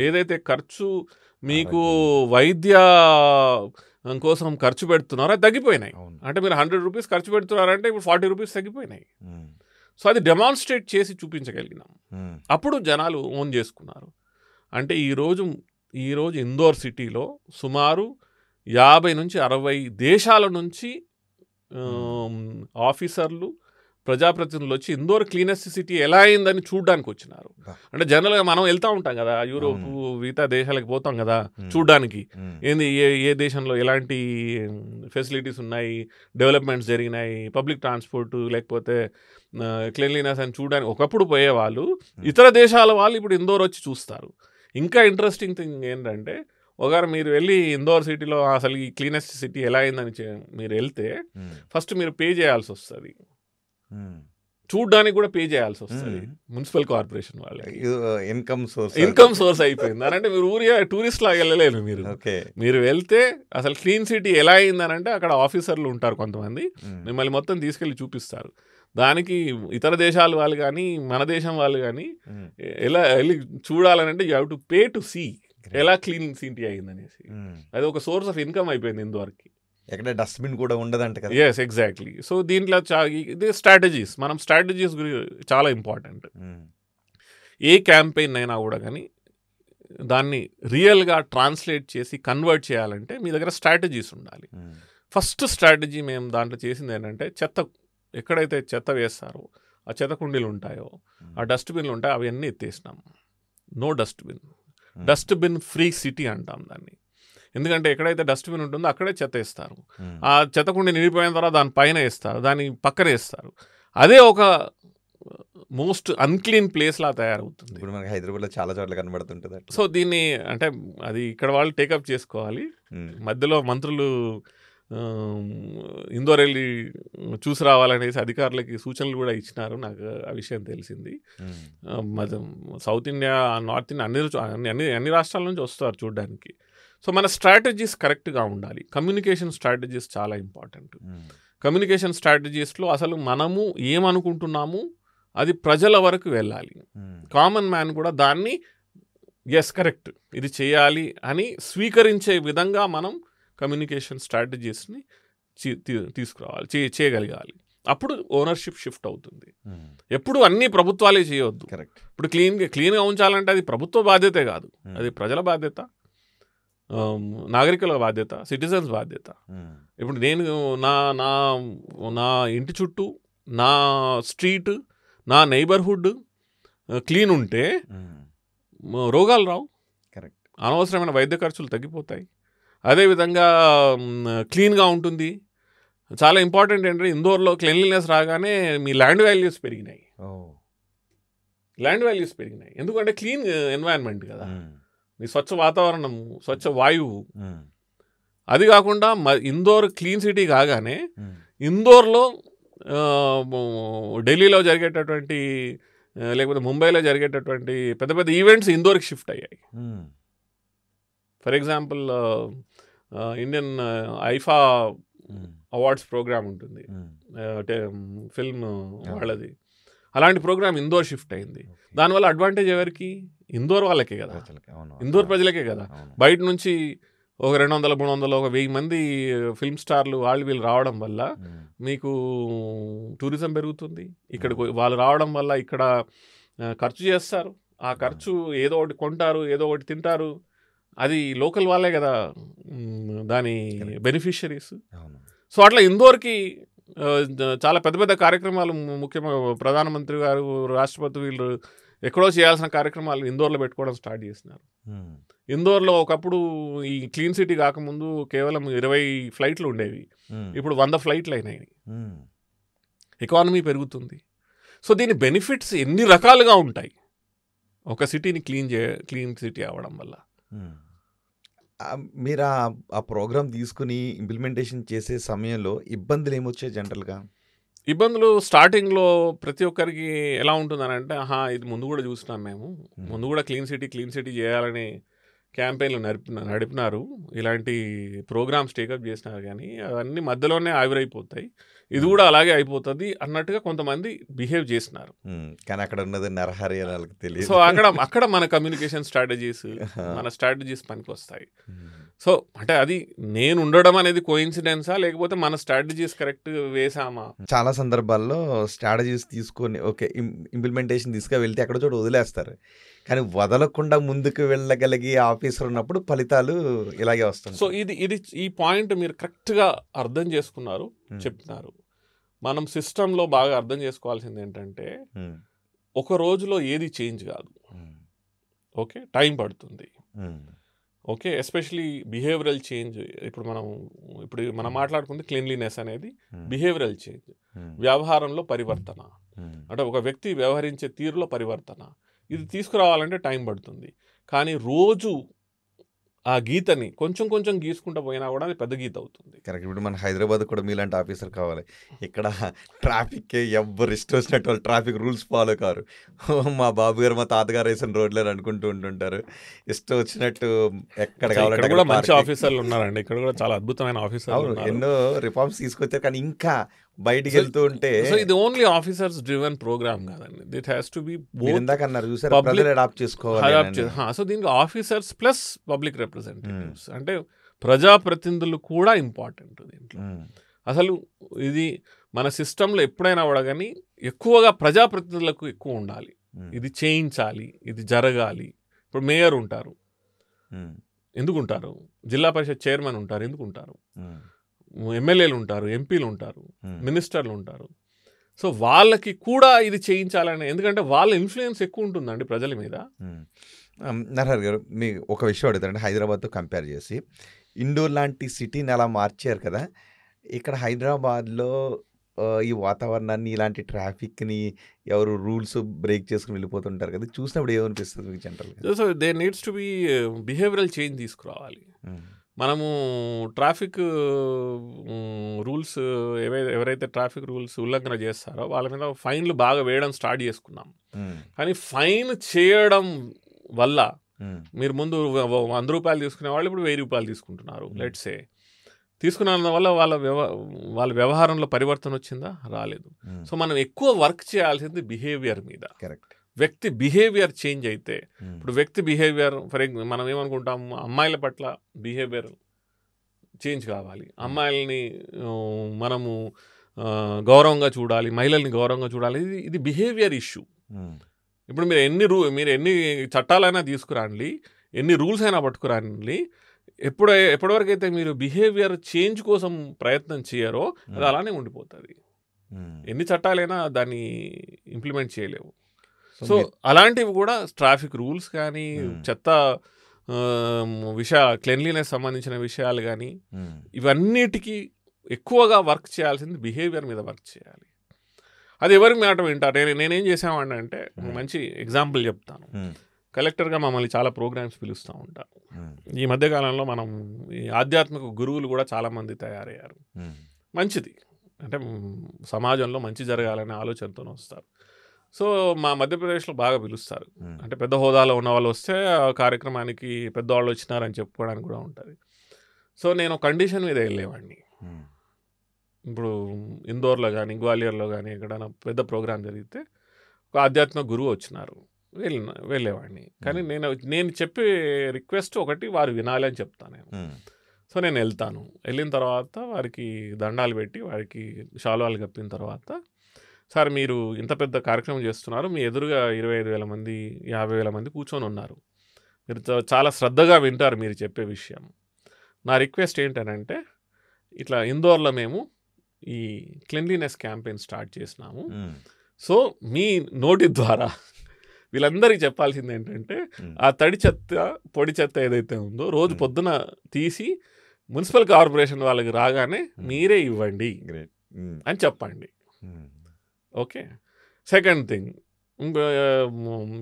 ఏదైతే ఖర్చు మీకు వైద్య కోసం ఖర్చు పెడుతున్నారో అది తగ్గిపోయినాయి. అంటే మీరు 100 రూపీస్ ఖర్చు పెడుతున్నారంటే ఇప్పుడు 40 రూపీస్ తగ్గిపోయినాయి. సో అది డెమాన్స్ట్రేట్ చేసి చూపించగలిగినాం. అప్పుడు జనాలు ఓన్ చేసుకున్నారు. అంటే ఈరోజు ఇందోర్ సిటీలో సుమారు 50 నుంచి 60 దేశాల నుంచి ఆఫీసర్లు ప్రజాప్రతినిధులు వచ్చి ఇందోర్ క్లీనెస్ట్ సిటీ ఎలా అయిందని చూడడానికి వచ్చినారు. అంటే జనరల్గా మనం వెళ్తూ ఉంటాం కదా, యూరోప్ మిగతా దేశాలకు పోతాం కదా చూడడానికి, ఏంది ఏ దేశంలో ఎలాంటి ఫెసిలిటీస్ ఉన్నాయి, డెవలప్మెంట్స్ జరిగినాయి, పబ్లిక్ ట్రాన్స్పోర్ట్ లేకపోతే క్లీన్లీనెస్ అని చూడడానికి ఒకప్పుడు పోయేవాళ్ళు. ఇతర దేశాల వాళ్ళు ఇప్పుడు ఇందోర్ వచ్చి చూస్తారు. ఇంకా ఇంట్రెస్టింగ్ థింగ్ ఏంటంటే, ఒకవేళ మీరు వెళ్ళి ఇందోర్ సిటీలో అసలు ఈ క్లీనెస్ట్ సిటీ ఎలా అయిందని మీరు వెళ్తే ఫస్ట్ మీరు పే చేయాల్సి వస్తుంది, చూడ్డానికి కూడా పే చేయాల్సి వస్తుంది మున్సిపల్ కార్పొరేషన్ వాళ్ళకి. ఇన్కమ్ సోర్స్ అయిపోయింది. అంటే మీరు టూరిస్ట్ లాగా వెళ్ళలేరు. మీరు వెళ్తే అసలు క్లీన్ సిటీ ఎలా అయిందని అంటే అక్కడ ఆఫీసర్లు ఉంటారు కొంతమంది, మిమ్మల్ని మొత్తం తీసుకెళ్ళి చూపిస్తారు. దానికి ఇతర దేశాల వాళ్ళు కానీ మన దేశం వాళ్ళు కానీ ఎలా వెళ్ళి చూడాలనంటే you have to pay to see ఎలా క్లీన్ సిటీ అయిందనేసి. అది ఒక సోర్స్ ఆఫ్ ఇన్కమ్ అయిపోయింది ఇంతవరకు. ఎక్కడ డస్ట్బిన్ కూడా ఉండదంట కదా. Yes exactly. సో దీంట్లో ఇది స్ట్రాటజీస్, మనం స్ట్రాటజీస్ చాలా ఇంపార్టెంట్. ఏ క్యాంపెయిన్ అయినా కూడా కానీ దాన్ని రియల్గా ట్రాన్స్లేట్ చేసి కన్వర్ట్ చేయాలంటే మీ దగ్గర స్ట్రాటజీస్ ఉండాలి. ఫస్ట్ స్ట్రాటజీ మేము దాంట్లో చేసింది ఏంటంటే, ఎక్కడైతే చెత్త వేస్తారో ఆ చెత్త కుండీలు ఉంటాయో ఆ డస్ట్బిన్లు ఉంటాయో అవన్నీ ఎత్తేసినాం. నో డస్ట్బిన్ ఫ్రీ సిటీ అంటాం దాన్ని. ఎందుకంటే ఎక్కడైతే డస్ట్బిన్ ఉంటుందో అక్కడే చెత్త వేస్తారు. ఆ చెత్త కుండీ నిండిపోయిన తర్వాత దాని పైన వేస్తారు, దాని పక్కన వేస్తారు. అదే ఒక మోస్ట్ అన్క్లీన్ ప్లేస్ లా తయారవుతుంది. ఇప్పుడు మనకి హైదరాబాద్లో చాలా చోట్ల కనబడుతుంటుంది. సో దీన్ని అంటే అది ఇక్కడ వాళ్ళు టేకప్ చేసుకోవాలి. మధ్యలో మంత్రులు ఇందోర్ వెళ్ళి చూసి రావాలనేసి అధికారులకి సూచనలు కూడా ఇచ్చినారు. నాకు ఆ విషయం తెలిసింది. సౌత్ ఇండియా, నార్త్ ఇండియా అన్ని రాష్ట్రాల నుంచి వస్తారు చూడడానికి. సో మన స్ట్రాటజీస్ కరెక్ట్గా ఉండాలి. కమ్యూనికేషన్ స్ట్రాటజీస్ చాలా ఇంపార్టెంట్. కమ్యూనికేషన్ స్ట్రాటజీస్లో అసలు మనము ఏమనుకుంటున్నాము అది ప్రజల వరకు వెళ్ళాలి. కామన్ మ్యాన్ కూడా దాన్ని ఎస్ కరెక్ట్ ఇది చేయాలి అని స్వీకరించే విధంగా మనం కమ్యూనికేషన్ స్ట్రాటజీస్ని తీసుకురావాలి, చేయగలగాలి. అప్పుడు ఓనర్షిప్ షిఫ్ట్ అవుతుంది. ఎప్పుడు అన్ని ప్రభుత్వాలే చేయవద్దు. ఇప్పుడు క్లీన్గా ఉంచాలంటే అది ప్రభుత్వ బాధ్యతే కాదు, అది ప్రజల బాధ్యత, నాగరికుల బాధ్యత, సిటిజన్స్ బాధ్యత. ఇప్పుడు నేను నా ఇంటి చుట్టూ, నా స్ట్రీట్, నా నైబర్హుడ్ క్లీన్ ఉంటే రోగాలు రావు, అనవసరమైన వైద్య ఖర్చులు తగ్గిపోతాయి. అదేవిధంగా క్లీన్గా ఉంటుంది. చాలా ఇంపార్టెంట్ ఏంటంటే ఇందోర్లో క్లీన్లీనెస్ రాగానే మీ ల్యాండ్ వాల్యూస్ పెరిగినాయి. ఎందుకంటే క్లీన్ ఎన్వైరన్మెంట్ కదా, మీ స్వచ్ఛ వాతావరణం, స్వచ్ఛ వాయువు. అది కాకుండా ఇందోర్ క్లీన్ సిటీ కాగానే ఇందోర్లో ఢిల్లీలో జరిగేటటువంటి లేకపోతే ముంబైలో జరిగేటటువంటి పెద్ద పెద్ద ఈవెంట్స్ ఇందోర్కి షిఫ్ట్ అయ్యాయి. For example Indian IIFA awards programme ఉంటుంది, ఫిల్మ్ వాళ్ళది. అలాంటి ప్రోగ్రామ్ ఇందోర్ షిఫ్ట్ అయింది. దానివల్ల అడ్వాంటేజ్ ఎవరికి? ఇందోర్ వాళ్ళకే కదా, ఇందోర్ ప్రజలకే కదా. బయట నుంచి ఒక 200, 300, 1000 మంది ఫిల్మ్ స్టార్లు వీళ్ళు రావడం వల్ల మీకు టూరిజం పెరుగుతుంది. ఇక్కడికి వాళ్ళు రావడం వల్ల ఇక్కడ ఖర్చు చేస్తారు. ఆ ఖర్చు ఏదో ఒకటి కొంటారు, ఏదో ఒకటి తింటారు. అది లోకల్ వాళ్ళే కదా దాని బెనిఫిషరీస్. సో అట్లా ఇందోర్కి చాలా పెద్ద పెద్ద కార్యక్రమాలు, ముఖ్యంగా ప్రధానమంత్రి గారు, రాష్ట్రపతి వీళ్ళు ఎక్కడో చేయాల్సిన కార్యక్రమాలు ఇందోర్లో పెట్టుకోవడం స్టార్ట్ చేసినారు. ఇందోర్లో ఒకప్పుడు ఈ క్లీన్ సిటీ కాకముందు కేవలం 20 ఫ్లైట్లు ఉండేవి, ఇప్పుడు 100 ఫ్లైట్లు అయినాయి. ఎకానమీ పెరుగుతుంది. సో దీని బెనిఫిట్స్ ఎన్ని రకాలుగా ఉంటాయి ఒక సిటీని క్లీన్ సిటీ అవ్వడం వల్ల. మీరు ఆ ప్రోగ్రామ్ తీసుకుని ఇంప్లిమెంటేషన్ చేసే సమయంలో ఇబ్బందులు ఏమొచ్చాయి జనరల్గా? ఇబ్బందులు స్టార్టింగ్లో ప్రతి ఒక్కరికి ఎలా ఉంటుందని అంటే, ఇది ముందు కూడా చూసినాం మేము, ముందు కూడా క్లీన్ సిటీ చేయాలని క్యాంపెయిన్లు నడిపినారు, ఇలాంటి ప్రోగ్రామ్స్ టేకప్ చేసినారు, కానీ అవన్నీ మధ్యలోనే ఆవిరైపోతాయి, ఇది కూడా అలాగే అయిపోతుంది అన్నట్టుగా కొంతమంది బిహేవ్ చేసినారు. కానీ అక్కడ ఉన్నది నరహరి అని వాళ్ళకి తెలియదు. సో అక్కడ మన కమ్యూనికేషన్ స్ట్రాటజీస్ పనికి వస్తాయి. సో అంటే అది నేను ఉండడం అనేది కోఇన్సిడెన్సా, లేకపోతే మన స్ట్రాటజీస్ కరెక్ట్ వేసామా? చాలా సందర్భాల్లో స్ట్రాటజీస్ తీసుకొని ఓకే ఇంప్లిమెంటేషన్ తీసుకువెళ్తే అక్కడ చోట వదిలేస్తారు, కానీ వదలకుండా ముందుకు వెళ్ళగలిగే ఆఫీసర్ ఉన్నప్పుడు ఫలితాలు ఇలాగే వస్తుంది. సో ఇది ఈ పాయింట్ మీరు కరెక్ట్గా అర్థం చేసుకున్నారు, చెప్తున్నారు. మనం సిస్టంలో బాగా అర్థం చేసుకోవాల్సింది ఏంటంటే, ఒక రోజులో ఏది చేంజ్ కాదు, ఓకే, టైం పడుతుంది, ఓకే. Especially behavioural change. ఇప్పుడు మనం మాట్లాడుకుంది క్లీన్లీనెస్ అనేది బిహేవియరల్ చేంజ్, వ్యవహారంలో పరివర్తన, అంటే ఒక వ్యక్తి వ్యవహరించే తీరులో పరివర్తన. ఇది తీసుకురావాలంటే టైం పడుతుంది, కానీ రోజు ఆ గీతని కొంచెం గీసుకుంటూ పోయినా కూడా అది పెద్ద గీత అవుతుంది. కరెక్ట్. ఇప్పుడు మన హైదరాబాద్ కూడా మీలాంటి ఆఫీసర్ కావాలి. ఇక్కడ ట్రాఫిక్కే ఎవ్వరు ఇష్టం వచ్చినట్టు వాళ్ళు ట్రాఫిక్ రూల్స్ ఫాలో కారు. మా బాబు గారు మా తాతగారు వేసిన రోడ్లు అనుకుంటూ ఉంటుంటారు, ఇష్టం వచ్చినట్టు ఎక్కడ కావాలంటే కూడా మంచి ఆఫీసర్లు ఉన్నారండి, ఇక్కడ కూడా చాలా అద్భుతమైన ఆఫీసర్లు, ఎన్నో రిఫార్మ్స్ తీసుకొచ్చారు, కానీ ఇంకా బయటికి వెళ్తూ ఉంటే. సో ఇది ఓన్లీ ఆఫీసర్స్ డ్రివెన్ ప్రోగ్రామ్ కాదండి, దిట్ హ్యాస్ టు బి ఇందాక అన్నారు చూసారు, ప్రజలు అడాప్ట్ చేసుకోవాలి. సో దీనికి ఆఫీసర్స్ ప్లస్ పబ్లిక్ రిప్రజెంటేటివ్స్, అంటే ప్రజాప్రతినిధులు కూడా ఇంపార్టెంట్ దీంట్లో. అసలు ఇది మన సిస్టంలో ఎప్పుడైనా కూడా కానీ ఎక్కువగా ప్రజాప్రతినిధులకు ఎక్కువ ఉండాలి, ఇది చేయించాలి, ఇది జరగాలి. ఇప్పుడు మేయర్ ఉంటారు, ఎందుకు ఉంటారు? జిల్లా పరిషత్ చైర్మన్ ఉంటారు, ఎందుకు ఉంటారు? ఎమ్మెల్యేలు ఉంటారు, ఎంపీలు ఉంటారు, మినిస్టర్లు ఉంటారు. సో వాళ్ళకి కూడా ఇది చేయించాలని, ఎందుకంటే వాళ్ళ ఇన్ఫ్లుయెన్స్ ఎక్కువ ఉంటుందండి ప్రజల మీద. నరహరి గారు, మీ ఒక విషయం అడుగుతారంటే, హైదరాబాద్తో కంపేర్ చేసి ఇండోర్ లాంటి సిటీని అలా మార్చారు కదా, ఇక్కడ హైదరాబాద్లో ఈ వాతావరణాన్ని, ఇలాంటి ట్రాఫిక్ని ఎవరు రూల్స్ బ్రేక్ చేసుకుని వెళ్ళిపోతుంటారు కదా, చూసినప్పుడు ఏమనిపిస్తుంది మీకు జనరల్గా? So they needs to be behavioural change తీసుకురావాలి. మనము ట్రాఫిక్ రూల్స్ ఎవరైతే ట్రాఫిక్ రూల్స్ ఉల్లంఘన చేస్తారో వాళ్ళ మీద ఫైన్లు బాగా వేయడం స్టార్ట్ చేసుకున్నాం, కానీ ఫైన్ చేయడం వల్ల మీరు ముందు 100 రూపాయలు తీసుకునే వాళ్ళు ఇప్పుడు 1000 రూపాయలు తీసుకుంటున్నారు. లెట్సే తీసుకున్న వల్ల వాళ్ళ వ్యవహారంలో పరివర్తన వచ్చిందా? రాలేదు. సో మనం ఎక్కువ వర్క్ చేయాల్సింది బిహేవియర్ మీద. కరెక్ట్. వ్యక్తి బిహేవియర్ చేంజ్ అయితే, ఇప్పుడు వ్యక్తి బిహేవియర్ మనం ఏమనుకుంటాము, అమ్మాయిల పట్ల బిహేవియర్ చేంజ్ కావాలి, అమ్మాయిలని మనము గౌరవంగా చూడాలి, మహిళల్ని గౌరవంగా చూడాలి, ఇది బిహేవియర్ ఇష్యూ. ఇప్పుడు మీరు ఎన్ని చట్టాలైనా తీసుకురండి, ఎన్ని రూల్స్ అయినా పట్టుకురండి, ఎప్పటివరకైతే మీరు బిహేవియర్ చేంజ్ కోసం ప్రయత్నం చేయరో అది అలానే ఉండిపోతుంది. ఎన్ని చట్టాలైనా దాన్ని ఇంప్లిమెంట్ చేయలేవు. సో అలాంటివి కూడా ట్రాఫిక్ రూల్స్ కానీ, చెత్త క్లెన్లీనెస్ సంబంధించిన విషయాలు కానీ, ఇవన్నిటికీ ఎక్కువగా వర్క్ చేయాల్సింది బిహేవియర్ మీద వర్క్ చేయాలి. అది ఎవరికి మాట వింటారు? నేనేం చేసామండి అంటే, మంచి ఎగ్జాంపుల్ చెప్తాను. కలెక్టర్గా మమ్మల్ని చాలా ప్రోగ్రామ్స్ పిలుస్తూ ఉంటారు. ఈ మధ్యకాలంలో మనం ఈ ఆధ్యాత్మిక గురువులు కూడా చాలామంది తయారయ్యారు. మంచిది, అంటే సమాజంలో మంచి జరగాలనే ఆలోచనతో వస్తారు. సో మా మధ్యప్రదేశ్లో బాగా పిలుస్తారు, అంటే పెద్ద హోదాలో ఉన్న వాళ్ళు వస్తే ఆ కార్యక్రమానికి పెద్దవాళ్ళు వచ్చినారని చెప్పుకోవడానికి కూడా ఉంటుంది. సో నేను కండిషన్ మీద వెళ్ళేవాడిని. ఇప్పుడు ఇందోర్లో కానీ, గ్వాలియర్లో కానీ ఎక్కడైనా పెద్ద ప్రోగ్రాం జరిగితే ఒక ఆధ్యాత్మిక గురువు వచ్చినారు, వెళ్ళేవాడిని. కానీ నేను చెప్పే రిక్వెస్ట్ ఒకటి, వారు వినాలి అని చెప్తాను నేను. సో నేను వెళ్తాను, వెళ్ళిన తర్వాత వారికి దండాలు పెట్టి, వారికి శాలువాలు కప్పిన తర్వాత, సార్ మీరు ఇంత పెద్ద కార్యక్రమం చేస్తున్నారు, మీ ఎదురుగా 25,000 మంది 50,000 మంది కూర్చొని ఉన్నారు, మీరు చాలా శ్రద్ధగా వింటారు మీరు చెప్పే విషయం. నా రిక్వెస్ట్ ఏంటనంటే, ఇట్లా ఇందోర్లో మేము ఈ క్లీన్లీనెస్ క్యాంపెయిన్ స్టార్ట్ చేసినాము. సో మీ నోటి ద్వారా వీళ్ళందరికీ చెప్పాల్సింది ఏంటంటే, ఆ తడి చెత్త పొడి చెత్త ఏదైతే ఉందో రోజు పొద్దున తీసి మున్సిపల్ కార్పొరేషన్ వాళ్ళకి రాగానే మీరే ఇవ్వండి అని చెప్పండి. ఓకే. సెకండ్ థింగ్,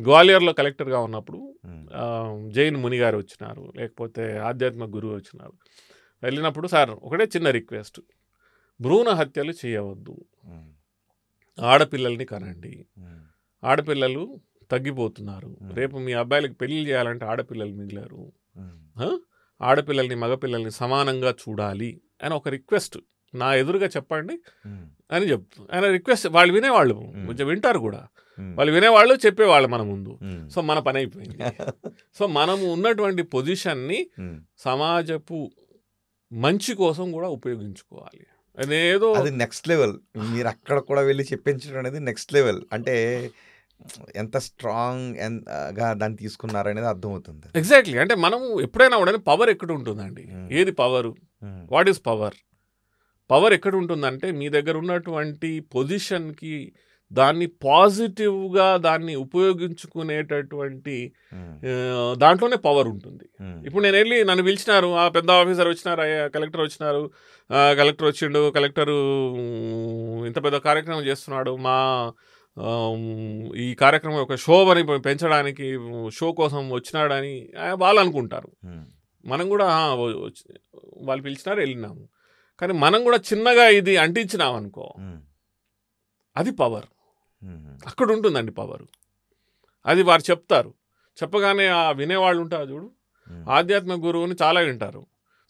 గ్వాలియర్లో కలెక్టర్గా ఉన్నప్పుడు జైన్ ముని గారు వచ్చినారు, లేకపోతే ఆధ్యాత్మిక గురువు వచ్చినారు. వెళ్ళినప్పుడు సార్ ఒకటే చిన్న రిక్వెస్ట్, భ్రూణ హత్యలు చేయవద్దు, ఆడపిల్లల్ని కనండి, ఆడపిల్లలు తగ్గిపోతున్నారు, రేపు మీ అబ్బాయిలకి పెళ్లి చేయాలంటే ఆడపిల్లలు మిగిలారు, ఆడపిల్లల్ని మగపిల్లల్ని సమానంగా చూడాలి అని ఒక రిక్వెస్ట్ నా ఎదురుగా చెప్పండి అని చెప్తూ ఆయన రిక్వెస్ట్. వాళ్ళు వినేవాళ్ళు, కొంచెం వింటారు కూడా, వాళ్ళు వినేవాళ్ళు, చెప్పేవాళ్ళు మన ముందు. సో మన పని అయిపోయింది. సో మనము ఉన్నటువంటి పొజిషన్ని సమాజపు మంచి కోసం కూడా ఉపయోగించుకోవాలి. అదేదో అది నెక్స్ట్ లెవెల్. మీరు అక్కడ కూడా వెళ్ళి చెప్పించడం అనేది నెక్స్ట్ లెవెల్. అంటే ఎంత స్ట్రాంగ్గా దాన్ని తీసుకున్నారనేది అర్థమవుతుంది. ఎగ్జాక్ట్లీ. అంటే మనము ఎప్పుడైనా కూడా పవర్ ఎక్కడ ఉంటుందండి? ఏది power? What is power? Power ఎక్కడ ఉంటుందంటే మీ దగ్గర ఉన్నటువంటి పొజిషన్కి దాన్ని పాజిటివ్గా దాన్ని ఉపయోగించుకునేటటువంటి దాంట్లోనే పవర్ ఉంటుంది. ఇప్పుడు నేను వెళ్ళి నన్ను పిలిచినారు, ఆ పెద్ద ఆఫీసర్ వచ్చినారు, కలెక్టర్ వచ్చినారు, కలెక్టర్ వచ్చిండు, కలెక్టరు ఇంత పెద్ద కార్యక్రమం చేస్తున్నాడు, మా ఈ కార్యక్రమం ఒక షోని పెంచడానికి షో కోసం వచ్చినాడని వాళ్ళు అనుకుంటారు. మనం కూడా వాళ్ళు పిలిచినారు వెళ్ళినాము, కానీ మనం కూడా చిన్నగా ఇది అంటించినాం అనుకో, అది పవర్. అక్కడ ఉంటుందండి పవర్. అది వారు చెప్తారు, చెప్పగానే ఆ వినేవాళ్ళు ఉంటారు చూడు, ఆధ్యాత్మిక గురువుని చాలా వింటారు.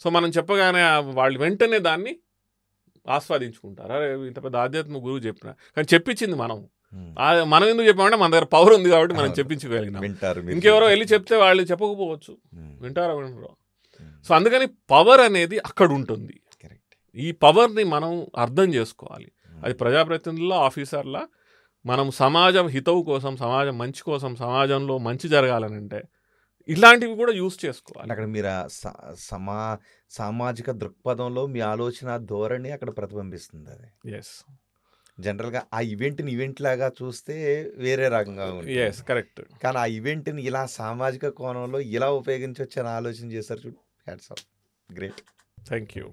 సో మనం చెప్పగానే వాళ్ళు వెంటనే దాన్ని ఆస్వాదించుకుంటారు. అరే ఇంత పెద్ద ఆధ్యాత్మిక గురువు చెప్పిన, కానీ చెప్పించింది మనం ఎందుకు చెప్పామంటే మన దగ్గర పవర్ ఉంది కాబట్టి మనం చెప్పించగలిగినాం. ఇంకెవరో వెళ్ళి చెప్తే వాళ్ళు చెప్పకపోవచ్చు, వింటారా వినరు. సో అందుకని పవర్ అనేది అక్కడ ఉంటుంది. ఈ పవర్ని మనం అర్థం చేసుకోవాలి. అది ప్రజాప్రతినిధుల్లో, ఆఫీసర్లా మనం సమాజం హితవు కోసం, సమాజం మంచి కోసం, సమాజంలో మంచి జరగాలని అంటే ఇలాంటివి కూడా యూజ్ చేసుకోవాలి. అక్కడ మీరు సామాజిక దృక్పథంలో మీ ఆలోచన ధోరణి అక్కడ ప్రతిబింబిస్తుంది. అది ఎస్. జనరల్గా ఆ ఈవెంట్ని ఈవెంట్ లాగా చూస్తే వేరే రకంగా ఉంటుంది. Yes, correct. కానీ ఆ ఈవెంట్ని ఇలా సామాజిక కోణంలో ఇలా ఉపయోగించవచ్చు అని ఆలోచన చేస్తారు చూడు. Hats off, great. Thank you.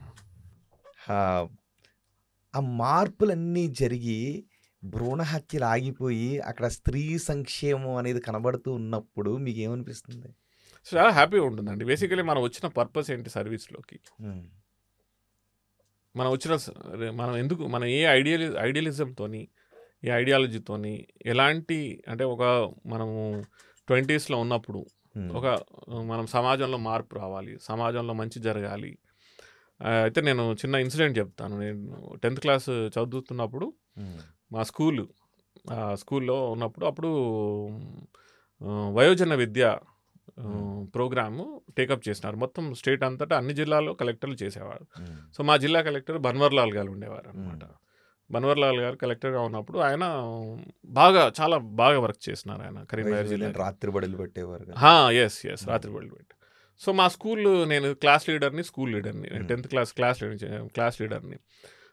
ఆ మార్పులన్నీ జరిగి భ్రూణ హత్యలు ఆగిపోయి అక్కడ స్త్రీ సంక్షేమం అనేది కనబడుతూ ఉన్నప్పుడు మీకు ఏమనిపిస్తుంది? చాలా హ్యాపీగా ఉంటుందండి. బేసికలీ మనం వచ్చిన పర్పస్ ఏంటి సర్వీస్లోకి? మనం ఎందుకు, మనం ఏ ఐడియలిజంతోని, ఏ ఐడియాలజీతోని, ఎలాంటి అంటే మనము 20s ఉన్నప్పుడు మనం సమాజంలో మార్పు రావాలి, సమాజంలో మంచి జరగాలి. అయితే నేను చిన్న ఇన్సిడెంట్ చెప్తాను. నేను 10th క్లాస్ చదువుతున్నప్పుడు మా స్కూల్లో ఉన్నప్పుడు అప్పుడు వయోజన విద్య ప్రోగ్రాము టేకప్ చేసినారు. మొత్తం స్టేట్ అంతటా అన్ని జిల్లాల్లో కలెక్టర్లు చేసేవారు. సో మా జిల్లా కలెక్టర్ బన్వర్లాల్ గారు ఉండేవారు అనమాట. బన్వర్లాల్ గారు కలెక్టర్గా ఉన్నప్పుడు ఆయన చాలా బాగా వర్క్ చేసినారు. ఆయన కరీంనగర్ జిల్లా రాత్రి బడులు పెట్టేవారు. ఎస్, రాత్రి బడులు పెట్టి. సో మా స్కూల్, నేను క్లాస్ లీడర్ని, స్కూల్ లీడర్ని, 10th క్లాస్ లీడర్ని.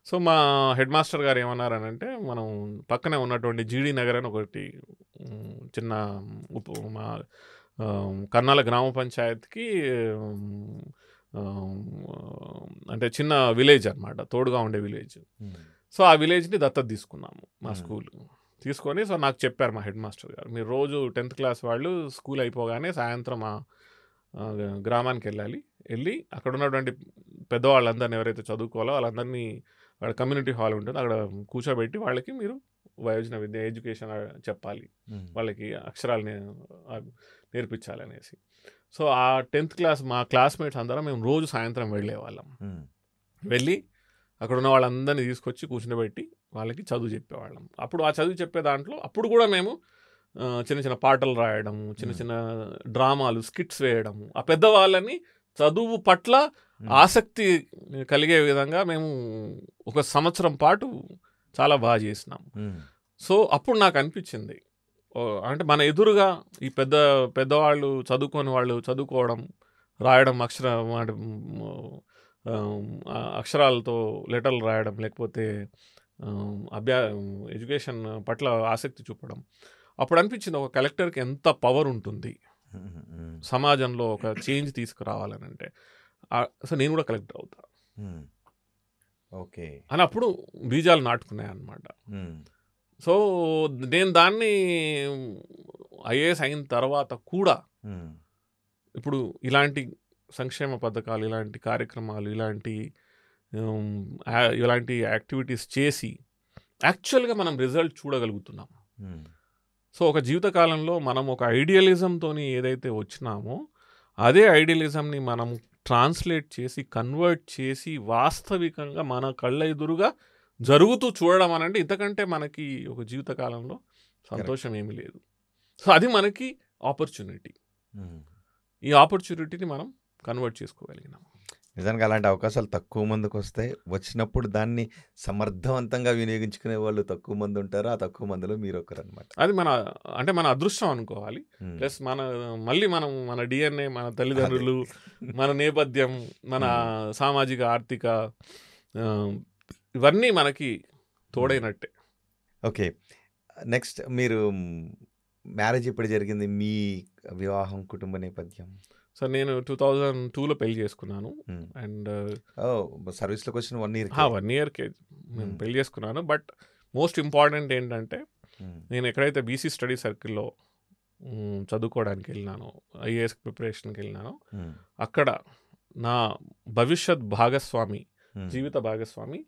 సో మా హెడ్ మాస్టర్ గారు ఏమన్నారనంటే, మనం పక్కనే ఉన్నటువంటి జీడీ నగర్ అని ఒకటి చిన్న మా కర్నాల గ్రామ పంచాయత్కి అంటే చిన్న విలేజ్ అనమాట, తోడుగా ఉండే విలేజ్. సో ఆ విలేజ్ని దత్తత తీసుకున్నాము మా స్కూల్ తీసుకొని. సో నాకు చెప్పారు మా హెడ్ మాస్టర్ గారు, మీరు రోజు 10th క్లాస్ వాళ్ళు స్కూల్ అయిపోగానే సాయంత్రం గ్రామానికి వెళ్ళి అక్కడ ఉన్నటువంటి పెద్దవాళ్ళందరినీ ఎవరైతే చదువుకోవాలో వాళ్ళందరినీ అక్కడ కమ్యూనిటీ హాల్ ఉంటుంది, అక్కడ కూర్చోబెట్టి వాళ్ళకి మీరు వయోజన విద్య, ఎడ్యుకేషన్ చెప్పాలి, వాళ్ళకి అక్షరాలు నేర్పించాలి అనేసి. సో ఆ 10th క్లాస్ మా క్లాస్మేట్స్ అందరం మేము రోజు సాయంత్రం వెళ్ళేవాళ్ళం. వెళ్ళి అక్కడ ఉన్న వాళ్ళందరినీ తీసుకొచ్చి కూర్చునిబెట్టి వాళ్ళకి చదువు చెప్పేవాళ్ళం. అప్పుడు ఆ చదువు చెప్పే దాంట్లో అప్పుడు కూడా మేము చిన్న చిన్న పాటలు రాయడము, చిన్న చిన్న డ్రామాలు, స్కిట్స్ వేయడము, ఆ పెద్దవాళ్ళని చదువు పట్ల ఆసక్తి కలిగే విధంగా మేము 1 సంవత్సరం పాటు చాలా బాగా చేసినాం. సో అప్పుడు నాకు అనిపించింది, అంటే మన ఎదురుగా ఈ పెద్దవాళ్ళు చదువుకొని వాళ్ళు చదువుకోవడం, రాయడం, అక్షరాలతో లెటర్లు రాయడం, లేకపోతే ఎడ్యుకేషన్ పట్ల ఆసక్తి చూపడం. అప్పుడు అనిపించింది ఒక కలెక్టర్కి ఎంత పవర్ ఉంటుంది సమాజంలో ఒక చేంజ్ తీసుకురావాలని అంటే. సో నేను కూడా కలెక్టర్ అవుతా ఓకే అని అప్పుడు బీజాలు నాటుకున్నాయి అన్నమాట. సో నేను దాన్ని ఐఏఎస్ అయిన తర్వాత కూడా ఇప్పుడు ఇలాంటి సంక్షేమ పథకాలు, ఇలాంటి కార్యక్రమాలు, ఇలాంటి యాక్టివిటీస్ చేసి యాక్చువల్గా మనం రిజల్ట్ చూడగలుగుతున్నాం. సో ఒక జీవితకాలంలో మనం ఒక ఐడియలిజంతో ఏదైతే వచ్చినామో అదే ఐడియలిజంని మనం ట్రాన్స్లేట్ చేసి కన్వర్ట్ చేసి వాస్తవికంగా మన కళ్ళ ఎదురుగా జరుగుతూ చూడడం అనంటే ఇంతకంటే మనకి ఒక జీవితకాలంలో సంతోషం ఏమీ లేదు. సో అది మనకి ఆపర్చునిటీ. ఈ ఆపర్చునిటీని మనం కన్వర్ట్ చేసుకోగలిగినాం. నిజానికి అలాంటి అవకాశాలు తక్కువ మందికి వస్తాయి. వచ్చినప్పుడు దాన్ని సమర్థవంతంగా వినియోగించుకునే వాళ్ళు తక్కువ మంది ఉంటారు. ఆ తక్కువ మందిలో మీరు ఒకరు అనమాట. అది మన అదృష్టం అనుకోవాలి. ప్లస్ మన డిఎన్ఏ, మన తల్లిదండ్రులు, మన నేపథ్యం, మన సామాజిక ఆర్థిక ఇవన్నీ మనకి తోడైనట్టే. ఓకే, నెక్స్ట్ మీరు మ్యారేజ్ ఎప్పుడు జరిగింది? మీ వివాహం, కుటుంబ నేపథ్యం? సో నేను 2002లో పెళ్లి చేసుకున్నాను. అండ్ సర్వీస్లోకి వచ్చిన 1 year 1 yearకే నేను పెళ్లి చేసుకున్నాను. బట్ మోస్ట్ ఇంపార్టెంట్ ఏంటంటే నేను ఎక్కడైతే బీసీ స్టడీ సర్కిల్లో చదువుకోవడానికి వెళ్ళినానో, ఐఏఎస్ ప్రిపరేషన్కి వెళ్ళినానో, అక్కడ నా భవిష్యత్ భాగస్వామి, జీవిత భాగస్వామి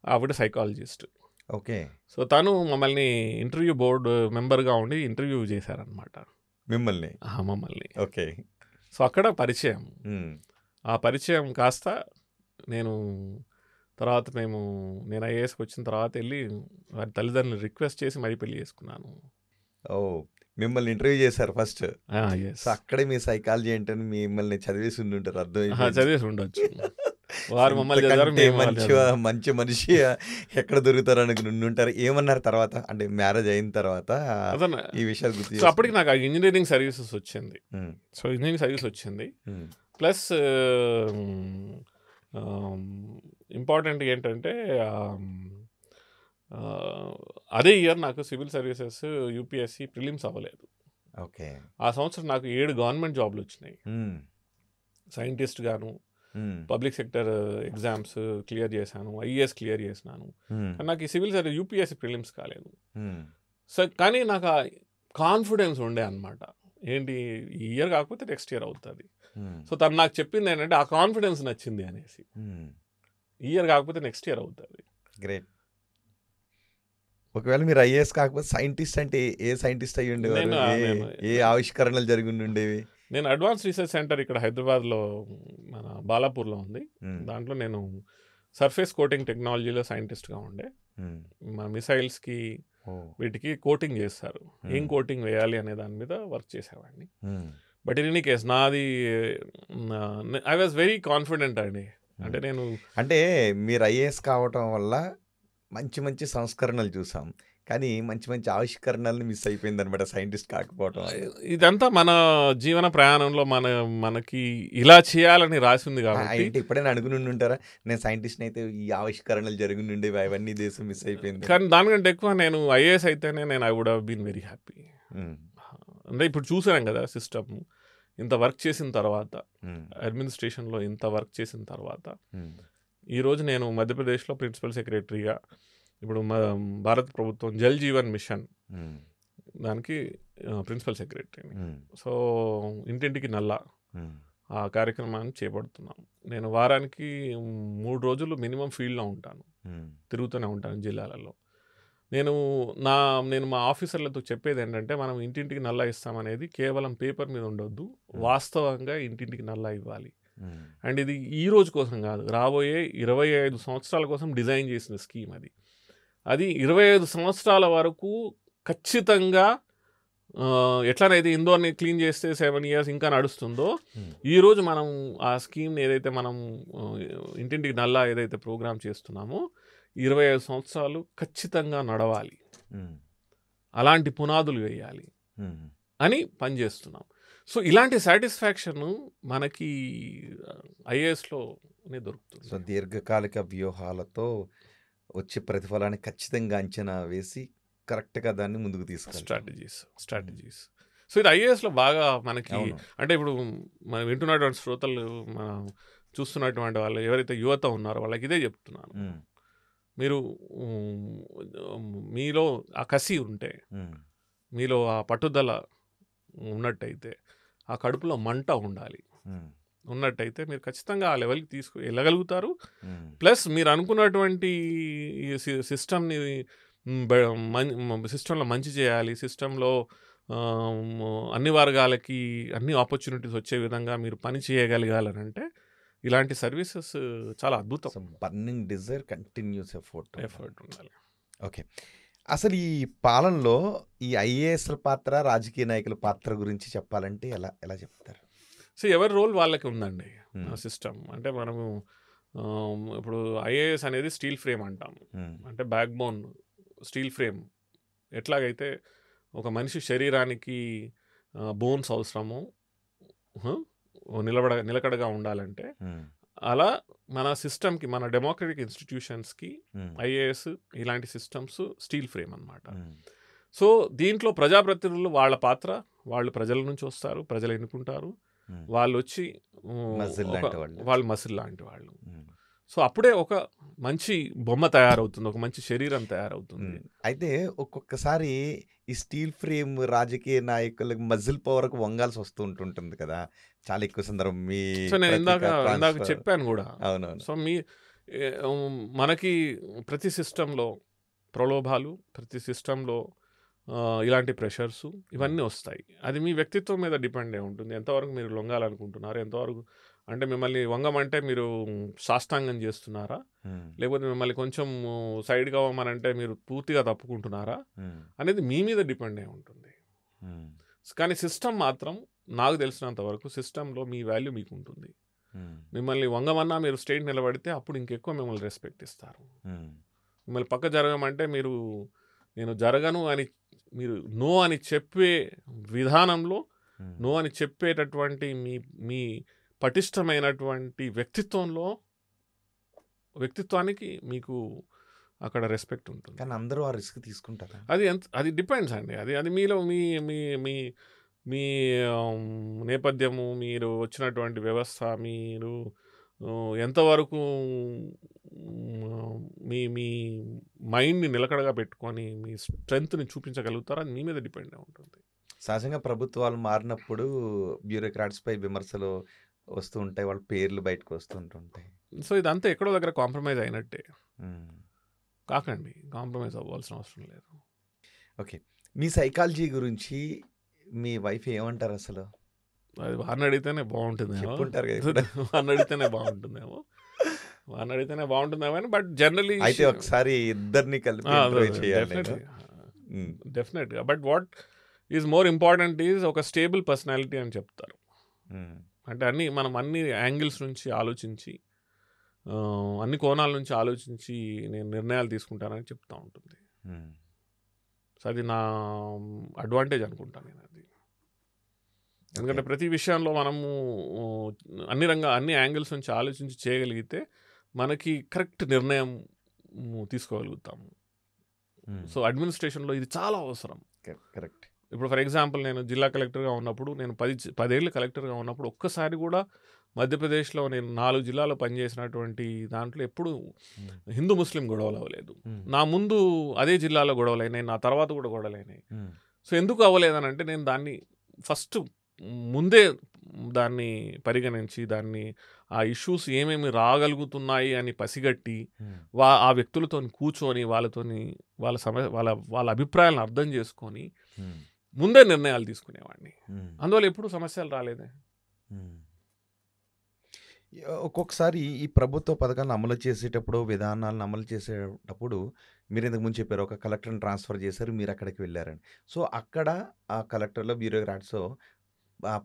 ఆవిడ సైకాలజిస్ట్. ఓకే. సో తను మమ్మల్ని ఇంటర్వ్యూ బోర్డు మెంబర్గా ఉండి ఇంటర్వ్యూ చేశారనమాట మిమ్మల్ని. మమ్మల్ని. ఓకే. సో అక్కడ పరిచయం. ఆ పరిచయం కాస్త నేను ఐఏఎస్కి వచ్చిన తర్వాత వెళ్ళి వారి తల్లిదండ్రులు రిక్వెస్ట్ చేసి మరీ పెళ్లి చేసుకున్నాను. ఓ, మిమ్మల్ని ఇంటర్వ్యూ చేశారు ఫస్ట్. సో అక్కడే మీ సైకాలజీ ఏంటని మిమ్మల్ని చదివేసి ఉండుంటారు. అర్థం చదివేసి ఉండొచ్చు. వారు మమ్మల్ని మంచి మనిషి ఎక్కడ దొరుకుతారు అనుకుని ఉంటారు. ఏమన్నారు తర్వాత, అంటే మ్యారేజ్ అయిన తర్వాత ఈ విషయాలు గుర్తు? సో అప్పటికి నాకు ఇంజనీరింగ్ సర్వీసెస్ వచ్చింది. సో ఇంజనీరింగ్ సర్వీస్ వచ్చింది. ప్లస్ ఇంపార్టెంట్ ఏంటంటే అదే ఇయర్ నాకు సివిల్ సర్వీసెస్ యూపీఎస్సీ ప్రిలిమ్స్ అవ్వలేదు. ఓకే. ఆ సంవత్సరం నాకు 7 గవర్నమెంట్ జాబ్లు వచ్చినాయి. సైంటిస్ట్ గాను, పబ్లిక్ సెక్టర్ ఎగ్జామ్స్ క్లియర్ చేశాను, ఐఏఎస్ క్లియర్ చేసినాను. నాకు ఈ సివిల్ సర్వీస్ యూపీఎస్సీ ప్రిలిమ్స్ కాలేదు. సో కానీ నాకు ఆ కాన్ఫిడెన్స్ ఉండే అనమాట, ఏంటి ఈ ఇయర్ కాకపోతే నెక్స్ట్ ఇయర్ అవుతుంది. సో తను నాకు చెప్పింది ఏంటంటే ఆ కాన్ఫిడెన్స్ నచ్చింది అనేసి, ఈ ఇయర్ కాకపోతే నెక్స్ట్ ఇయర్ అవుతుంది. గ్రేట్. ఒకవేళ మీరు ఐఏఎస్ కాకపోతే సైంటిస్ట్ అంటే ఏ సైంటిస్ట్ అయ్యి ఉండేవారు? ఏ ఆవిష్కరణలు జరిగి ఉండేవి? నేను అడ్వాన్స్ రీసెర్చ్ సెంటర్ ఇక్కడ హైదరాబాద్లో మన బాలాపూర్లో ఉంది. దాంట్లో నేను సర్ఫేస్ కోటింగ్ టెక్నాలజీలో సైంటిస్ట్గా ఉండే. మన మిసైల్స్కి వీటికి కోటింగ్ చేస్తారు, ఏం కోటింగ్ వేయాలి అనే దాని మీద వర్క్ చేసేవాడిని. బట్ ఇన్ ఎనీ కేస్ నాది ఐ వాజ్ వెరీ కాన్ఫిడెంట్ అండి. అంటే మీరు ఐఏఎస్ కావటం వల్ల మంచి మంచి సంస్కరణలు చూసాం, కానీ మంచి మంచి ఆవిష్కరణలను మిస్ అయిపోయింది అనమాట సైంటిస్ట్ కాకపోవటం. ఇదంతా మన జీవన ప్రయాణంలో మనకి ఇలా చేయాలని రాసింది కాబట్టి. ఎప్పుడైనా అనుకుని ఉంటారా, నేను సైంటిస్ట్ అయితే ఈ ఆవిష్కరణలు జరిగి ఉండేవి, అవన్నీ దేశం మిస్ అయిపోయింది? కానీ దానికంటే ఎక్కువ నేను ఐఏఎస్ అయితేనే I would have been very happy. అంటే ఇప్పుడు చూసాం కదా సిస్టమ్ ఇంత వర్క్ చేసిన తర్వాత, అడ్మినిస్ట్రేషన్లో ఇంత వర్క్ చేసిన తర్వాత, ఈరోజు నేను మధ్యప్రదేశ్లో ప్రిన్సిపల్ సెక్రటరీగా, ఇప్పుడు భారత ప్రభుత్వం జల్ జీవన్ మిషన్ దానికి ప్రిన్సిపల్ సెక్రటరీని. సో ఇంటింటికి నల్లా ఆ కార్యక్రమాన్ని చేపడుతున్నాం. నేను వారానికి 3 రోజులు మినిమం ఫీల్డ్లో ఉంటాను, తిరుగుతూనే ఉంటాను జిల్లాలలో. నేను మా ఆఫీసర్లతో చెప్పేది ఏంటంటే, మనం ఇంటింటికి నల్లా ఇస్తామనేది కేవలం పేపర్ మీద ఉండొద్దు, వాస్తవంగా ఇంటింటికి నల్లా ఇవ్వాలి. అండ్ ఇది ఈ రోజు కోసం కాదు, రాబోయే 25 సంవత్సరాల కోసం డిజైన్ చేసిన స్కీమ్. అది 25 సంవత్సరాల వరకు ఖచ్చితంగా ఎట్లనైతే ఇండోర్ని క్లీన్ చేస్తే 7 years ఇంకా నడుస్తుందో, ఈరోజు మనం ఆ స్కీమ్ని ఏదైతే మనం ఇంటింటికి నల్లా ఏదైతే ప్రోగ్రామ్ చేస్తున్నామో 25 సంవత్సరాలు ఖచ్చితంగా నడవాలి, అలాంటి పునాదులు వేయాలి అని పనిచేస్తున్నాం. సో ఇలాంటి సాటిస్ఫాక్షన్ మనకి ఐఏఎస్లోనే దొరుకుతుంది. సో దీర్ఘకాలిక వ్యూహాలతో వచ్చే ప్రతిఫలాన్ని ఖచ్చితంగా అంచనా వేసి కరెక్ట్గా దాన్ని ముందుకు తీసుకెళ్ళి స్ట్రాటజీస్. సో ఇది ఐఏఎస్లో బాగా మనకి, అంటే ఇప్పుడు మనం వింటున్నటువంటి శ్రోతలు, మనం చూస్తున్నటువంటి వాళ్ళు ఎవరైతే యువత ఉన్నారో వాళ్ళకి ఇదే చెప్తున్నాను. మీలో ఆ కసి ఉంటే, మీలో ఆ పట్టుదల ఉన్నట్టయితే, ఆ కడుపులో మంట ఉండాలి ఉన్నట్టయితే మీరు ఖచ్చితంగా ఆ లెవెల్కి వెళ్ళగలుగుతారు. ప్లస్ మీరు అనుకున్నటువంటి సిస్టమ్ని సిస్టంలో మంచి చేయాలి, సిస్టంలో అన్ని వర్గాలకి అన్ని ఆపర్చునిటీస్ వచ్చే విధంగా మీరు పని చేయగలగాలనంటే ఇలాంటి సర్వీసెస్ చాలా అద్భుతం. బర్నింగ్ డిజైర్, కంటిన్యూస్ ఎఫర్ట్ ఉండాలి. ఓకే. అసలు ఈ పాలనలో ఈ ఐఏఎస్ల పాత్ర, రాజకీయ నాయకుల పాత్ర గురించి చెప్పాలంటే ఎలా ఎలా చెప్తారు? సో ఎవరి రోల్ వాళ్ళకి ఉందండి సిస్టమ్. అంటే మనము ఇప్పుడు ఐఏఎస్ అనేది స్టీల్ ఫ్రేమ్ అంటాము. అంటే బ్యాక్ బోన్ స్టీల్ ఫ్రేమ్. ఎట్లాగైతే ఒక మనిషి శరీరానికి బోన్స్ అవసరము నిలకడగా ఉండాలంటే, అలా మన సిస్టమ్కి, మన డెమోక్రటిక్ ఇన్స్టిట్యూషన్స్కి ఐఏఎస్ ఇలాంటి సిస్టమ్స్ స్టీల్ ఫ్రేమ్ అన్నమాట. సో దీంట్లో ప్రజాప్రతినిధులు వాళ్ళ పాత్ర, వాళ్ళు ప్రజల నుంచి వస్తారు, ప్రజలు ఎన్నుకుంటారు, వాళ్ళు వచ్చి వాళ్ళు మసిల్ లాంటి వాళ్ళు. సో అప్పుడే ఒక మంచి బొమ్మ తయారవుతుంది, ఒక మంచి శరీరం తయారవుతుంది. అయితే ఒక్కొక్కసారి ఈ స్టీల్ ఫ్రేమ్ రాజకీయ నాయకులకు మజిల్ పవర్కి వంగాల్సి వస్తూ ఉంటుంటుంది కదా చాలా ఎక్కువ సందర్భం. సో నేను ఇందాక చెప్పాను కూడా. అవునవును. సో మనకి ప్రతి సిస్టంలో ప్రలోభాలు, ప్రతి సిస్టంలో ఇలాంటి ప్రెషర్స్ ఇవన్నీ వస్తాయి. అది మీ వ్యక్తిత్వం మీద డిపెండ్ అయి ఉంటుంది. ఎంతవరకు మీరు లొంగాలనుకుంటున్నారు, ఎంతవరకు అంటే మిమ్మల్ని వంగమంటే మీరు సాష్టాంగం చేస్తున్నారా, లేకపోతే మిమ్మల్ని కొంచెం సైడ్గా అవ్వమనంటే మీరు పూర్తిగా తప్పుకుంటున్నారా అనేది మీ మీద డిపెండ్ అయి ఉంటుంది. కానీ సిస్టమ్ మాత్రం నాకు తెలిసినంత వరకు సిస్టంలో మీ వాల్యూ మీకు ఉంటుంది. మిమ్మల్ని వంగమన్నా మీరు స్ట్రైట్ నిలబడితే అప్పుడు ఇంకెక్కువ మిమ్మల్ని రెస్పెక్ట్ ఇస్తారు. మిమ్మల్ని పక్క జరగమంటే మీరు నేను జరగను అని మీరు నో అని చెప్పే విధానంలో, నో అని చెప్పేటటువంటి మీ పటిష్టమైనటువంటి వ్యక్తిత్వానికి మీకు అక్కడ రెస్పెక్ట్ ఉంటుంది. కానీ అందరూ ఆ రిస్క్ తీసుకుంటారా? అది డిపెండ్స్ అండి. అది మీలో మీ మీ మీ మీ నేపథ్యము, మీరు వచ్చినటువంటి వ్యవస్థ, మీరు ఎంతవరకు మీ మీ మైండ్ని నిలకడగా పెట్టుకొని మీ స్ట్రెంగ్త్ని చూపించగలుగుతారో అది మీ మీద డిపెండ్ అయి ఉంటుంది. సహజంగా ప్రభుత్వాలు మారినప్పుడు బ్యూరోక్రాట్స్పై విమర్శలు వస్తూ ఉంటాయి, వాళ్ళ పేర్లు బయటకు వస్తుంటుంటాయి. సో ఇదంతా ఎక్కడో దగ్గర కాంప్రమైజ్ అయినట్టే. కాకండి, కాంప్రమైజ్ అవ్వాల్సిన అవసరం లేదు. ఓకే. మీ సైకాలజీ గురించి మీ వైఫ్ ఏమంటారు అసలు? అది వారిని అడిగితేనే బాగుంటుందేమో, వారిని అడిగితేనే బాగుంటుందేమో అని. బట్ జనరలీ అయితే ఒకసారి ఇద్దరిని కలిపి డెఫినెట్గా. But what is more important is ఒక స్టేబుల్ పర్సనాలిటీ అని చెప్తారు. అంటే మనం అన్ని యాంగిల్స్ నుంచి ఆలోచించి, అన్ని కోణాల నుంచి ఆలోచించి నేను నిర్ణయాలు తీసుకుంటానని చెప్తూ ఉంటుంది. సో అది నా అడ్వాంటేజ్ అనుకుంటాను నేను అది. ఎందుకంటే ప్రతి విషయంలో మనము అన్ని యాంగిల్స్ నుంచి ఆలోచించి చేయగలిగితే మనకి కరెక్ట్ నిర్ణయం తీసుకోగలుగుతాము. సో అడ్మినిస్ట్రేషన్లో ఇది చాలా అవసరం. కరెక్ట్. ఇప్పుడు ఫర్ ఎగ్జాంపుల్ నేను జిల్లా కలెక్టర్గా ఉన్నప్పుడు, నేను 10 ఏళ్ళు కలెక్టర్గా ఉన్నప్పుడు ఒక్కసారి కూడా మధ్యప్రదేశ్లో నేను 4 జిల్లాలో పనిచేసినటువంటి దాంట్లో ఎప్పుడు హిందూ ముస్లిం గొడవలు అవ్వలేదు. నా ముందు అదే జిల్లాలో గొడవలు అయినాయి, నా తర్వాత కూడా గొడవలు అయినాయి. సో ఎందుకు అవ్వలేదని అంటే నేను దాన్ని ఫస్ట్ ముందే దాన్ని పరిగణించి, దాన్ని ఆ ఇష్యూస్ ఏమేమి రాగలుగుతున్నాయి అని పసిగట్టి, ఆ వ్యక్తులతో కూర్చొని వాళ్ళ అభిప్రాయాలను అర్థం చేసుకొని ముందే నిర్ణయాలు తీసుకునేవాడిని. అందువల్ల ఎప్పుడు సమస్యలు రాలేదే. ఒక్కొక్కసారి ఈ ప్రభుత్వ పథకాలను అమలు చేసేటప్పుడు, విధానాలను అమలు చేసేటప్పుడు మీరు ఇంతకు ముందు చెప్పారు ఒక కలెక్టర్ని ట్రాన్స్ఫర్ చేశారు, మీరు అక్కడికి వెళ్ళారని. సో అక్కడ ఆ కలెక్టర్లో బ్యూరోక్రాట్స్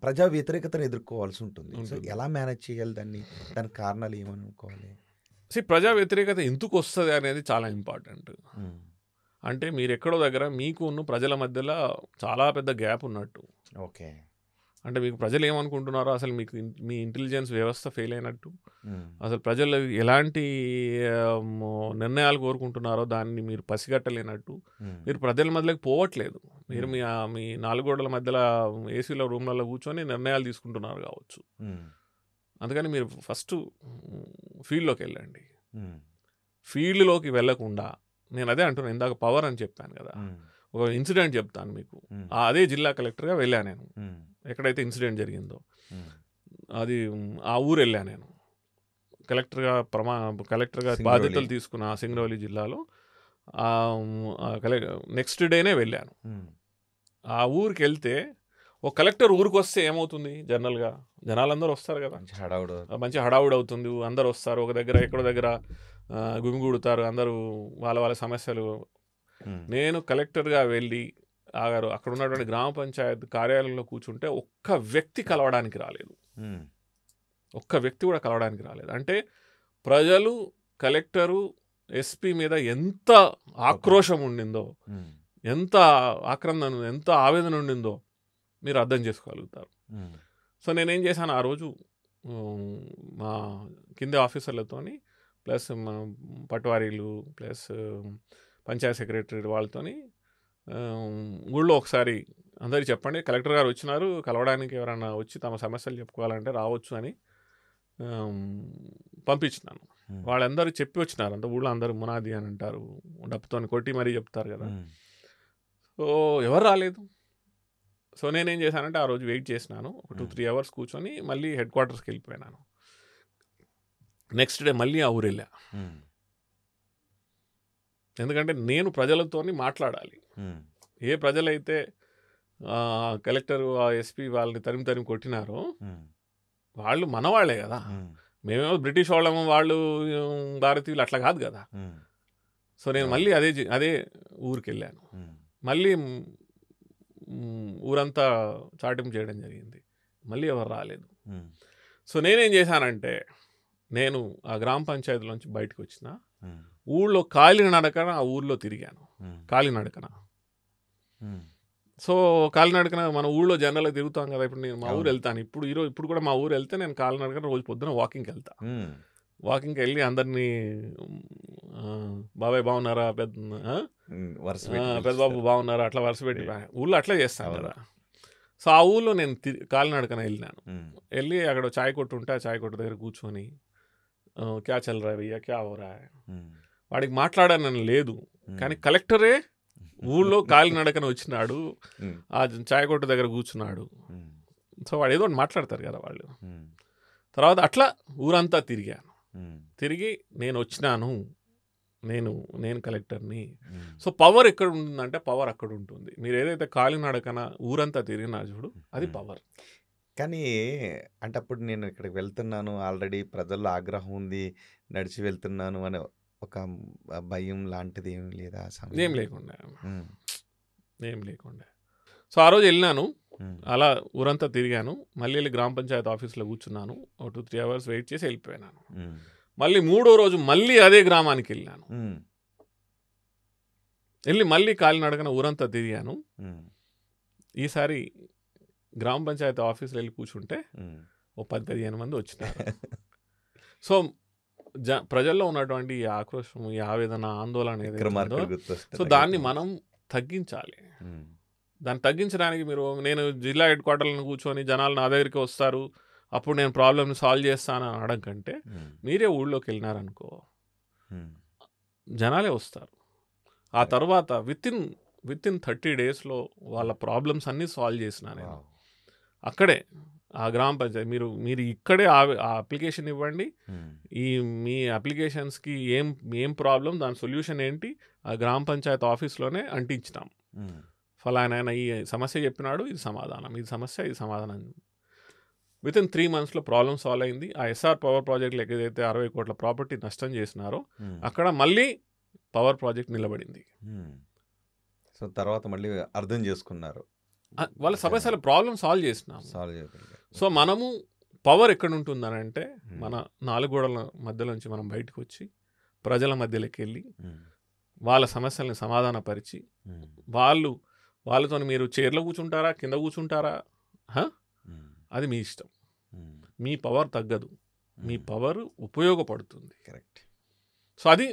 ప్రజా వ్యతిరేకతను ఎదుర్కోవాల్సి ఉంటుంది. సో ఎలా మేనేజ్ చేయాలి దానికి కారణాలు ఏమని అనుకోవాలి? ప్రజా వ్యతిరేకత ఎందుకు వస్తుంది అనేది చాలా ఇంపార్టెంట్. అంటే మీరు ఎక్కడో దగ్గర మీకు ప్రజల మధ్యలో చాలా పెద్ద గ్యాప్ ఉన్నట్టు. ఓకే. అంటే మీకు ప్రజలు ఏమనుకుంటున్నారో, అసలు మీకు మీ ఇంటెలిజెన్స్ వ్యవస్థ ఫెయిల్ అయినట్టు, అసలు ప్రజలు ఎలాంటి నిర్ణయాలు కోరుకుంటున్నారో దాన్ని మీరు పసిగట్టలేనట్టు, మీరు ప్రజల మధ్యలోకి పోవట్లేదు. మీరు మీ 4 గోడల మధ్యలో ఏసీలో రూమ్లలో కూర్చొని నిర్ణయాలు తీసుకుంటున్నారు కావచ్చు. అందుకని మీరు ఫస్ట్ ఫీల్డ్లోకి వెళ్ళండి. ఫీల్డ్లోకి వెళ్ళకుండా నేను అదే అంటున్నాను, ఇందాక పవర్ అని చెప్పాను కదా. ఒక ఇన్సిడెంట్ చెప్తాను మీకు. అదే జిల్లా కలెక్టర్గా వెళ్ళాను నేను, ఎక్కడైతే ఇన్సిడెంట్ జరిగిందో అది ఆ ఊరు వెళ్ళాను నేను. కలెక్టర్గా బాధ్యతలు తీసుకున్న సింగరౌలి జిల్లాలో నెక్స్ట్ డేనే వెళ్ళాను. ఆ ఊరికి వెళ్తే ఒక కలెక్టర్ ఊరికి వస్తే ఏమవుతుంది, జనరల్గా జనాలందరూ వస్తారు కదా, మంచి హడావుడి అవుతుంది, అందరు వస్తారు ఒక దగ్గర, ఎక్కడో దగ్గర గుమిగూడుతారు అందరూ వాళ్ళ వాళ్ళ సమస్యలు. నేను కలెక్టర్గా వెళ్ళి అక్కడ ఉన్నటువంటి గ్రామ పంచాయత్ కార్యాలయంలో కూర్చుంటే ఒక్క వ్యక్తి కలవడానికి రాలేదు, ఒక్క వ్యక్తి కూడా కలవడానికి రాలేదు. అంటే ప్రజలు కలెక్టరు ఎస్పీ మీద ఎంత ఆక్రోశం ఉండిందో, ఎంత ఆక్రందన, ఎంత ఆవేదన ఉండిందో మీరు అర్థం చేసుకోగలుగుతారు. సో నేనేం చేశాను, ఆ రోజు మా కింద ఆఫీసర్లతోని ప్లస్ మా పట్వారీలు ప్లస్ పంచాయత్ సెక్రటరీ వాళ్ళతోని ఊళ్ళో ఒకసారి అందరికీ చెప్పండి, కలెక్టర్ గారు వచ్చినారు, కలవడానికి ఎవరైనా వచ్చి తమ సమస్యలు చెప్పుకోవాలంటే రావచ్చు అని పంపించినాను. వాళ్ళందరూ చెప్పి వచ్చినారు, అంత ఊళ్ళో అందరూ మునాది అని అంటారు, డప్పుతో కొట్టి మరీ చెప్తారు కదా. సో ఎవరు రాలేదు. సో నేనేం చేశానంటే ఆ రోజు వెయిట్ చేసినాను, ఒక 2-3 hours కూర్చొని మళ్ళీ హెడ్ క్వార్టర్స్కి వెళ్ళిపోయినాను. నెక్స్ట్ డే మళ్ళీ ఆ ఊరు వెళ్ళా, ఎందుకంటే నేను ప్రజలతోని మాట్లాడాలి. ఏ ప్రజలైతే కలెక్టర్ ఎస్పీ వాళ్ళని తరిమి కొట్టినారో వాళ్ళు మనవాళ్లే కదా, మేమేమో బ్రిటిష్ వాళ్ళము, వాళ్ళు భారతీయులు అట్లా కాదు కదా. సో నేను మళ్ళీ అదే ఊరికి వెళ్ళాను, మళ్ళీ ఊరంతా చాటింపు చేయడం జరిగింది, మళ్ళీ ఎవరు రాలేదు. సో నేనేం చేశానంటే, నేను ఆ గ్రామ పంచాయతీలోంచి బయటకు వచ్చిన ఊళ్ళో కాలినడకన ఆ ఊళ్ళో తిరిగాను, కాలినడకన. సో కాలినడకన మన ఊళ్ళో జనరల్గా తిరుగుతాం కదా, ఇప్పుడు నేను మా ఊరు వెళ్తాను, ఇప్పుడు కూడా మా ఊరు వెళ్తే నేను కాలినడకన రోజు పొద్దున వాకింగ్కి వెళ్తా. వాకింగ్కి వెళ్ళి అందరినీ బాబాయ్ బాగున్నారా, పెద్ద బాబు బాగున్నారా అట్లా వరుస పెట్టి ఊళ్ళో అట్లా చేస్తాను కదా. సో ఆ ఊళ్ళో నేను కాలినడకన వెళ్ళినాను. వెళ్ళి అక్కడ చాయ్ కొట్టు ఉంటే ఆ చాయ్ కొట్టు దగ్గర కూర్చొని క్యా చల్ రా భయ్యా, క్యా హో రా, వాడికి మాట్లాడానని లేదు, కానీ కలెక్టరే ఊళ్ళో కాలినడకన వచ్చినాడు, ఆ చాయ్ కొట్టు దగ్గర కూర్చున్నాడు. సో వాడు ఏదో మాట్లాడతారు కదా వాళ్ళు. తర్వాత అట్లా ఊరంతా తిరిగి నేను వచ్చినాను, నేను కలెక్టర్ని. సో పవర్ ఎక్కడ ఉంటుందంటే పవర్ అక్కడ ఉంటుంది. మీరు ఏదైతే కాలినడకన ఊరంతా తిరిగినా చూడు, అది పవర్. కానీ అంటే అప్పుడు నేను ఇక్కడికి వెళ్తున్నాను, ఆల్రెడీ ప్రజల్లో ఆగ్రహం ఉంది, నడిచి వెళ్తున్నాను అనే ఒక భయం లాంటిది ఏం లేదా? ఏం లేకుండా సో ఆ రోజు వెళ్ళినాను, అలా ఊరంతా తిరిగాను, మళ్ళీ వెళ్ళి గ్రామ పంచాయతీ ఆఫీస్లో కూర్చున్నాను, 2-3 hours వెయిట్ చేసి వెళ్ళిపోయినాను. మళ్ళీ 3వ రోజు మళ్ళీ అదే గ్రామానికి వెళ్ళాను, వెళ్ళి మళ్ళీ కాలినడకన ఊరంతా తిరిగాను. ఈసారి గ్రామ పంచాయతీ ఆఫీస్లో వెళ్ళి కూర్చుంటే ఓ 10-15 మంది వచ్చినారు. సో ప్రజల్లో ఉన్నటువంటి ఈ ఆక్రోశం, ఈ ఆవేదన, ఆందోళన ఏదైతే, సో దాన్ని మనం తగ్గించాలి. దాన్ని తగ్గించడానికి నేను జిల్లా హెడ్ క్వార్టర్లను కూర్చొని జనాలు నా దగ్గరికి వస్తారు, అప్పుడు నేను ప్రాబ్లమ్ని సాల్వ్ చేస్తాను అని అనడం కంటే, మీరే ఊళ్ళోకి వెళ్ళినారనుకో జనాలే వస్తారు. ఆ తర్వాత విత్ ఇన్ 30 daysలో వాళ్ళ ప్రాబ్లమ్స్ అన్నీ సాల్వ్ చేసిన నేను అక్కడే ఆ గ్రామ పంచాయతీ. మీరు ఇక్కడే ఆ అప్లికేషన్ ఇవ్వండి, మీ అప్లికేషన్స్కి ఏం ప్రాబ్లం, దాని సొల్యూషన్ ఏంటి, ఆ గ్రామ పంచాయతీ ఆఫీస్లోనే అంటించినాం. ఫలానా ఈ సమస్య చెప్పినాడు, ఇది సమాధానం, ఇది సమస్య, ఇది సమాధానం. విత్ ఇన్ 3 monthsలో ప్రాబ్లమ్ సాల్వ్ అయింది. ఆ ఎస్ఆర్ పవర్ ప్రాజెక్ట్లో ఏదైతే 60 కోట్ల ప్రాపర్టీ నష్టం చేసినారో అక్కడ మళ్ళీ పవర్ ప్రాజెక్ట్ నిలబడింది. సో తర్వాత మళ్ళీ అర్థం చేసుకున్నారు, వాళ్ళ సమస్యల ప్రాబ్లమ్ సాల్వ్ చేసినాము. సో మనము పవర్ ఎక్కడ ఉంటుందని అంటే, మన 4 గోడల మధ్యలోంచి మనం బయటకు వచ్చి ప్రజల మధ్యలోకి వెళ్ళి వాళ్ళ సమస్యల్ని సమాధానపరిచి, వాళ్ళతో మీరు చైర్లో కూర్చుంటారా, కింద కూర్చుంటారా, అది మీ ఇష్టం. మీ పవర్ తగ్గదు, మీ పవర్ ఉపయోగపడుతుంది. కరెక్ట్. సో అది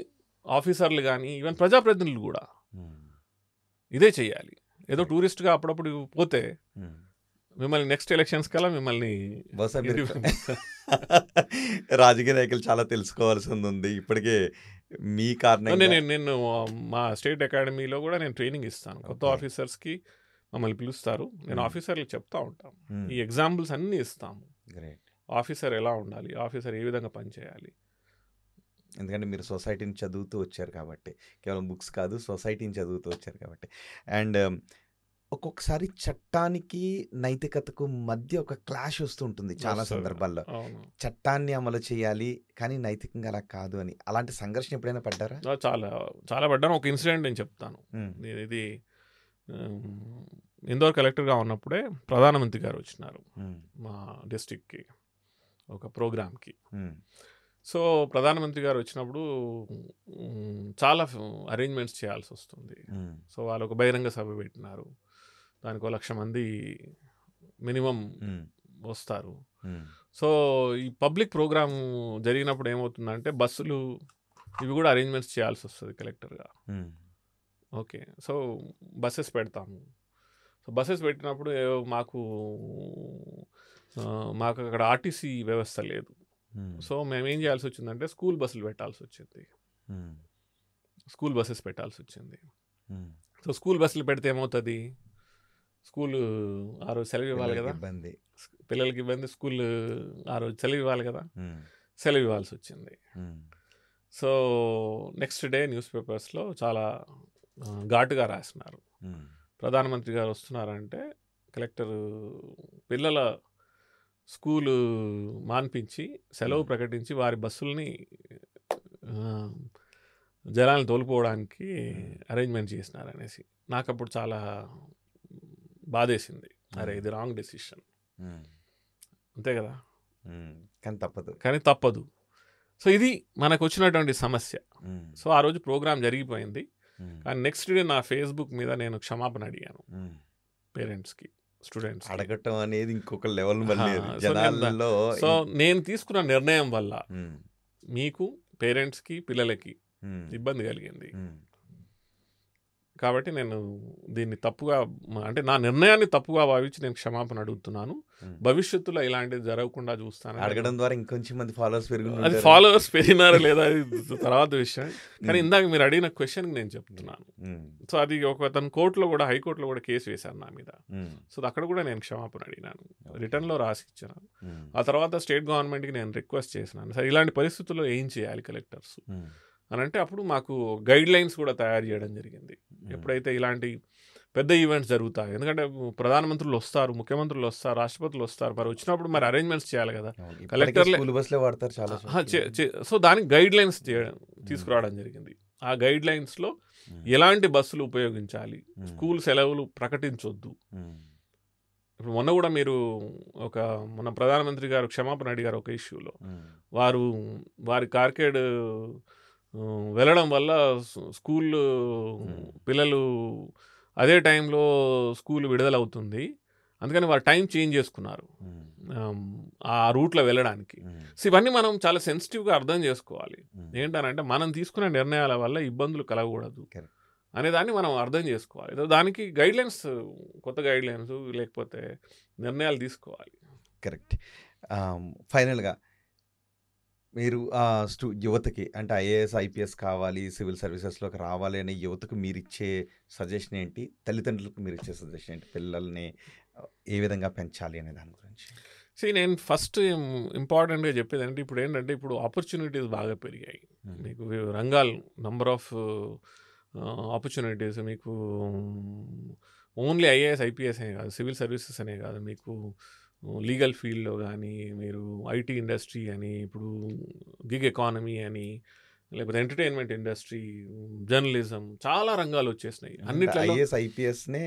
ఆఫీసర్లు కానీ ఈవెన్ ప్రజాప్రతినిధులు కూడా ఇదే చేయాలి. ఏదో టూరిస్ట్గా అప్పుడప్పుడు పోతే మిమ్మల్ని నెక్స్ట్ ఎలక్షన్స్ కల్లా మిమ్మల్ని రాజకీయ నాయకులు చాలా తెలుసుకోవాల్సింది ఉంది. ఇప్పటికే మీ కారణంగా నేను మా స్టేట్ అకాడమీలో కూడా నేను ట్రైనింగ్ ఇస్తాను. కొత్త Okay. ఆఫీసర్స్కి మమ్మల్ని పిలుస్తారు. నేను Hmm. ఆఫీసర్లకు చెప్తా ఉంటాను. Hmm. ఈ ఎగ్జాంపుల్స్ అన్నీ ఇస్తాము. గ్రేట్. ఆఫీసర్ ఎలా ఉండాలి, ఆఫీసర్ ఏ విధంగా పనిచేయాలి. ఎందుకంటే మీరు సొసైటీని చదువుతూ వచ్చారు కాబట్టి, కేవలం బుక్స్ కాదు సొసైటీని చదువుతూ వచ్చారు కాబట్టి. అండ్ ఒక్కొక్కసారి చట్టానికి నైతికతకు మధ్య ఒక క్లాష్ వస్తూ ఉంటుంది చాలా వస్తుంది. సందర్భాల్లో. అవును. చట్టాన్ని అమలు చేయాలి కానీ నైతికంగా అలా కాదు అని. అలాంటి సంఘర్షణ ఎప్పుడైనా పడ్డారా? చాలా చాలా పడ్డాను. ఒక ఇన్సిడెంట్ నేను చెప్తాను. ఉమ్, ఇది ఇందోర్ కలెక్టర్గా ఉన్నప్పుడే ప్రధానమంత్రి గారు వచ్చినారు ఉమ్, మా డిస్టిక్కి ఒక ప్రోగ్రామ్కి. ఉమ్, సో ప్రధానమంత్రి గారు వచ్చినప్పుడు చాలా అరేంజ్మెంట్స్ చేయాల్సి వస్తుంది. ఉమ్, సో వాళ్ళు ఒక బహిరంగ సభ పెట్టినారు. దానికి 1,00,000 మంది మినిమం ఉమ్, వస్తారు. ఉమ్, సో ఈ పబ్లిక్ ప్రోగ్రామ్ జరిగినప్పుడు ఏమవుతుందంటే బస్సులు ఇవి కూడా అరేంజ్మెంట్స్ చేయాల్సి వస్తుంది కలెక్టర్గా. ఉమ్, ఓకే. సో బస్సెస్ పెడతాము. సో బస్సెస్ పెట్టినప్పుడు మాకు మాకు అక్కడ ఆర్టీసీ వ్యవస్థ లేదు. ఉమ్, సో మేము ఏం చేయాల్సి వచ్చిందంటే స్కూల్ బస్సులు పెట్టాల్సి వచ్చింది. ఉమ్, స్కూల్ బస్సెస్ పెట్టాల్సి వచ్చింది. ఉమ్. సో స్కూల్ బస్సులు పెడితే ఏమవుతుంది, స్కూల్ ఆ రోజు సెలవు ఇవ్వాలి పిల్లలకి కదా, ఇబ్బంది. పిల్లలకి ఇబ్బంది. స్కూల్ ఆ రోజు సెలవు ఇవ్వాలి కదా, ఉమ్, సెలవు ఇవ్వాల్సి వచ్చింది. ఉమ్, సో నెక్స్ట్ డే న్యూస్ పేపర్స్లో చాలా ఘాటుగా రాసినారు. ఉమ్, ప్రధానమంత్రి గారు వస్తున్నారంటే కలెక్టర్ పిల్లల స్కూలు మాన్పించి సెలవు ప్రకటించి వారి బస్సుల్ని జనాలను తోలుకోవడానికి అరేంజ్మెంట్ చేసినారు అనేసి నాకు అప్పుడు చాలా బాధేసింది. అరే ఇది రాంగ్ డెసిషన్, ఉమ్, అంతే కదా, ఉమ్. కానీ తప్పదు. కానీ తప్పదు. సో ఇది మనకు వచ్చినటువంటి సమస్య. ఉమ్, సో ఆ రోజు ప్రోగ్రామ్ జరిగిపోయింది. ఉమ్, కానీ నెక్స్ట్ డే నా ఫేస్బుక్ మీద నేను క్షమాపణ అడిగాను ఉమ్. పేరెంట్స్కి, స్టూడెంట్స్. అడగటం అనేది ఇంకొక లెవెల్ మళ్ళీ అది. సో నేను జనాల్లో సో నేను తీసుకున్న నిర్ణయం వల్ల ఉమ్, మీకు పేరెంట్స్కి పిల్లలకి ఉమ్, ఇబ్బంది కలిగింది. ఉమ్, కాబట్టి నేను దీన్ని తప్పుగా అంటే నా నిర్ణయాన్ని తప్పుగా భావించి నేను క్షమాపణ అడుగుతున్నాను. ఉమ్. భవిష్యత్తులో ఇలాంటిది జరగకుండా చూస్తాను. అడగడం ద్వారా ఇంకొంచెం మంది ఫాలోవర్స్ అది పెరుగుతుంటారు. ఫాలోవర్స్ పెరిగినారా లేదా అది తర్వాత విషయం. కానీ ఇందాక మీరు అడిగిన క్వశ్చన్కి నేను చెప్తున్నాను. ఉమ్, సో అది ఒక తన కోర్టులో కూడా, హైకోర్టులో కూడా కేసు వేశాను నా మీద. ఉమ్, సో అక్కడ కూడా నేను క్షమాపణ అడిగినాను, రిటర్న్లో రాసి ఇచ్చాను. ఉమ్, ఆ తర్వాత స్టేట్ గవర్నమెంట్కి నేను రిక్వెస్ట్ చేసినాను, సరే ఇలాంటి పరిస్థితుల్లో ఏం చేయాలి కలెక్టర్స్ ఉమ్, అని. అంటే అప్పుడు మాకు గైడ్ లైన్స్ కూడా తయారు చేయడం జరిగింది. ఎప్పుడైతే ఇలాంటి పెద్ద ఈవెంట్స్ జరుగుతాయి, ఎందుకంటే ప్రధానమంత్రులు వస్తారు, ముఖ్యమంత్రులు వస్తారు, రాష్ట్రపతులు వస్తారు, మరి వచ్చినప్పుడు మరి అరేంజ్మెంట్స్ చేయాలి కదా. అవును. ఇప్పటికే కలెక్టర్లే స్కూల్ బస్సులే వాడతారు చాలా చోట్ల. సో దానికి గైడ్ లైన్స్ తీసుకురావడం జరిగింది. ఆ గైడ్ లైన్స్లో ఎలాంటి బస్సులు ఉపయోగించాలి, స్కూల్ సెలవులు ప్రకటించొద్దు. ఉమ్, ఇప్పుడు మొన్న కూడా మీరు మొన్న ప్రధానమంత్రి గారు క్షమాపణ అడిగారు ఒక ఇష్యూలో. ఉమ్, వారి కార్కేడ్ వెళ్ళడం వల్ల స్కూల్ పిల్లలు అదే టైంలో స్కూల్ విడుదలవుతుంది, అందుకని వారు టైం చేంజ్ చేసుకున్నారు ఉమ్, ఆ రూట్లో వెళ్ళడానికి. ఉమ్, సో ఇవన్నీ మనం చాలా సెన్సిటివ్గా అర్థం చేసుకోవాలి. ఉమ్. ఏంటనంటే మనం తీసుకునే నిర్ణయాల వల్ల ఇబ్బందులు కలగకూడదు Correct. అనేదాన్ని మనం అర్థం చేసుకోవాలి. దానికి గైడ్లైన్స్, కొత్త గైడ్లైన్స్ లేకపోతే నిర్ణయాలు తీసుకోవాలి. కరెక్ట్. ఫైనల్గా మీరు యువతకి అంటే ఐఏఎస్ ఐపీఎస్ కావాలి, సివిల్ సర్వీసెస్లోకి రావాలి అనే యువతకు మీరు ఇచ్చే సజెషన్ ఏంటి? తల్లిదండ్రులకు మీరు ఇచ్చే సజెషన్ ఏంటి? పిల్లల్ని ఏ విధంగా పెంచాలి అనే దాని గురించి. నేను ఫస్ట్ ఇంపార్టెంట్గా చెప్పేది అంటే ఇప్పుడు ఆపర్చునిటీస్ బాగా పెరిగాయి. మీకు రంగాలు నంబర్ ఆఫ్ ఆపర్చునిటీస్ మీకు ఓన్లీ ఐఏఎస్ ఐపీఎస్ అనే కాదు, సివిల్ సర్వీసెస్ అనే కాదు, మీకు లీగల్ ఫీల్డ్లో కానీ, మీరు ఐటీ ఇండస్ట్రీ అని, ఇప్పుడు గిగ్ ఎకానమీ అని, లేకపోతే ఎంటర్టైన్మెంట్ ఇండస్ట్రీ, జర్నలిజం, చాలా రంగాలు వచ్చేసినాయి. అన్నిట్లో ఐఏఎస్ ఐపీఎస్నే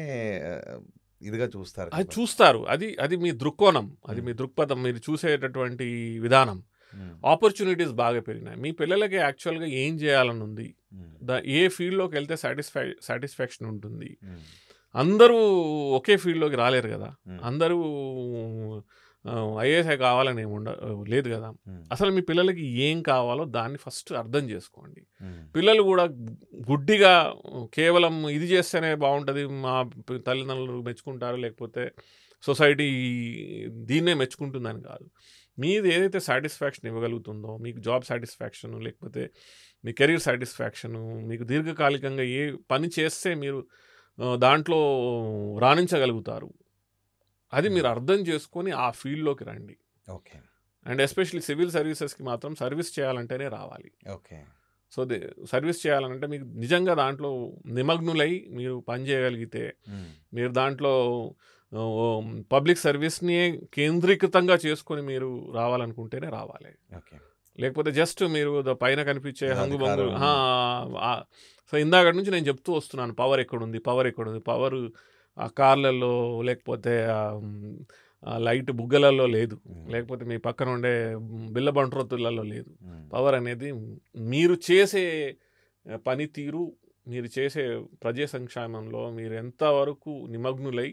ఇదిగా చూస్తారు. అది చూస్తారు. అది మీ దృక్కోణం, అది మీ దృక్పథం, మీరు చూసేటటువంటి విధానం. ఆపర్చునిటీస్ బాగా పెరిగినాయి. మీ పిల్లలకి యాక్చువల్గా ఏం చేయాలని ఉంది, ఏ ఫీల్డ్లోకి వెళ్తే సాటిస్ఫాక్షన్ ఉంటుంది. అందరూ ఒకే ఫీల్డ్లోకి రాలేరు కదా, అందరూ ఐఏఎస్ కావాలని లేదు కదా. అసలు మీ పిల్లలకి ఏం కావాలో దాన్ని ఫస్ట్ అర్థం చేసుకోండి. పిల్లలు కూడా గుడ్డిగా కేవలం ఇది చేస్తేనే బాగుంటుంది, మా తల్లిదండ్రులు మెచ్చుకుంటారు, లేకపోతే సొసైటీ దీన్నే మెచ్చుకుంటుందని కాదు. మీది ఏదైతే సాటిస్ఫాక్షన్ ఇవ్వగలుగుతుందో, మీకు జాబ్ సాటిస్ఫాక్షను, లేకపోతే మీ కెరీర్ సాటిస్ఫాక్షను, మీకు దీర్ఘకాలికంగా ఏ పని చేస్తే మీరు దాంట్లో రాణించగలుగుతారు, అది మీరు అర్థం చేసుకొని ఆ ఫీల్డ్లోకి రండి. ఓకే. అండ్ ఎస్పెషల్లీ సివిల్ సర్వీసెస్కి మాత్రం సర్వీస్ చేయాలంటేనే రావాలి. ఓకే. సో సర్వీస్ చేయాలంటే మీకు నిజంగా దాంట్లో నిమగ్నులై మీరు పని చేయగలిగితే, మీరు దాంట్లో పబ్లిక్ సర్వీస్ని కేంద్రీకృతంగా చేసుకొని మీరు రావాలనుకుంటేనే రావాలి. ఓకే. లేకపోతే జస్ట్ మీరు పైన కనిపించే ఏదో హంగుబంగు. అధికారం. సో ఇందాక నుంచి నేను చెప్తూ వస్తున్నాను, పవర్ ఎక్కడుంది, పవర్ ఆ కార్లలో, లేకపోతే లైట్ బుగ్గలలో లేదు, లేకపోతే మీ పక్కన ఉండే బిల్ల బంట్రోతులలో లేదు. పవర్ అనేది మీరు చేసే పనితీరు, మీరు చేసే ప్రజా సంక్షేమంలో మీరు ఎంతవరకు నిమగ్నులై,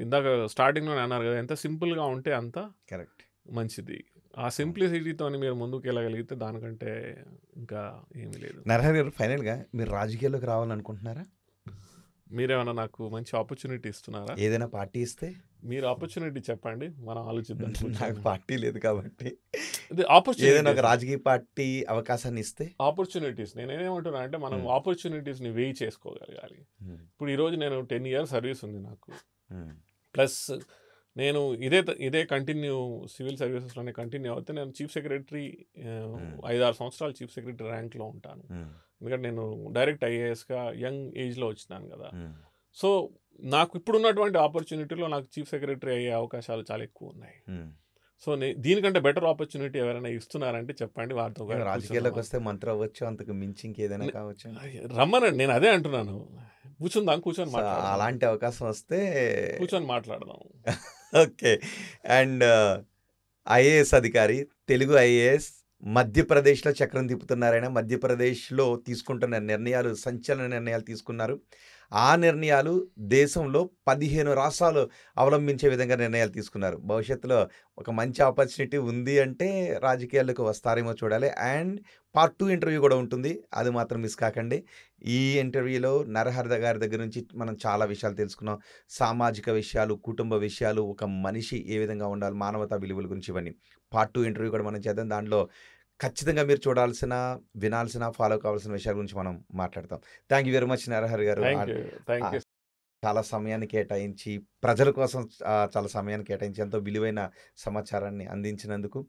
ఇందాక స్టార్టింగ్లోనే అన్నారు కదా, ఎంత సింపుల్గా ఉంటే అంత కరెక్ట్. మంచిది. ఆ సింప్లిసిటీతో మీరు ముందుకు వెళ్ళగలిగితే దానికంటే ఇంకా ఏమీ లేదు. నరహరి గారు, ఫైనల్గా మీరు రాజకీయాల్లోకి రావాలనుకుంటున్నారా? మీరేమన్నా నాకు మంచి ఆపర్చునిటీ ఇస్తున్నారా? ఏదైనా పార్టీ ఇస్తే? మీరు ఆపర్చునిటీ చెప్పండి, మనం ఆలోచిద్దాం. నాకు పార్టీ లేదు కాబట్టి ఆపర్చునిటీ, ఏదైనా ఒక రాజకీయ పార్టీ అవకాశాన్ని ఇస్తే. ఆపర్చునిటీస్ నేనేమంటున్నా అంటే మనం ఆపర్చునిటీస్ని వెయ్యి చేసుకోగలగాలి. ఇప్పుడు ఈరోజు నేను 10 years సర్వీస్ ఉంది నాకు, ప్లస్ నేను ఇదే కంటిన్యూ సివిల్ సర్వీసెస్లోనే కంటిన్యూ అవుతే నేను చీఫ్ సెక్రటరీ 5-6 సంవత్సరాలు చీఫ్ సెక్రటరీ ర్యాంక్లో ఉంటాను. ఎందుకంటే నేను డైరెక్ట్ ఐఏఎస్గా యంగ్ ఏజ్లో వచ్చినాను కదా. సో నాకు ఇప్పుడున్నటువంటి ఆపర్చునిటీలో నాకు చీఫ్ సెక్రటరీ అయ్యే అవకాశాలు చాలా ఎక్కువ ఉన్నాయి. సో దీనికంటే బెటర్ ఆపర్చునిటీ ఎవరైనా ఇస్తున్నారంటే చెప్పండి, వారితో రాజకీయాల్లోకి వస్తే మంత్రి అవ్వచ్చు, అంతకు మించి ఇంకేదైనా కావచ్చు. రమ్మనండి, నేను అదే అంటున్నాను. కూర్చొని మాట్లాడదాం. అలాంటి అవకాశం వస్తే కూర్చొని మాట్లాడదాం. ఓకే. అండ్ ఐఏఎస్ అధికారి, తెలుగు ఐఏఎస్, మధ్యప్రదేశ్లో చక్రం తిప్పుతున్నారైనా. మధ్యప్రదేశ్లో తీసుకుంటున్న నిర్ణయాలు సంచలన నిర్ణయాలు తీసుకున్నారు. ఆ నిర్ణయాలు దేశంలో 15 రాష్ట్రాలు అవలంబించే విధంగా నిర్ణయాలు తీసుకున్నారు. భవిష్యత్తులో ఒక మంచి ఆపర్చునిటీ ఉంది అంటే రాజకీయాల్లోకి వస్తారేమో చూడాలి. అండ్ పార్ట్ 2 ఇంటర్వ్యూ కూడా ఉంటుంది, అది మాత్రం మిస్ కాకండి. ఈ ఇంటర్వ్యూలో నరహరి గారి దగ్గర నుంచి మనం చాలా విషయాలు తెలుసుకున్నాం. సామాజిక విషయాలు, కుటుంబ విషయాలు, ఒక మనిషి ఏ విధంగా ఉండాలి, మానవతా విలువల గురించి, ఇవన్నీ పార్ట్ 2 ఇంటర్వ్యూ కూడా మనం చేద్దాం. దాంట్లో ఖచ్చితంగా మీరు చూడాల్సిన, వినాల్సిన, ఫాలో కావాల్సిన విషయాల గురించి మనం మాట్లాడతాం. Thank you very much Narahari గారు. చాలా సమయాన్ని కేటాయించి, ప్రజల కోసం చాలా సమయాన్ని కేటాయించి, ఎంతో విలువైన సమాచారాన్ని అందించినందుకు,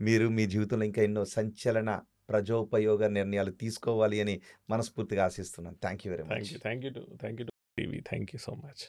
మీరు మీ జీవితంలో ఇంకా ఎన్నో సంచలన ప్రజోపయోగ నిర్ణయాలు తీసుకోవాలి అని మనస్ఫూర్తిగా ఆశిస్తున్నాను. Thank you very much. Thank you so much.